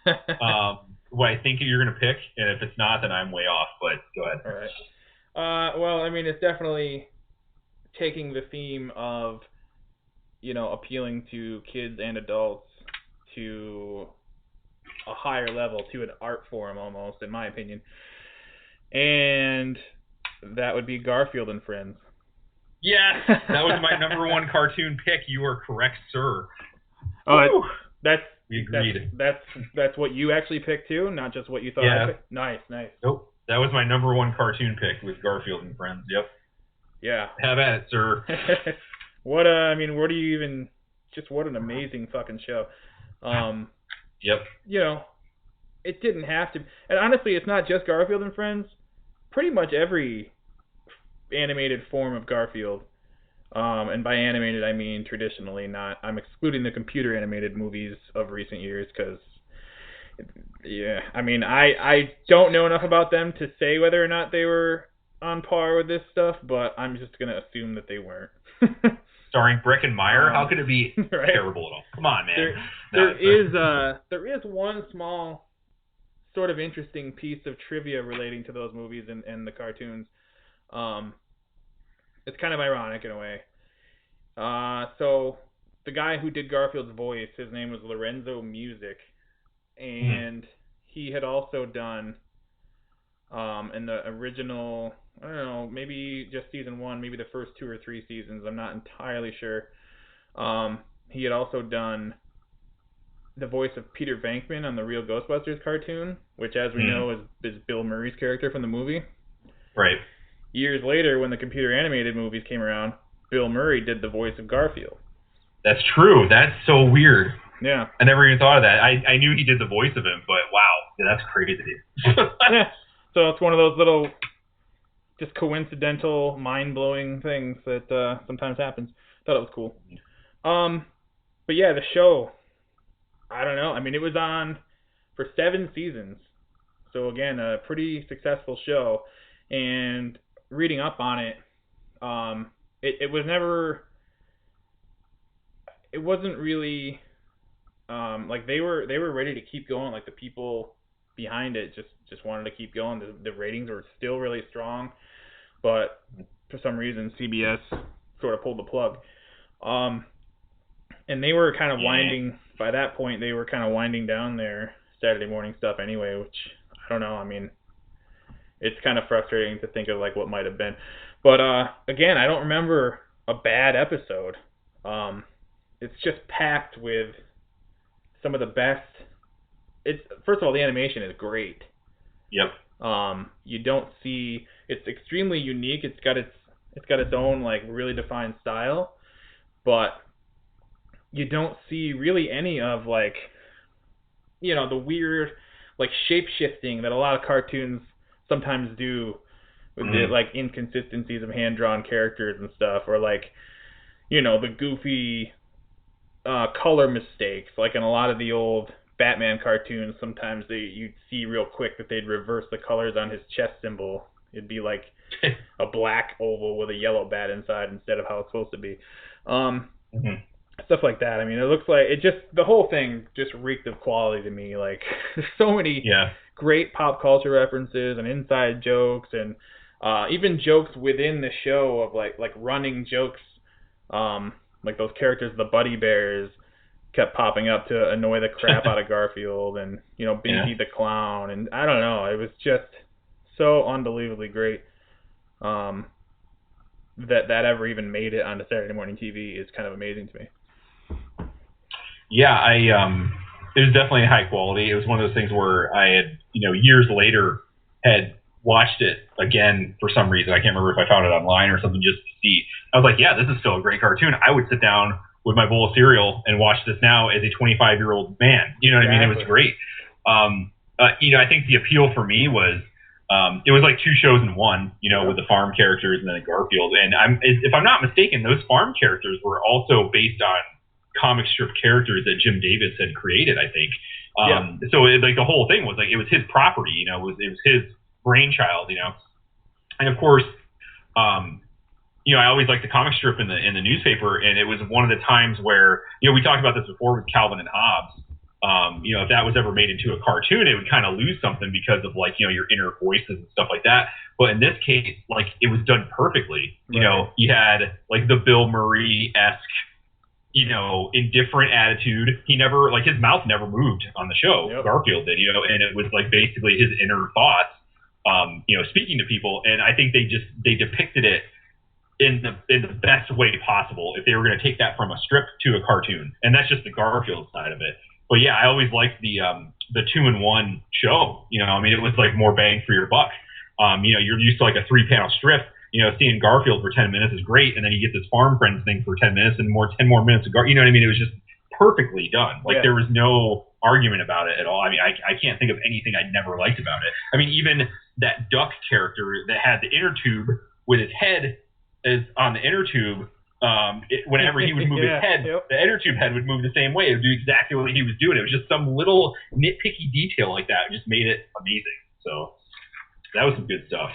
S2: What I think you're gonna pick, and if it's not, then I'm way off. But go ahead.
S1: All right. Well, I mean, it's definitely taking the theme of appealing to kids and adults to a higher level, to an art form almost, in my opinion. And that would be Garfield and Friends.
S2: Yes, that was my number 1 cartoon pick. You are correct, sir.
S1: Oh,
S2: we agreed.
S1: That's what you actually picked too, not just what you thought I picked? Nice.
S2: Nope. That was my number 1 cartoon pick with Garfield and Friends. Yep.
S1: Yeah.
S2: Have at it, sir.
S1: What an amazing fucking show.
S2: Yep.
S1: It didn't have to, and honestly, it's not just Garfield and Friends. Pretty much every animated form of Garfield, and by animated I mean traditionally, I'm excluding the computer animated movies of recent years, because I don't know enough about them to say whether or not they were on par with this stuff, but I'm just gonna assume that they weren't.
S2: Starring Brick and Meyer, how could it be terrible at all? Come on, man.
S1: There is one small sort of interesting piece of trivia relating to those movies and the cartoons. It's kind of ironic in a way. So the guy who did Garfield's voice, his name was Lorenzo Music, and he had also done in the original, I don't know, maybe just season 1, maybe the first 2 or 3 seasons, I'm not entirely sure. He had also done the voice of Peter Venkman on the Real Ghostbusters cartoon, which, as we know, is Bill Murray's character from the movie.
S2: Right.
S1: Years later, when the computer animated movies came around, Bill Murray did the voice of Garfield.
S2: That's true. That's so weird.
S1: Yeah.
S2: I never even thought of that. I knew he did the voice of him, but wow, that's crazy.
S1: Yeah. So it's one of those little, just coincidental, mind-blowing things that sometimes happens. Thought it was cool. But yeah, the show, I don't know. I mean, it was on for 7 seasons. So again, a pretty successful show. And reading up on it, it was never, it wasn't really, like they were ready to keep going. Like the people behind it just wanted to keep going. The ratings were still really strong, but for some reason CBS sort of pulled the plug. And they were kind of winding, by that point they were kind of winding down their Saturday morning stuff anyway, which I don't know. I mean, it's kind of frustrating to think of like what might have been. But again, I don't remember a bad episode. It's just packed with some of the best. It's first of all, the animation is great.
S2: Yep.
S1: You don't see, it's extremely unique. It's got its own like really defined style, but you don't see really any of like, the weird like shape shifting that a lot of cartoons sometimes do with the like inconsistencies of hand drawn characters and stuff, or like, the goofy color mistakes. Like in a lot of the old Batman cartoons, sometimes you'd see real quick that they'd reverse the colors on his chest symbol. It'd be like a black oval with a yellow bat inside instead of how it's supposed to be. Stuff like that. I mean, it looks like the whole thing just reeked of quality to me. Like, there's so many great pop culture references and inside jokes, and even jokes within the show of like running jokes. Like those characters, the Buddy Bears, kept popping up to annoy the crap out of Garfield, and Binky the Clown, and I don't know, it was just so unbelievably great. That ever even made it onto Saturday morning TV is kind of amazing to me.
S2: Yeah, it was definitely high quality. It was one of those things where I had, years later had watched it again for some reason. I can't remember if I found it online or something just to see. I was like, yeah, this is still a great cartoon. I would sit down with my bowl of cereal and watch this now as a 25-year-old man. You know what I mean? It was great. I think the appeal for me was, it was like two shows in one, with the farm characters and then Garfield. And if I'm not mistaken, those farm characters were also based on comic strip characters that Jim Davis had created, I think. So the whole thing was like, it was his property, it was his brainchild, and of course, I always liked the comic strip in the newspaper, and it was one of the times where, we talked about this before with Calvin and Hobbes. If that was ever made into a cartoon, it would kind of lose something because of like, your inner voices and stuff like that. But in this case, like, it was done perfectly.
S1: Right.
S2: You had like the Bill Murray-esque, indifferent attitude. He never, like, his mouth never moved on the show.
S1: Yep.
S2: Garfield did, and it was like basically his inner thoughts, speaking to people. And I think they depicted it in the best way possible if they were going to take that from a strip to a cartoon. And that's just the Garfield side of it. But yeah, I always liked the 2-in-1 show. It was like more bang for your buck. You're used to like a 3-panel strip. Seeing Garfield for 10 minutes is great, and then you get this Farm Friends thing for 10 minutes and 10 more minutes of Garfield. It was just perfectly done. Like, there was no argument about it at all. I mean, I can't think of anything I never liked about it. I mean, even that duck character that had the inner tube with his head is on the inner tube. Whenever he would move his head, the inner tube head would move the same way. It would do exactly what he was doing. It was just some little nitpicky detail like that. It just made it amazing. So that was some good stuff.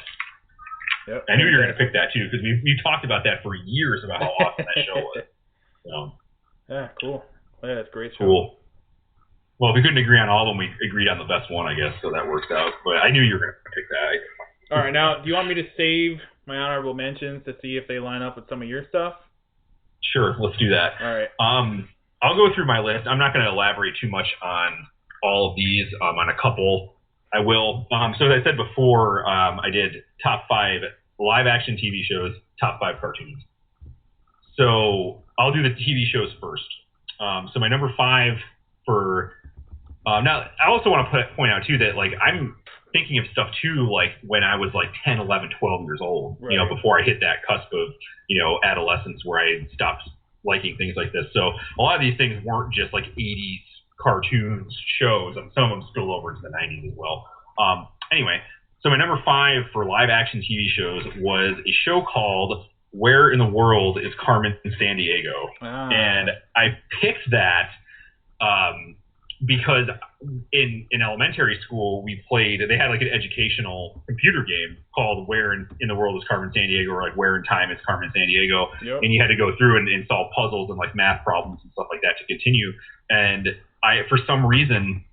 S1: Yep.
S2: I knew you were going to pick that too, because we've talked about that for years about how awesome that show was. So.
S1: Yeah, cool. Yeah, it's a great show.
S2: Cool. Well, if we couldn't agree on all of them, we agreed on the best one, I guess, so that worked out. But I knew you were going to pick that.
S1: All right, now, do you want me to save my honorable mentions to see if they line up with some of your stuff?
S2: Sure, let's do that.
S1: All right.
S2: I'll go through my list. I'm not going to elaborate too much on all of these. On a couple, I will. So as I said before, I did top 5 live-action TV shows, top 5 cartoons. So I'll do the TV shows first. So my number 5 for now, I also want to point out too that like I'm thinking of stuff too, like when I was like 10, 11, 12 years old,
S1: right.
S2: Before I hit that cusp of, adolescence where I stopped liking things like this. So a lot of these things weren't just like 80s cartoons shows. Some of them spilled over into the 90s as well. Anyway, so my number 5 for live action TV shows was a show called Where in the World is Carmen Sandiego? And I picked that because in elementary school they had like an educational computer game called Where in the World is Carmen Sandiego, or like Where in Time is Carmen Sandiego.
S1: Yep.
S2: And you had to go through and solve puzzles and like math problems and stuff like that to continue. And I, for some reason,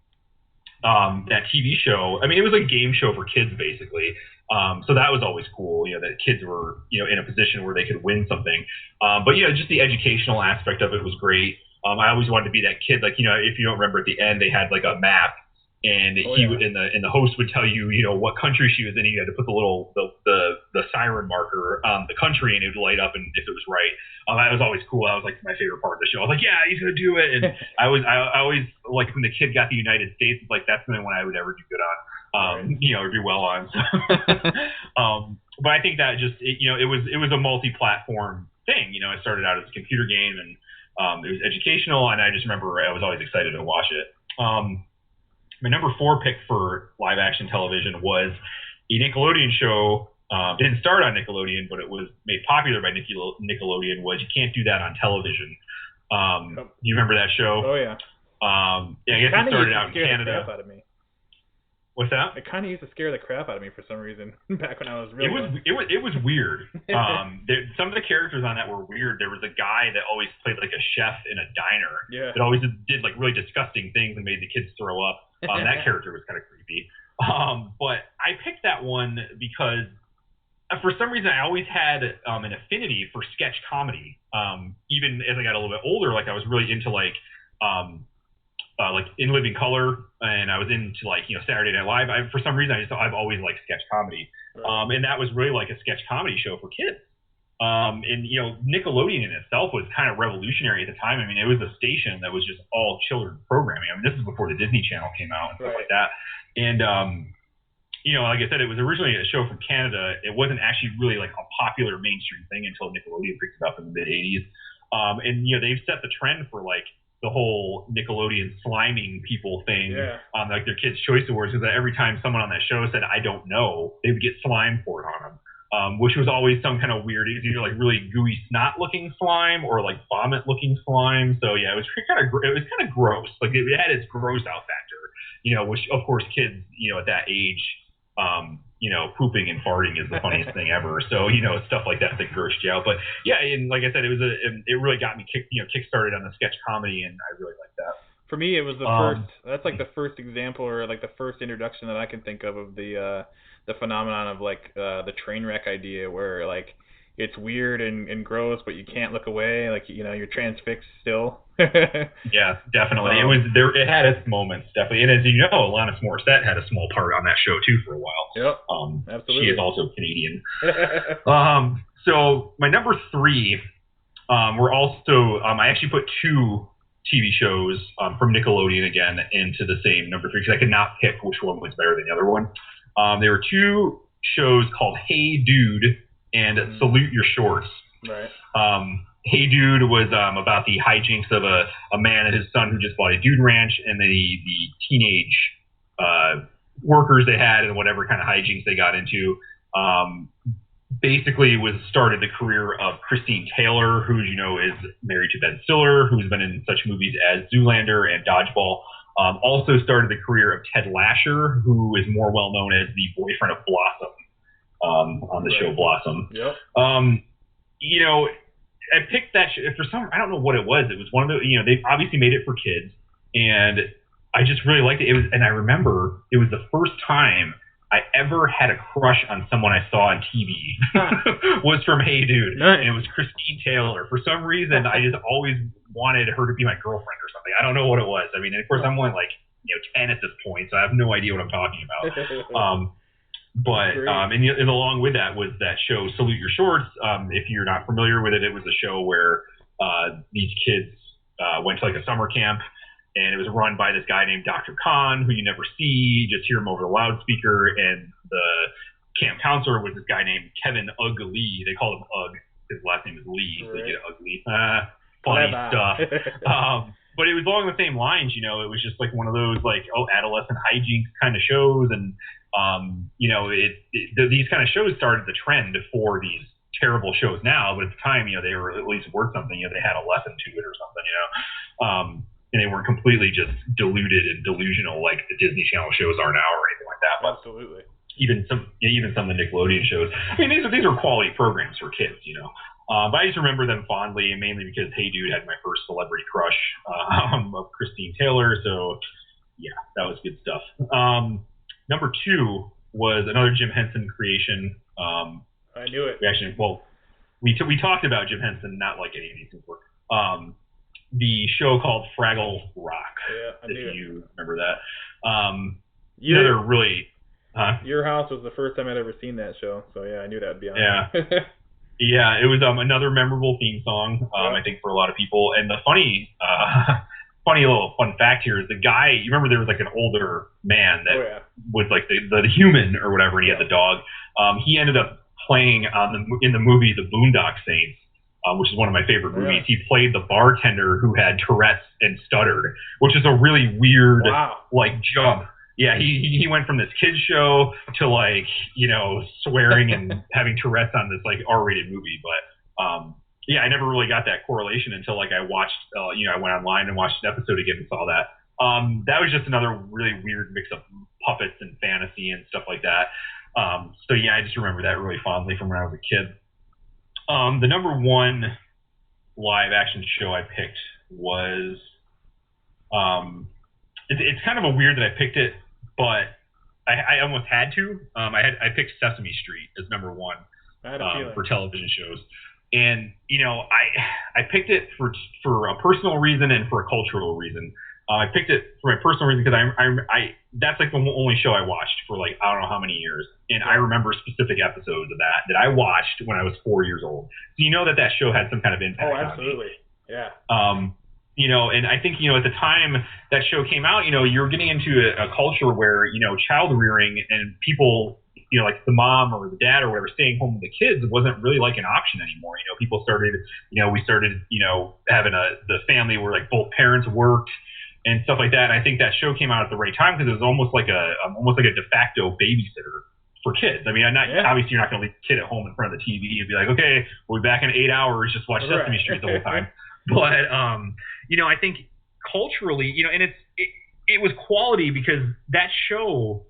S2: that TV show, I mean, it was a game show for kids basically. So that was always cool, that kids were, in a position where they could win something. But just the educational aspect of it was great. I always wanted to be that kid, like, if you don't remember at the end, they had like a map, and the host would tell you, what country she was in. You had to put the the siren marker on the country, and it would light up, and if it was right, that was always cool. That was like my favorite part of the show. I was like, yeah, he's gonna do it, and I always like when the kid got the United States. It's like that's the only one I would ever do good on. Or do well on. So. But I think that just it was a multi-platform thing. I started out as a computer game, and it was educational, and I just remember I was always excited to watch it. My number 4 pick for live action television was a Nickelodeon show. Didn't start on Nickelodeon, but it was made popular by Nickelodeon. Was You Can't Do That on Television. You remember that show?
S1: Oh yeah.
S2: I guess it started out in Canada.
S1: Out of me.
S2: What's that?
S1: It kind of used to scare the crap out of me for some reason back when I was really young.
S2: It was weird. Some of the characters on that were weird. There was a guy that always played like a chef in a diner.
S1: Yeah.
S2: That always did like really disgusting things and made the kids throw up. That character was kind of creepy. But I picked that one because for some reason I always had an affinity for sketch comedy. Even as I got a little bit older, like I was really into like In Living Color, and I was into like Saturday Night Live. For some reason I've always liked sketch comedy, and that was really like a sketch comedy show for kids. And Nickelodeon in itself was kind of revolutionary at the time. I mean, it was a station that was just all children programming. I mean, this is before the Disney Channel came out and stuff like that. And like I said, it was originally a show from Canada. It wasn't actually really like a popular mainstream thing until Nickelodeon picked it up in the mid '80s. And they've set the trend for like the whole Nickelodeon sliming people thing on like their Kids' Choice Awards, is that every time someone on that show said "I don't know," they would get slime poured on them. Which was always some kind of weird, either like really gooey snot looking slime or like vomit looking slime. So yeah, it was kind of gross. Like it had its gross out factor, which of course kids, at that age, pooping and farting is the funniest thing ever. So stuff like that grossed you out. But yeah, and like I said, it really got me kickstarted on the sketch comedy, and I really liked that.
S1: For me, it was the first. That's like the first example, or like the first introduction that I can think of the phenomenon of like the train wreck idea, where like it's weird and gross, but you can't look away. Like you're transfixed still.
S2: Yeah, definitely. It was there. It had its moments, definitely. And as you know, Alanis Morissette had a small part on that show too for a while.
S1: Yep. Absolutely.
S2: She is also Canadian. So my number 3 were also I actually put 2 TV shows from Nickelodeon again into the same number 3 because I could not pick which one was better than the other one. There were 2 shows called Hey Dude and Salute Your Shorts.
S1: Right.
S2: Hey Dude was about the hijinks of a man and his son who just bought a dude ranch, and the teenage workers they had and whatever kind of hijinks they got into. Basically started the career of Christine Taylor, who is married to Ben Stiller, who's been in such movies as Zoolander and Dodgeball. Also started the career of Ted Lasher, who is more well known as the boyfriend of Blossom on the show Blossom.
S1: Yep.
S2: I picked that for some. I don't know what it was. It was one of the. They obviously made it for kids, and I just really liked it. And I remember it was the first time I ever had a crush on someone I saw on TV. Was from Hey Dude.
S1: Nice.
S2: And it was Christine Taylor. For some reason, I just always wanted her to be my girlfriend or something. I don't know what it was. I mean, of course, I'm only like 10 at this point, so I have no idea what I'm talking about. But and along with that was that show Salute Your Shorts. If you're not familiar with it, it was a show where these kids went to like a summer camp, and it was run by this guy named Dr. Khan, who you never see, just hear him over the loudspeaker. And the camp counselor was this guy named Kevin Ugg Lee. They called him Ugg. His last name is Lee, so you get Ugly. Funny stuff. But it was along the same lines, it was just like one of those like adolescent hijinks kind of shows, and these kind of shows started the trend for these terrible shows now, but at the time, they were at least worth something. They had a lesson to it or something, and they weren't completely just diluted and delusional like the Disney Channel shows are now or anything like that. But
S1: absolutely.
S2: Even some of the Nickelodeon shows. I mean, these are quality programs for kids, But I just remember them fondly, and mainly because Hey Dude had my first celebrity crush of Christine Taylor. So yeah, that was good stuff. Number 2 was another Jim Henson creation.
S1: I knew it.
S2: We talked about Jim Henson not like any of these before. The show called Fraggle Rock.
S1: Yeah, I knew
S2: if you remember that.
S1: Yeah.
S2: Another really
S1: Your House was the first time I'd ever seen that show, so yeah, I knew that'd be on.
S2: Yeah. Yeah, it was another memorable theme song, I think, for a lot of people. And the funny little fun fact here is the guy, you remember there was like an older man that was like the human or whatever, and he had the dog. He ended up playing in the movie The Boondock Saints, which is one of my favorite movies. He played the bartender who had Tourette's and stuttered, which is a really weird like jump. Yeah, he went from this kids show to like, you know, swearing and having Tourette's on this like R-rated movie. But yeah, I never really got that correlation until like I watched, you know, I went online and watched an episode again and saw that. That was just another really weird mix of puppets and fantasy and stuff like that. So yeah, I just remember that really fondly from when I was a kid. The number one live action show I picked was, it's kind of a weird that I picked it, but I almost had to. I picked Sesame Street as number one for television shows, and you know I picked it for a personal reason and for a cultural reason. I picked it for my personal reason because I that's like the only show I watched for like I don't know how many years, and I remember specific episodes of that I watched when I was 4 years old. So you know that show had some kind of impact.
S1: Oh, absolutely, on me.
S2: Yeah. You know, and I think, you know, at the time that show came out, you know, you're getting into a culture where, you know, child rearing and people, you know, like the mom or the dad or whatever, staying home with the kids wasn't really like an option anymore. You know, people started, you know, we started, you know, having the family where like both parents worked and stuff like that. And I think that show came out at the right time because it was almost like a de facto babysitter for kids. I mean, obviously you're not going to leave the kid at home in front of the TV and be like, okay, we'll be back in 8 hours, just watch Sesame Street the whole time. But, you know, I think culturally, you know, and it was quality because that show,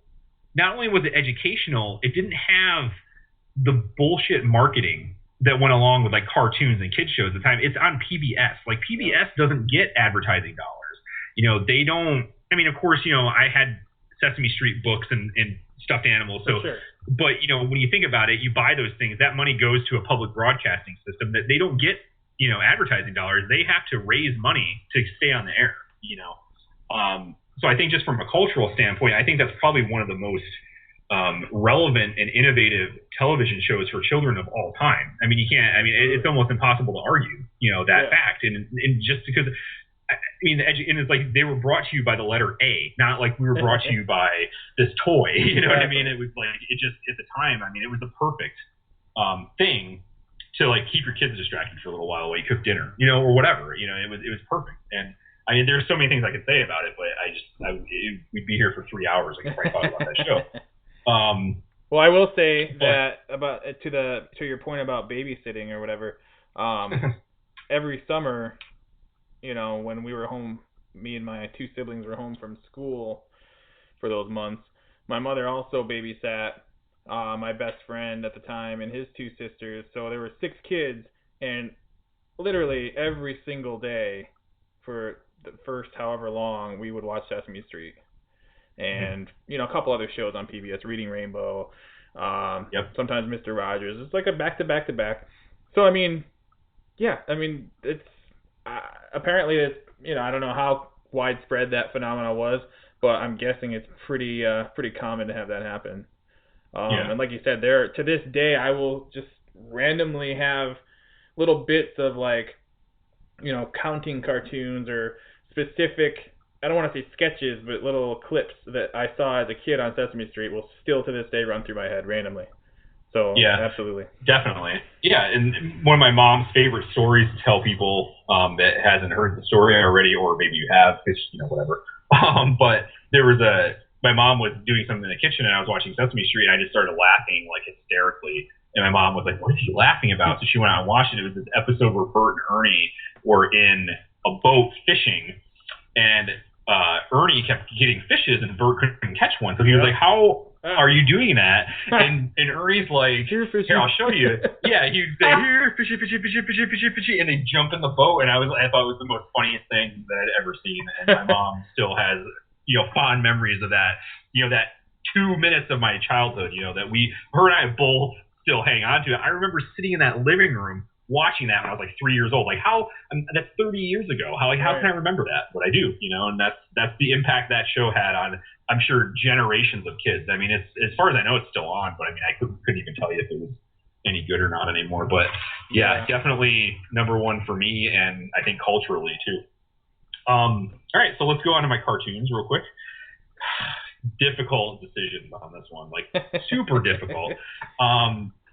S2: not only was it educational, it didn't have the bullshit marketing that went along with like cartoons and kids shows at the time. It's on PBS. Like PBS doesn't get advertising dollars. You know, they don't, I mean, of course, you know, I had Sesame Street books and stuffed animals. So, but you know, when you think about it, you buy those things, that money goes to a public broadcasting system that they don't get, you know, advertising dollars. They have to raise money to stay on the air, you know. So I think just from a cultural standpoint, I think that's probably one of the most relevant and innovative television shows for children of all time. I mean, it's almost impossible to argue, you know, that fact. And just because, I mean, and it's like they were brought to you by the letter A, not like we were brought to you by this toy. You know what I mean? It was like, it just, at the time, I mean, it was the perfect thing to like keep your kids distracted for a little while you cook dinner, you know, or whatever. You know, it was perfect. And I mean, there's so many things I could say about it, but we'd be here for 3 hours. I could probably talk about that show.
S1: Well, I will say that about to your point about babysitting or whatever. Every summer, you know, when we were home, me and my two siblings were home from school for those months. My mother also babysat my best friend at the time and his two sisters. So there were 6 kids, and literally every single day for the first however long, we would watch Sesame Street. And, you know, a couple other shows on PBS, Reading Rainbow, sometimes Mr. Rogers. It's like a back-to-back-to-back. So, I mean, yeah, I mean, it's apparently, it's, you know, I don't know how widespread that phenomenon was, but I'm guessing it's pretty common to have that happen. And like you said, to this day, I will just randomly have little bits of like, you know, counting cartoons or specific, I don't want to say sketches, but little clips that I saw as a kid on Sesame Street will still to this day run through my head randomly. So yeah, absolutely.
S2: Definitely. Yeah. And one of my mom's favorite stories to tell people that hasn't heard the story already, or maybe you have, it's, you know, whatever. But there was my mom was doing something in the kitchen and I was watching Sesame Street and I just started laughing like hysterically. And my mom was like, "What is he laughing about?" So she went out and watched it. It was this episode where Bert and Ernie were in a boat fishing, and Ernie kept getting fishes and Bert couldn't catch one. So he was like, "How are you doing that?" And Ernie's like, "Here, I'll show you." Yeah, he'd say, "Here, fishy, fishy, fishy, fishy, fishy, fishy," and they jump in the boat. And I thought it was the most funniest thing that I'd ever seen. And my mom still has, you know, fond memories of that. You know, that 2 minutes of my childhood. You know, that her and I both still hang on to it. I remember sitting in that living room watching that when I was like 3 years old. Like that's 30 years ago. How can I remember that? But I do, and that's the impact that show had on, I'm sure, generations of kids. I mean, it's, as far as I know, it's still on, but I mean, I couldn't even tell you if it was any good or not anymore. But yeah, definitely number one for me, and I think culturally too. All right, so let's go on to my cartoons real quick. Difficult decisions on this one, like super difficult.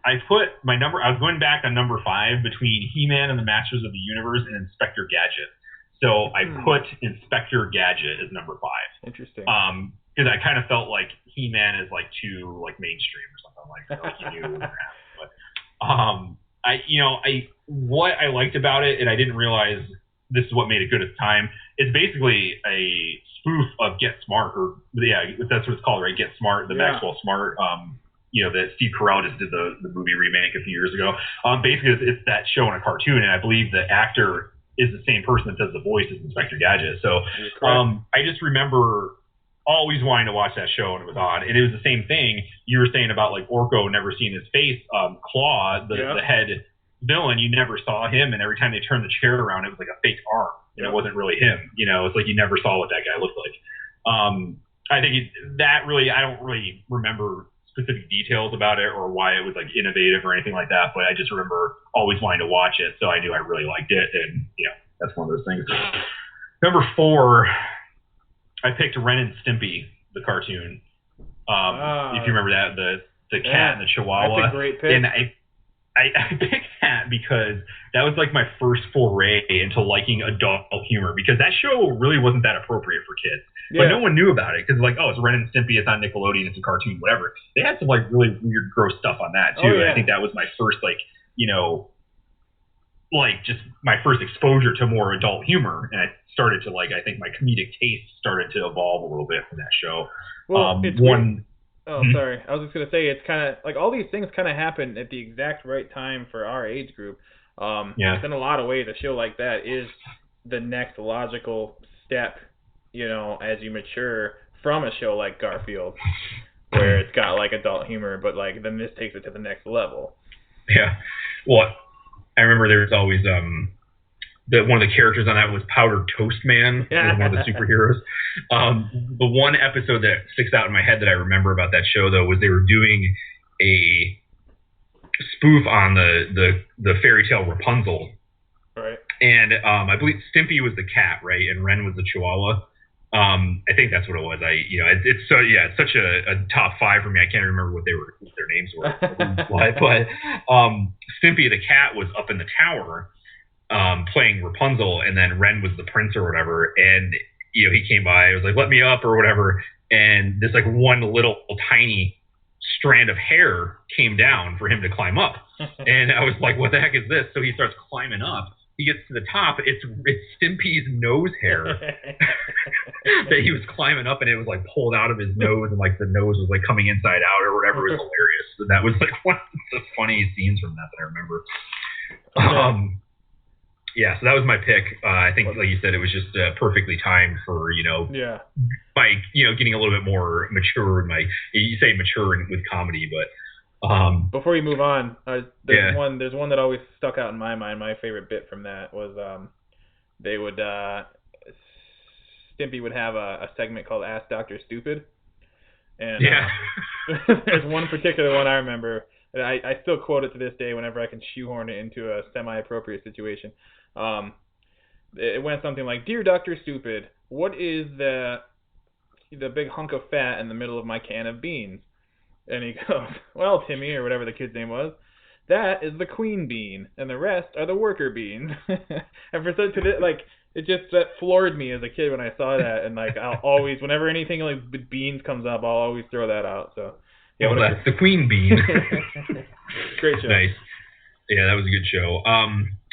S2: I was going back on number 5 between He-Man and the Masters of the Universe and Inspector Gadget. So I put Inspector Gadget as number 5. Interesting. Because I kind of felt like He-Man is like too like mainstream or something like that. Like you knew what was happening. But what I liked about it, and I didn't realize this is what made it good at the time. It's basically a spoof of Get Smart, or that's what it's called, right? Get Smart, the Maxwell Smart. That Steve Carell just did the movie remake a few years ago. Basically, it's that show in a cartoon, and I believe the actor is the same person that does the voice as Inspector Gadget. So I just remember always wanting to watch that show when it was on, and it was the same thing you were saying about like Orko never seeing his face. Claw, the head villain, you never saw him, and every time they turned the chair around, it was like a fake arm. It wasn't really him. It's like you never saw what that guy looked like. I think I don't really remember specific details about it or why it was like innovative or anything like that, but I just remember always wanting to watch it, so I knew I really liked it, and that's one of those things. Number 4, I picked Ren and Stimpy, the cartoon. If you remember that, the cat and the Chihuahua.
S1: That's a great pick.
S2: And I picked that because that was like my first foray into liking adult humor, because that show really wasn't that appropriate for kids. But no one knew about it because like, it's Ren and Stimpy, it's on Nickelodeon, it's a cartoon, whatever. They had some like really weird, gross stuff on that too. And I think that was my first just my first exposure to more adult humor, and I started to I think my comedic taste started to evolve a little bit from that show.
S1: Well, sorry. I was just going to say, it's kind of like all these things kind of happen at the exact right time for our age group. In a lot of ways, a show like that is the next logical step, as you mature from a show like Garfield, where it's got like adult humor, but like then this takes it to the next level.
S2: Yeah. Well, I remember there was always one of the characters on that was Powdered Toast Man, one of the superheroes. The one episode that sticks out in my head that I remember about that show, though, was they were doing a spoof on the fairy tale Rapunzel.
S1: Right.
S2: And I believe Stimpy was the cat, right, and Ren was the Chihuahua. I think that's what it was. It's such a top 5 for me. I can't remember what their names were. But Stimpy the cat was up in the tower, playing Rapunzel, and then Ren was the prince or whatever, and he came by, I was like, let me up or whatever, and this like one little tiny strand of hair came down for him to climb up, and I was like, what the heck is this? So he starts climbing up, he gets to the top, it's Stimpy's nose hair that he was climbing up, and it was like pulled out of his nose, and like the nose was like coming inside out or whatever. It was hilarious. So that was like one of the funniest scenes from that I remember. So that was my pick. I think, like you said, it was just perfectly timed for, my, getting a little bit more mature in my, you say mature with comedy, but.
S1: Before you move on, there's one that always stuck out in my mind. My favorite bit from that was they would, Stimpy would have a segment called Ask Dr. Stupid. And there's one particular one I remember. I still quote it to this day whenever I can shoehorn it into a semi-appropriate situation. It went something like, "Dear Dr. Stupid, what is the big hunk of fat in the middle of my can of beans?" And he goes, "Well, Timmy," or whatever the kid's name was, "that is the queen bean, and the rest are the worker beans." And for such that floored me as a kid when I saw that, and like I'll always, whenever anything like beans comes up, I'll always throw that out. So
S2: yeah, that's the queen bean.
S1: Great show.
S2: Nice. Yeah, that was a good show.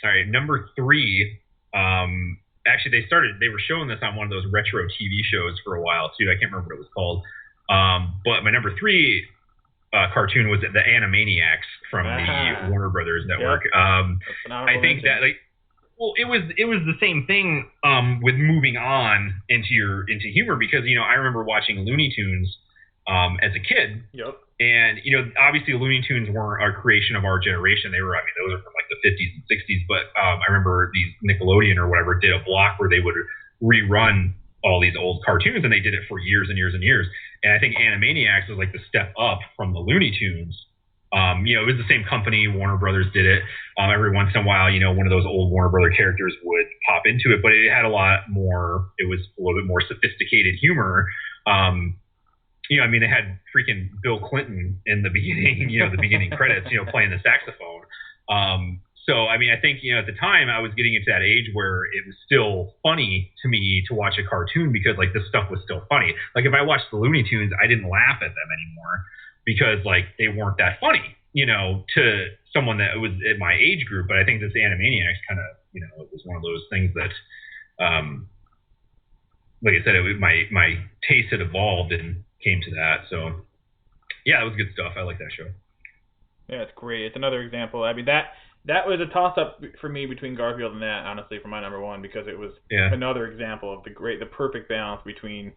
S2: All right, number 3. Actually, they were showing this on one of those retro TV shows for a while too. I can't remember what it was called. But my number 3 cartoon was the Animaniacs from the Warner Brothers network. I think that it was the same thing with moving on into humor, because I remember watching Looney Tunes as a kid.
S1: Yep.
S2: And obviously Looney Tunes weren't a creation of our generation. They were, I mean, those are from like the 50s and 60s. But I remember these Nickelodeon or whatever did a block where they would rerun all these old cartoons, and they did it for years and years and years. And I think Animaniacs was like the step up from the Looney Tunes. It was the same company. Warner Brothers did it. Every once in a while, one of those old Warner Brother characters would pop into it, but it had a lot more. It was a little bit more sophisticated humor. I mean, they had freaking Bill Clinton in the beginning, the beginning credits, playing the saxophone. So, I mean, I think, at the time I was getting into that age where it was still funny to me to watch a cartoon because, like, this stuff was still funny. Like, if I watched the Looney Tunes, I didn't laugh at them anymore because, like, they weren't that funny, to someone that was in my age group. But I think this Animaniacs kind of, it was one of those things that, like I said, my taste had evolved and came to that. So yeah, it was good stuff. I like that show.
S1: Yeah, it's great. It's another example. I mean, that was a toss up for me between Garfield and that, honestly, for my number one, because it was another example of the perfect balance between,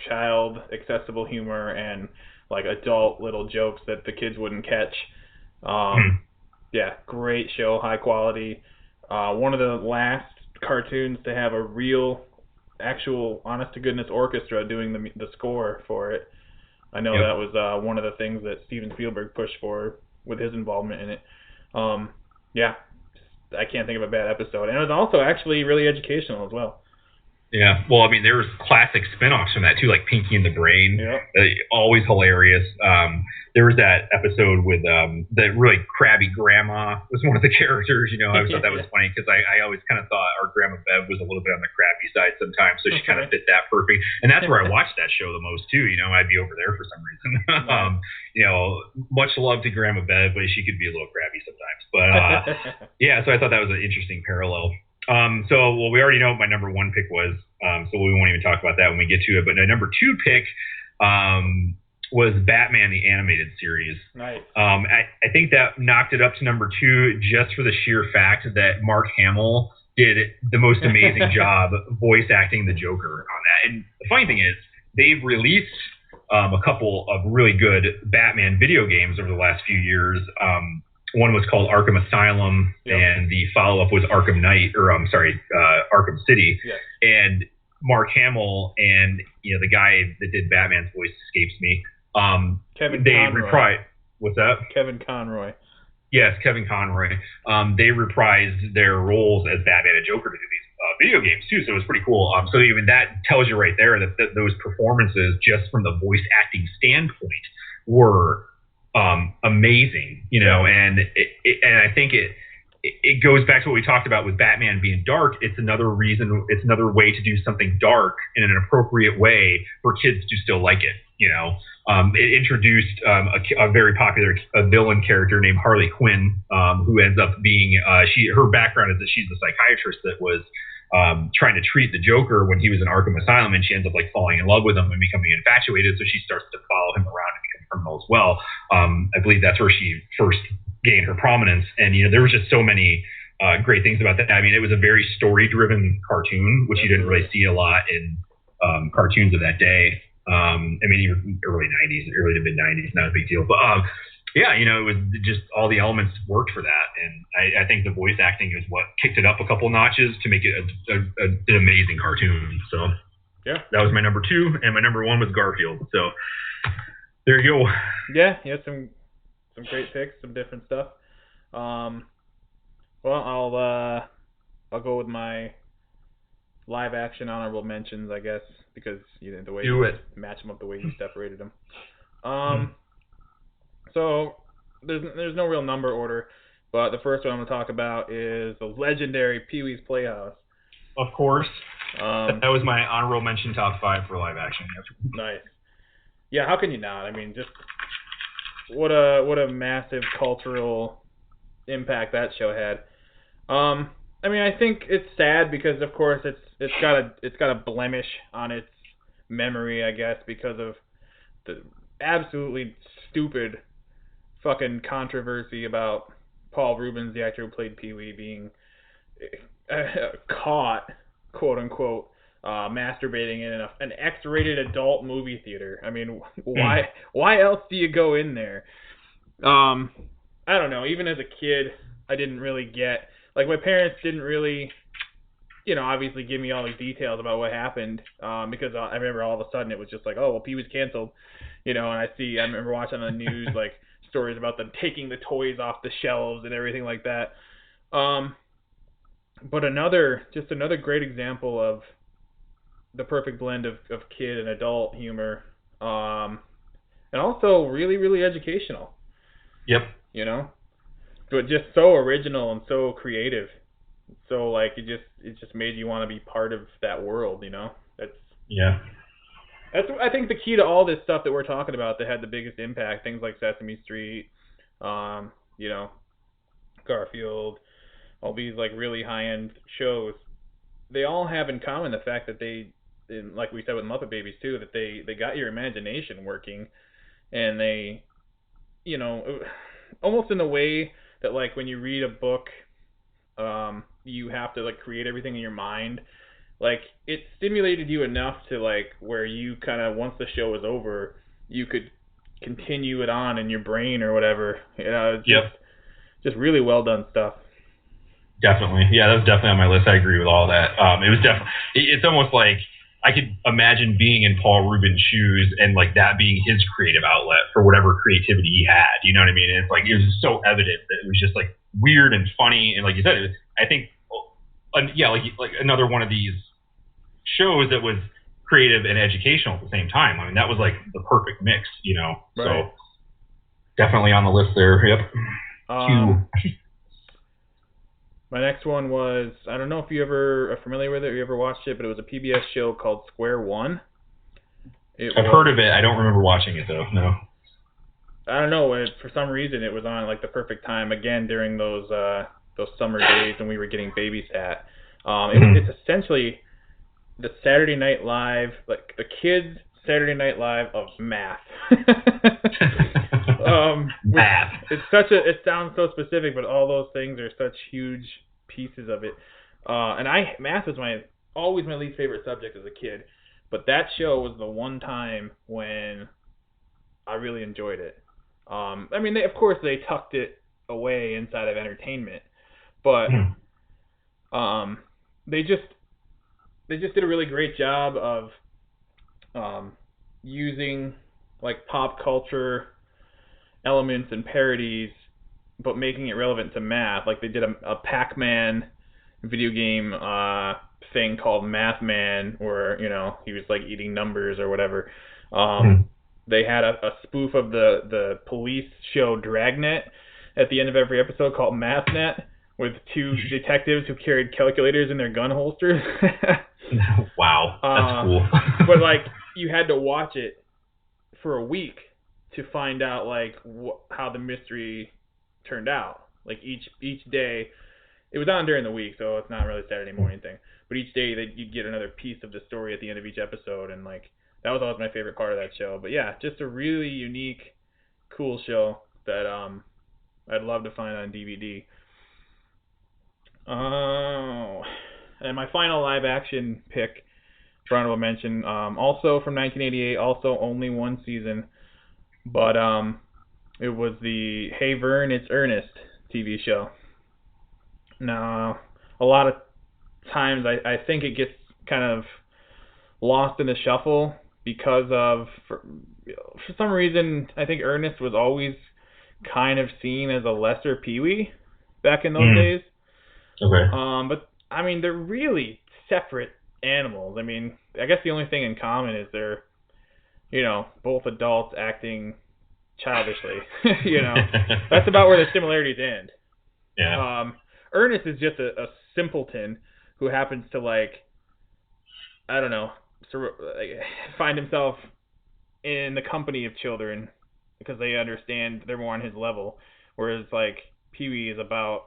S1: child accessible humor and like adult little jokes that the kids wouldn't catch. Yeah, great show, high quality. One of the last cartoons to have a real, actual, honest to goodness orchestra doing the score for it. I know that was one of the things that Steven Spielberg pushed for with his involvement in it. Yeah, I can't think of a bad episode, and it was also actually really educational as well.
S2: Yeah, well, I mean, there was classic spin-offs from that too, like Pinky and the Brain. Always hilarious. There was that episode with the really crabby grandma was one of the characters. I always thought that was funny because I always kind of thought our grandma Bev was a little bit on the crabby side sometimes, so she kind of fit that perfect. And that's where I watched that show the most too. I'd be over there for some reason. Much love to Grandma Bev, but she could be a little crabby sometimes. But yeah, so I thought that was an interesting parallel. We already know what my number one pick was, so we won't even talk about that when we get to it. But my number two pick was Batman the Animated Series.
S1: Nice.
S2: I think that knocked it up to number two just for the sheer fact that Mark Hamill did the most amazing job voice acting the Joker on that. And the funny thing is, they've released a couple of really good Batman video games over the last few years. One was called Arkham Asylum, and the follow-up was Arkham Knight, Arkham City.
S1: Yes.
S2: And Mark Hamill and the guy that did Batman's voice escapes me.
S1: Kevin Conroy.
S2: What's that?
S1: Kevin Conroy.
S2: Yes, Kevin Conroy. They reprised their roles as Batman and Joker to do these video games too, so it was pretty cool. So even that tells you right there that those performances, just from the voice acting standpoint, were amazing, and I think it goes back to what we talked about with Batman being dark. It's another way to do something dark in an appropriate way for kids to still like it. It introduced a very popular villain character named Harley Quinn, who ends up being her background is that she's the psychiatrist that was trying to treat the Joker when he was in Arkham Asylum, and she ends up like falling in love with him and becoming infatuated. So she starts to follow him around and become a criminal as well. I believe that's where she first gained her prominence. And there was just so many great things about that. I mean, it was a very story-driven cartoon, which you didn't really see a lot in cartoons of that day. I mean, even early to mid 90s, not a big deal. But yeah, it was just all the elements worked for that, and I think the voice acting is what kicked it up a couple notches to make it an amazing cartoon. So
S1: yeah,
S2: that was my number two, and my number one was Garfield. So there you go.
S1: Yeah, some great picks, some different stuff. Well, I'll go with my live action honorable mentions, I guess, because the way you match them up, the way you separated them. So there's no real number order, but the first one I'm going to talk about is the legendary Pee-wee's Playhouse.
S2: Of course. That was my honorable mention top 5 for live action.
S1: Nice. Yeah, how can you not? I mean, just what a massive cultural impact that show had. I mean, I think it's sad because, of course, it's got a blemish on its memory, I guess, because of the absolutely stupid fucking controversy about Paul Reubens, the actor who played Pee-wee, being caught, quote unquote, masturbating in an X-rated adult movie theater. I mean, why else do you go in there? I don't know. Even as a kid, I didn't really get, like, my parents didn't really, obviously give me all these details about what happened, because I remember all of a sudden it was just like, oh, well, Pee-wee's canceled, and I remember watching on the news, like, stories about them taking the toys off the shelves and everything like that. But another great example of the perfect blend of kid and adult humor, and also really, really educational.
S2: Yep.
S1: But just so original and so creative. So like it just made you want to be part of that world. That's I think the key to all this stuff that we're talking about that had the biggest impact. Things like Sesame Street, you know, Garfield, all these like really high end shows. They all have in common the fact that like we said with Muppet Babies too, that they got your imagination working, and they, almost in a way that like when you read a book, you have to like create everything in your mind. Like it stimulated you enough to like where you kind of, once the show was over, you could continue it on in your brain or whatever. Just really well done stuff.
S2: Definitely. Yeah, that was definitely on my list. I agree with all that. It was definitely, it's almost like I could imagine being in Paul Rubin's shoes and like that being his creative outlet for whatever creativity he had. You know what I mean? And it's like, it was so evident that it was just like weird and funny. And like you said, I think, like another one of these shows that was creative and educational at the same time. I mean, that was like the perfect mix,
S1: Right.
S2: So definitely on the list there. Yep.
S1: My next one was, I don't know if you ever are familiar with it or you ever watched it, but it was a PBS show called Square One.
S2: I've heard of it. I don't remember watching it though. No.
S1: I don't know. For some reason, it was on like the perfect time again during those summer days when we were getting babysat. It's essentially the Saturday Night Live, like the kids' Saturday Night Live of math.
S2: Math.
S1: It sounds so specific, but all those things are such huge pieces of it. And math was always my least favorite subject as a kid, but that show was the one time when I really enjoyed it. I mean, of course they tucked it away inside of entertainment, but they just did a really great job of using like pop culture elements and parodies, but making it relevant to math. Like they did a Pac-Man video game thing called Math Man, where he was like eating numbers or whatever. They had a spoof of the police show Dragnet at the end of every episode called MathNet, with two detectives who carried calculators in their gun holsters.
S2: Wow, that's cool.
S1: But like you had to watch it for a week to find out like how the mystery turned out. Like each day, it was on during the week, so it's not really a Saturday morning thing. But each day you'd get another piece of the story at the end of each episode, and like that was always my favorite part of that show. But yeah, just a really unique, cool show that I'd love to find on DVD. Oh, and my final live action pick, Brian will mention, also from 1988, also only one season, but it was the Hey Vern, It's Ernest TV show. Now, a lot of times I think it gets kind of lost in the shuffle because of, for some reason, I think Ernest was always kind of seen as a lesser Pee-wee back in those days.
S2: Okay.
S1: But I mean, they're really separate animals. I mean, I guess the only thing in common is they're, both adults acting childishly. That's about where the similarities end.
S2: Yeah.
S1: Ernest is just a simpleton who happens to find himself in the company of children because they understand they're more on his level, whereas like Pee-wee is about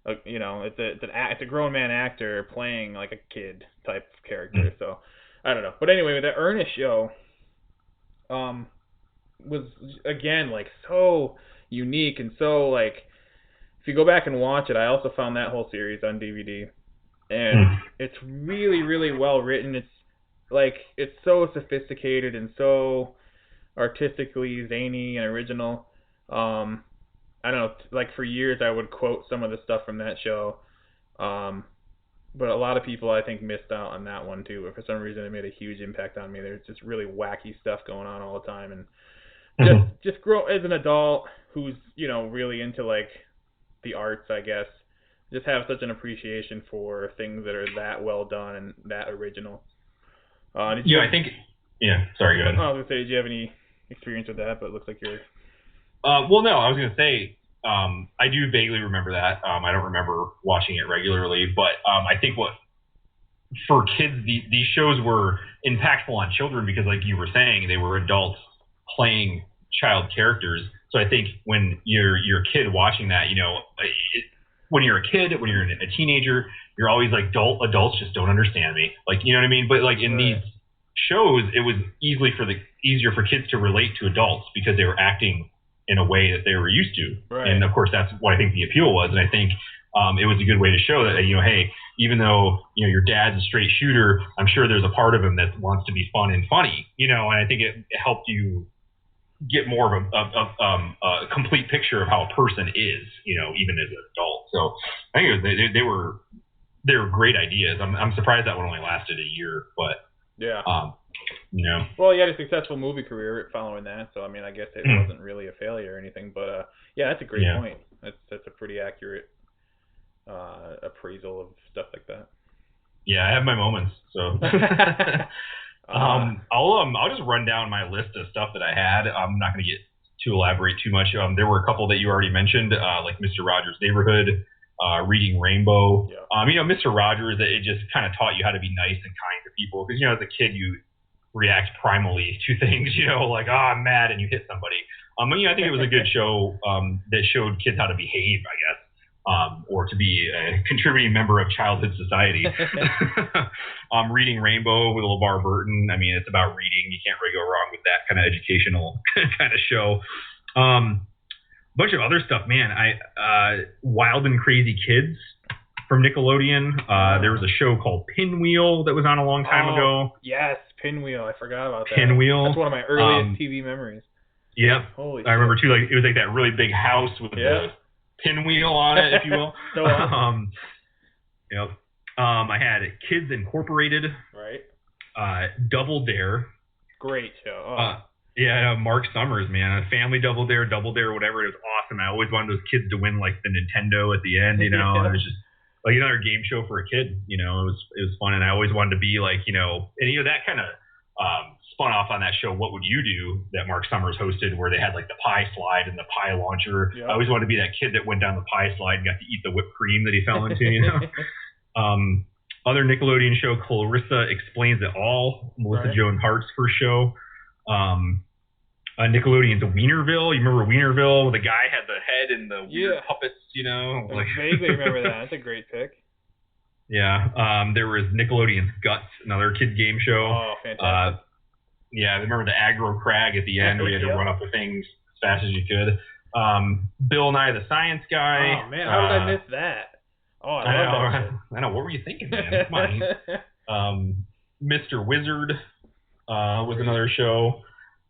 S1: it's a grown man actor playing like a kid type of character. So I don't know, but anyway, that Ernest show was again like so unique and so like if you go back and watch it, I also found that whole series on DVD, and it's really, really well written. It's so sophisticated and so artistically zany and original. I don't know, like for years I would quote some of the stuff from that show. Um, but a lot of people I think missed out on that one too. But for some reason it made a huge impact on me. There's just really wacky stuff going on all the time, and just grow as an adult who's really into like the arts, I guess. Just have such an appreciation for things that are that well done and that original.
S2: I think. Yeah, sorry, go ahead.
S1: I was gonna say, did you have any experience with that? But it looks like you're.
S2: Well, no, I was gonna say I do vaguely remember that. I don't remember watching it regularly, but I think for kids, these shows were impactful on children because, like you were saying, they were adults playing child characters. So I think when you're a kid watching that, when you're a kid, when you're a teenager, you're always like, adults just don't understand me. Like, you know what I mean? But like in these shows, it was easier for kids to relate to adults because they were acting in a way that they were used to. Right. And of course, that's what I think the appeal was. And I think it was a good way to show that, hey, even though, your dad's a straight shooter, I'm sure there's a part of him that wants to be fun and funny, and I think it helped you get more of a complete picture of how a person is, even as an adult. So I think they were great ideas. I'm surprised that one only lasted a year, but
S1: yeah.
S2: Well,
S1: he had a successful movie career following that, so I mean, I guess it wasn't really a failure or anything. But yeah, that's a great point. That's a pretty accurate appraisal of stuff like that.
S2: Yeah, I have my moments. So I'll just run down my list of stuff that I had. I'm not going to get to elaborate too much. There were a couple that you already mentioned, like Mr. Rogers' Neighborhood, Reading Rainbow. Yeah. Mr. Rogers, it just kind of taught you how to be nice and kind to people because as a kid you react primally to things, like, I'm mad, and you hit somebody. I think it was a good show that showed kids how to behave, I guess, or to be a contributing member of childhood society. Reading Rainbow with LeVar Burton. I mean, it's about reading. You can't really go wrong with that kind of educational kind of show. Bunch of other stuff, man. Wild and Crazy Kids from Nickelodeon. There was a show called Pinwheel that was on a long time ago.
S1: Yes, Pinwheel. I forgot about that.
S2: Pinwheel.
S1: That's one of my earliest TV memories.
S2: Yep.
S1: Holy
S2: I remember too. Like it was like that really big house with the pinwheel on it, if you will.
S1: So awesome.
S2: Yep. I had Kids Incorporated.
S1: Right.
S2: Double Dare.
S1: Great show.
S2: Yeah, Mark Summers, man. Family Double Dare, whatever. It was awesome. I always wanted those kids to win like the Nintendo at the end. It was just like another game show for a kid. It was fun, and I always wanted to be like, and that kind of spun off on that show. What Would You Do? That Mark Summers hosted, where they had like the pie slide and the pie launcher. Yep. I always wanted to be that kid that went down the pie slide and got to eat the whipped cream that he fell into. Other Nickelodeon show, Clarissa Explains It All. Melissa Joan Hart's first show. Nickelodeon's Wienerville. You remember Wienerville? The guy had the head and the weird puppets,
S1: I vaguely remember that. That's a great pick.
S2: Yeah. There was Nickelodeon's Guts, another kid game show.
S1: Oh, fantastic.
S2: Yeah, I remember the aggro crag at the end where you had to run up the things as fast as you could. Bill Nye the Science Guy.
S1: Oh, man. How did I miss that? Oh, I love that shit.
S2: I know. What were you thinking, man? Come on. Mr. Wizard was another show.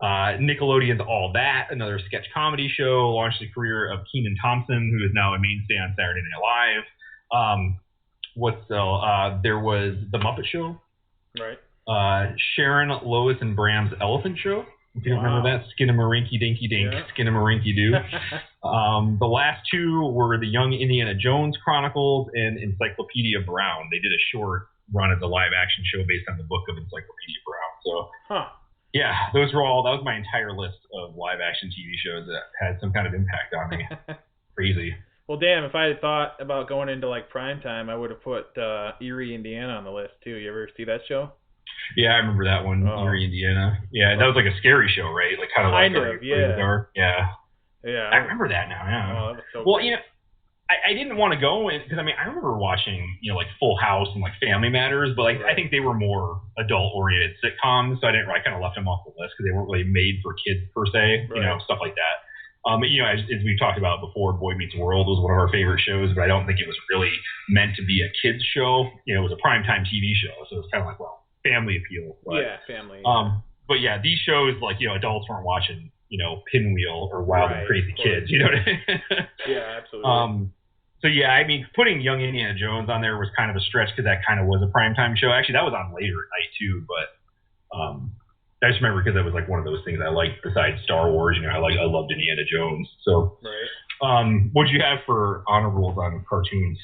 S2: Nickelodeon's All That, another sketch comedy show, launched the career of Kenan Thompson, who is now a mainstay on Saturday Night Live. There was The Muppet Show.
S1: Right.
S2: Sharon, Lois, and Bram's Elephant Show. If you remember that, Skinnamarink Dinky Dink, Skinnamarink Doo. The last two were the Young Indiana Jones Chronicles and Encyclopedia Brown. They did a short run as a live action show based on the book of Encyclopedia Brown. So, yeah, those were all. That was my entire list of live action TV shows that had some kind of impact on me. Crazy.
S1: Well, damn, if I had thought about going into like prime time, I would have put Erie, Indiana on the list too. You ever see that show?
S2: Yeah, I remember that one, Erie, Indiana. Yeah, that was like a scary show, right? Like kind of
S1: yeah.
S2: Yeah. I remember that now. Yeah.
S1: Oh, that was so great.
S2: I didn't want to go because I remember watching like Full House and like Family Matters, but I think they were more adult-oriented sitcoms, so I kind of left them off the list because they weren't really made for kids per se, stuff like that. As we've talked about before, Boy Meets World was one of our favorite shows, but I don't think it was really meant to be a kids show. It was a primetime TV show, so it was kind of like, well, family appeal. But,
S1: family.
S2: But yeah, these shows, like, adults weren't watching, Pinwheel or Wild and Crazy Kids, you know what I mean?
S1: Yeah, absolutely.
S2: So yeah, I mean, putting Young Indiana Jones on there was kind of a stretch because that kind of was a primetime show. Actually, that was on later at night too, but I just remember because it was like one of those things I liked besides Star Wars. I loved Indiana Jones. So, what did you have for honorables on cartoons?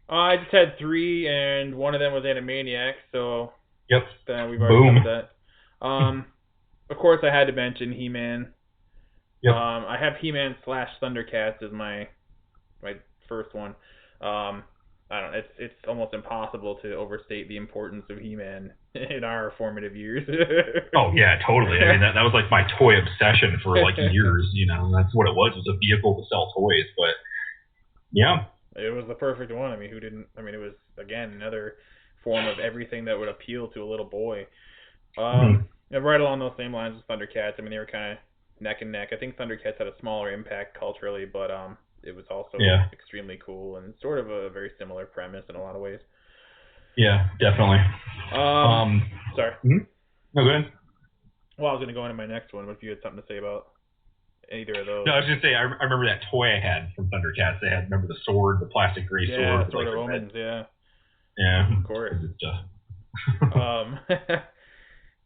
S1: I just had 3, and one of them was Animaniacs. So
S2: yep,
S1: we've already covered that. Of course, I had to mention He-Man.
S2: Yep.
S1: I have He-Man / Thundercats as my first one. I don't know, it's almost impossible to overstate the importance of He-Man in our formative years.
S2: Oh yeah, totally. I mean, that was like my toy obsession for like years. That's what it was. It was a vehicle to sell toys. But yeah,
S1: it was the perfect one. I mean, who didn't? I mean, it was again another form of everything that would appeal to a little boy. And right along those same lines with Thundercats. I mean, they were kind of neck and neck. I think Thundercats had a smaller impact culturally, but it was also extremely cool and sort of a very similar premise in a lot of ways.
S2: Yeah, definitely.
S1: Sorry.
S2: Mm-hmm. No, go ahead.
S1: Well, I was going to go into my next one, but if you had something to say about either of those.
S2: No, I was going to say, I remember that toy I had from Thundercats. Remember the sword, the plastic gray sword?
S1: Yeah, Sword of Omens,
S2: yeah. Yeah.
S1: Of course.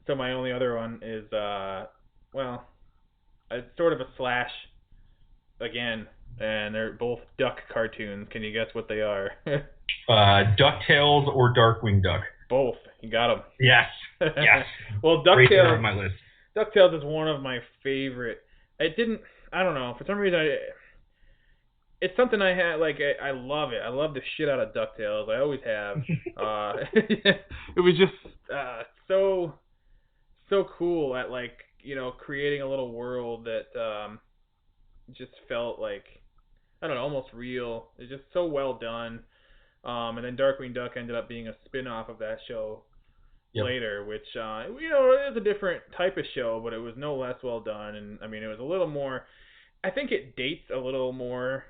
S1: So my only other one is, it's sort of a slash again. And they're both duck cartoons. Can you guess what they are?
S2: DuckTales or Darkwing Duck?
S1: Both. You got them.
S2: Yes. Yes.
S1: Well, DuckTales.
S2: Right on my list.
S1: DuckTales is one of my favorite. I don't know. For some reason, it's something I had. I love it. I love the shit out of DuckTales. I always have. It was just so cool at creating a little world that just felt like, I don't know, almost real. It's just so well done. And then Darkwing Duck ended up being a spin-off of that show later, which, it is a different type of show, but it was no less well done. And, I mean, it was a little more, I think it dates a little more,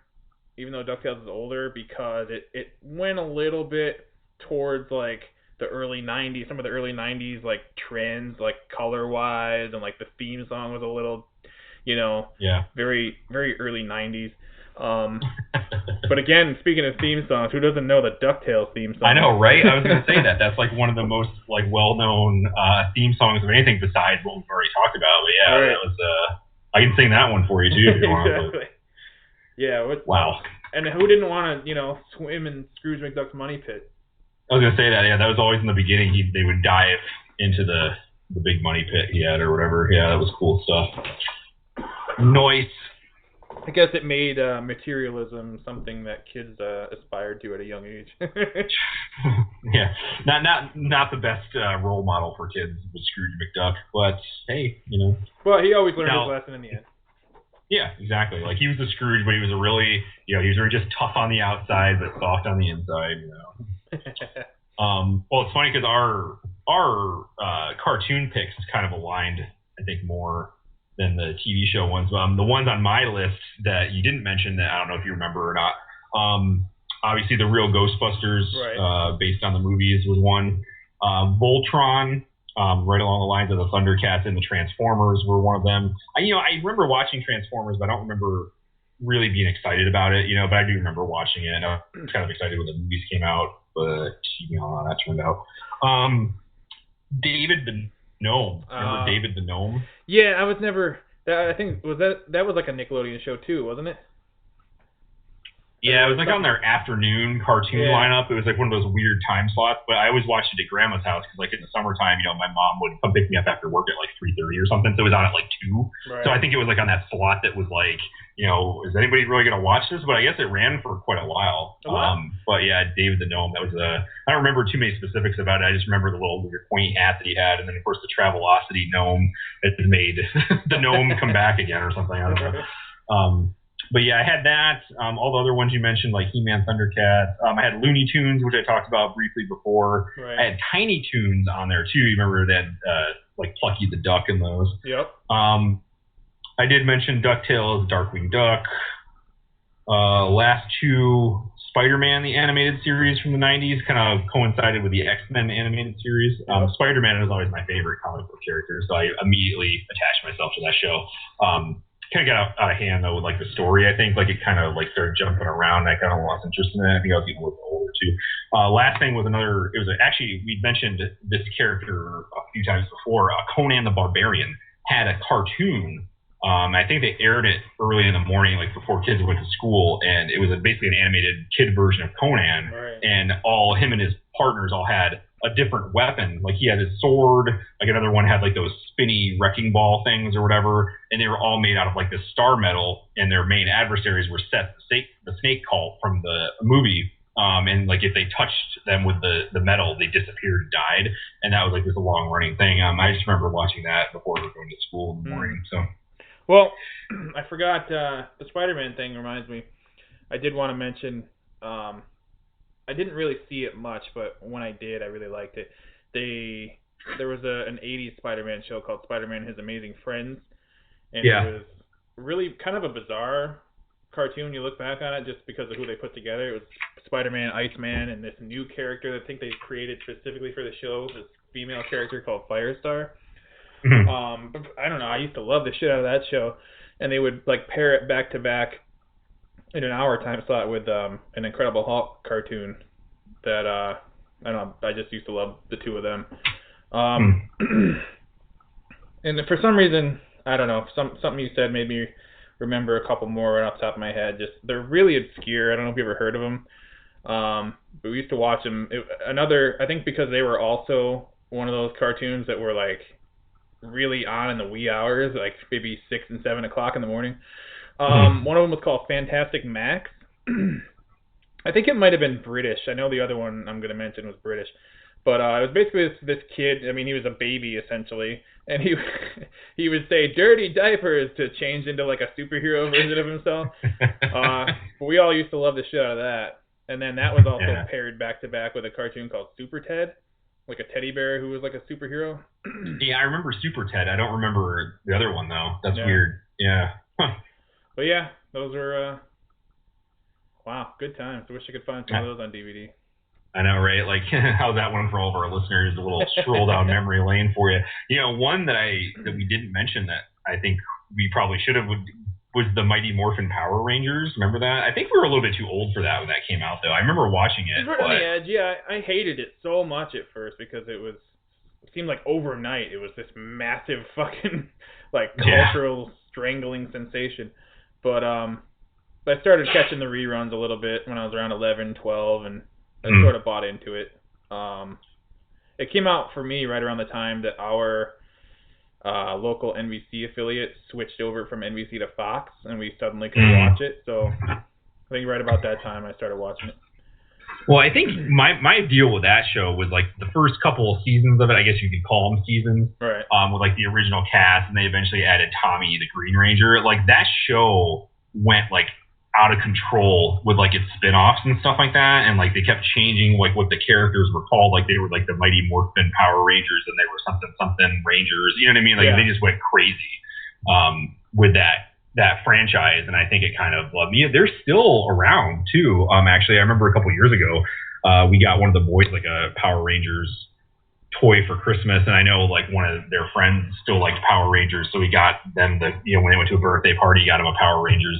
S1: even though DuckTales is older, because it went a little bit towards, the early 90s, some of the early 90s, trends, color-wise, and, the theme song was a little, very, very early 90s. But again, speaking of theme songs, who doesn't know the DuckTales theme song?
S2: I know, right? I was going to say that. That's one of the most well-known theme songs of anything besides what we've already talked about. But yeah, right. That was. I can sing that one for you too if you want.
S1: Exactly. Yeah.
S2: Wow.
S1: And who didn't want to, swim in Scrooge McDuck's money pit?
S2: I was going to say that. Yeah, that was always in the beginning. They would dive into the big money pit he had or whatever. Yeah, that was cool stuff. Noise.
S1: I guess it made materialism something that kids aspired to at a young age.
S2: Yeah, not the best role model for kids with Scrooge McDuck, but hey,
S1: Well, he always learned his lesson in the end.
S2: Yeah, exactly. He was the Scrooge, but he was a really, he was really just tough on the outside, but soft on the inside. Well, it's funny because our cartoon picks is kind of aligned, I think, more than the TV show ones. The ones on my list that you didn't mention that I don't know if you remember or not. Obviously, the real Ghostbusters, right. Based on the movies, was one. Voltron, right along the lines of the Thundercats and the Transformers, were one of them. I remember watching Transformers, but I don't remember really being excited about it. But I do remember watching it. And I was kind of excited when the movies came out, but how that turned out. David the Gnome. Remember David the Gnome?
S1: Yeah, I was never. I think that was like a Nickelodeon show too, wasn't it?
S2: Yeah, it was on their afternoon cartoon lineup. It was one of those weird time slots. But I always watched it at Grandma's house because in the summertime, my mom would come pick me up after work at 3:30 or something. So it was on at 2. Right. So I think it was on that slot that was is anybody really going to watch this? But I guess it ran for quite a while. But yeah, David the Gnome. That was I don't remember too many specifics about it. I just remember the little weird pointy hat that he had, and then of course the Travelocity gnome that made the gnome come back again or something. I don't know. But yeah, I had that. All the other ones you mentioned, like He-Man, Thundercats. I had Looney Tunes, which I talked about briefly before. Right. I had Tiny Toons on there too. You remember that, Plucky the Duck and those.
S1: Yep.
S2: I did mention DuckTales, Darkwing Duck. Last two, Spider-Man, the animated series from the 90s, kind of coincided with the X-Men animated series. Spider-Man is always my favorite comic book character, so I immediately attached myself to that show. Kind of got out of hand, though, with, like, the story, I think. Like, it kind of, like, started jumping around. I kind of lost interest in it. I think I was getting a little bit older, too. Last thing was actually, we mentioned this character a few times before. Conan the Barbarian had a cartoon. I think they aired it early in the morning, like before kids went to school, and it was basically an animated kid version of Conan.
S1: Right.
S2: And him and his partners all had a different weapon. Like he had his sword, like another one had like those spinny wrecking ball things or whatever, and they were all made out of like this star metal. And their main adversaries were Seth the Snake Cult from the movie. And like if they touched them with the metal, they disappeared and died. And that was like this long running thing. I just remember watching that before we were going to school in the morning. So.
S1: Well, I forgot the Spider-Man thing reminds me. I did want to mention. I didn't really see it much, but when I did, I really liked it. There was an '80s Spider-Man show called Spider-Man and His Amazing Friends, and it was really kind of a bizarre cartoon. You look back on it just because of who they put together. It was Spider-Man, Iceman, and this new character that I think they created specifically for the show, this female character called Firestar.
S2: Mm-hmm.
S1: I don't know. I used to love the shit out of that show, and they would like pair it back to back in an hour time slot with an Incredible Hulk cartoon that I don't know. I just used to love the two of them. And for some reason, I don't know. Something you said made me remember a couple more right off the top of my head. Just they're really obscure. I don't know if you ever heard of them. But we used to watch them. I think because they were also one of those cartoons that were like really on in the wee hours, like maybe 6 and 7 o'clock in the morning. One of them was called Fantastic Max. I think it might have been British. I know the other one I'm going to mention was British. But it was basically this kid. I mean, he was a baby essentially, and he would say "dirty diapers" to change into like a superhero version of himself. But we all used to love the shit out of that. And then that was also paired back to back with a cartoon called Super Ted, like a teddy bear who was like a superhero.
S2: Yeah, I remember Super Ted. I don't remember the other one though. That's weird. Yeah. Huh.
S1: But yeah, those were wow, good times. I wish I could find some of those on DVD.
S2: I know, right? Like, how's that one for all of our listeners? A little stroll down memory lane for you. You know, one that we didn't mention that I think we probably should have was the Mighty Morphin Power Rangers. Remember that? I think we were a little bit too old for that when that came out, though. I remember watching it.
S1: It was right on the edge. Yeah, I hated it so much at first because it seemed like overnight it was this massive fucking like cultural strangling sensation. But I started catching the reruns a little bit when I was around 11, 12, and I sort of bought into it. It came out for me right around the time that our local NBC affiliate switched over from NBC to Fox, and we suddenly could watch it. So I think right about that time I started watching it.
S2: Well, I think my deal with that show was like the first couple of seasons of it. I guess you could call them seasons.
S1: Right.
S2: With like the original cast, and they eventually added Tommy the Green Ranger. Like that show went like out of control with like its spin-offs and stuff like that, and like they kept changing like what the characters were called. Like they were like the Mighty Morphin Power Rangers, and they were something Rangers. You know what I mean? Like they just went crazy with that franchise, and I think it kind of they're still around too. Actually, I remember a couple years ago, we got one of the boys like a Power Rangers toy for Christmas, and I know like one of their friends still liked Power Rangers, so we got them when they went to a birthday party, got them a Power Rangers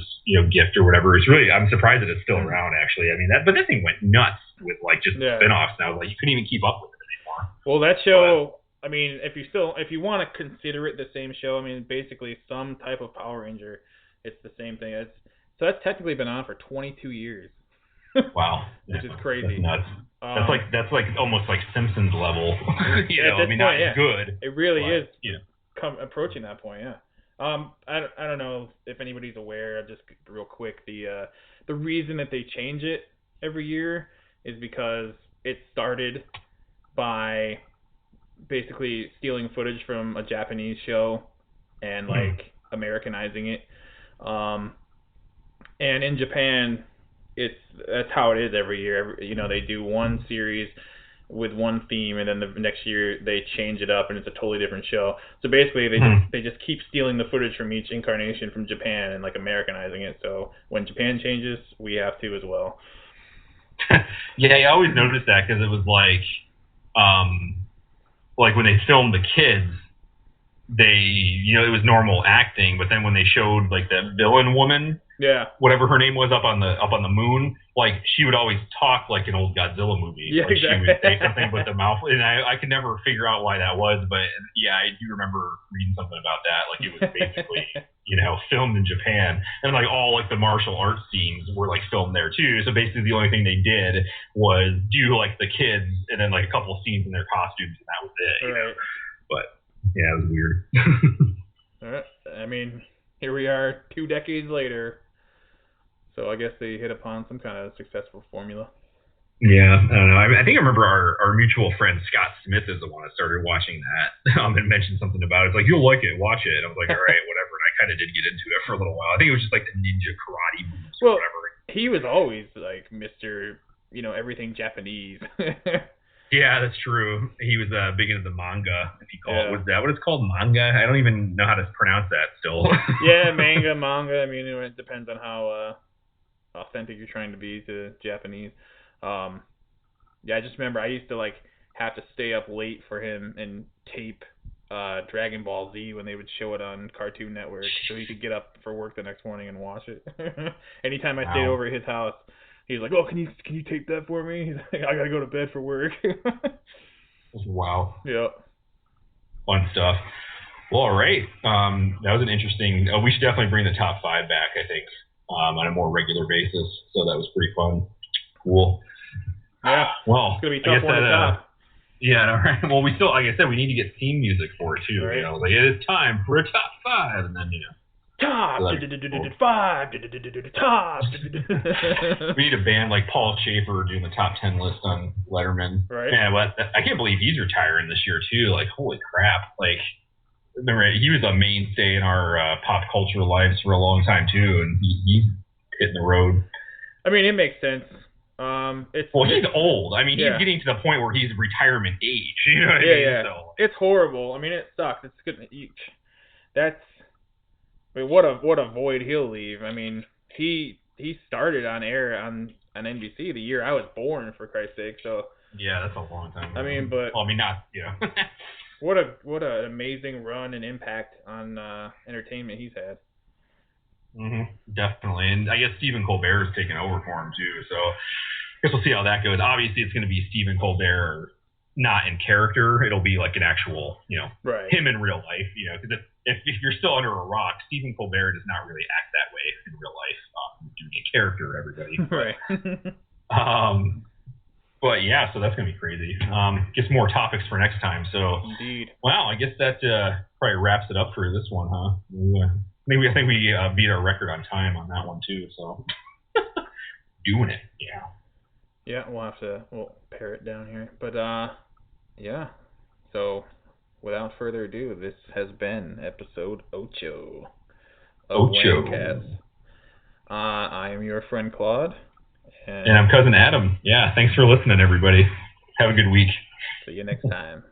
S2: gift or whatever. It's really, I'm surprised that it's still around actually. I mean that thing went nuts with like just spin-offs now. Like you couldn't even keep up with it anymore.
S1: Well, that show, I mean, if you want to consider it the same show, I mean basically some type of Power Ranger, it's the same thing. So that's technically been on for 22 years.
S2: Wow.
S1: Which is crazy.
S2: That's nuts. That's like almost like Simpsons level. I mean, not good.
S1: It really is. Approaching that point. Yeah. I don't know if anybody's aware. Just real quick, the reason that they change it every year is because it started by basically stealing footage from a Japanese show and like Americanizing it. And in Japan, that's how it is every year. They do one series with one theme, and then the next year they change it up and it's a totally different show. So basically, they just keep stealing the footage from each incarnation from Japan and like Americanizing it. So when Japan changes, we have to as well.
S2: Yeah, I always noticed that because it was like when they filmed the kids, it was normal acting, but then when they showed like the villain woman, whatever her name was, up on the moon, like she would always talk like an old Godzilla movie.
S1: Yeah,
S2: like
S1: exactly.
S2: She would say something with the mouth, and I could never figure out why that was, but yeah, I do remember reading something about that. Like it was basically filmed in Japan, and like all like the martial arts scenes were like filmed there too. So basically, the only thing they did was do like the kids, and then like a couple of scenes in their costumes, and that was it.
S1: Right.
S2: But yeah, it was weird.
S1: All right. I mean, here we are 2 decades later. So I guess they hit upon some kind of successful formula.
S2: Yeah, I don't know. I think I remember our mutual friend Scott Smith is the one that started watching that and mentioned something about it. It's like, you'll like it, watch it. And I was like, all right, whatever. And I kind of did get into it for a little while. I think it was just like the ninja karate moves or whatever.
S1: He was always like Mr. Everything Japanese.
S2: Yeah, that's true. He was big into the manga, if you call it. Was that what it's called? Manga? I don't even know how to pronounce that still.
S1: Yeah, manga. I mean, it depends on how authentic you're trying to be to Japanese. I just remember I used to like have to stay up late for him and tape Dragon Ball Z when they would show it on Cartoon Network, so he could get up for work the next morning and watch it. Anytime I stayed over at his house, he was like, "Oh, can you tape that for me?" He's like, "I gotta go to bed for work."
S2: Wow.
S1: Yep.
S2: Fun stuff. Well, all right. That was an interesting. We should definitely bring the top 5 back, I think, on a more regular basis. So that was pretty fun. Cool.
S1: Yeah.
S2: Well,
S1: it's gonna be tough one to top.
S2: Yeah. All right. Well, we still, like I said, we need to get theme music for it too. Right. Like it is time for a top 5, and then
S1: top
S2: like,
S1: 5 top.
S2: We need a band like Paul Schaefer doing the top 10 list on Letterman.
S1: Right.
S2: Man, I can't believe he's retiring this year too. Like, holy crap! Like, remember he was a mainstay in our pop culture lives for a long time too, and he's hitting the road.
S1: I mean, it makes sense.
S2: He's old. I mean, he's getting to the point where he's retirement age. You know what I mean?
S1: Yeah. So. It's horrible. I mean, it sucks. It's good. What a void he'll leave. I mean, he started on air on NBC the year I was born, for Christ's sake. So
S2: yeah, that's a long time ago.
S1: I mean,
S2: not.
S1: What an amazing run and impact on entertainment he's had.
S2: Definitely, and I guess Stephen Colbert is taking over for him too. So I guess we'll see how that goes. Obviously, it's going to be Stephen Colbert, not in character. It'll be like an actual, him in real life. Because if you're still under a rock, Stephen Colbert does not really act that way in real life. Doing a character, everybody.
S1: Right.
S2: But yeah, so that's going to be crazy. Guess more topics for next time. So
S1: indeed.
S2: Wow, I guess that probably wraps it up for this one, huh? I think we beat our record on time on that one too. So doing it, yeah.
S1: Yeah, we'll pare it down here. But yeah. So without further ado, this has been episode Ocho of WAMCast. I am your friend Claude.
S2: And I'm cousin Adam. Yeah, thanks for listening, everybody. Have a good week.
S1: See you next time.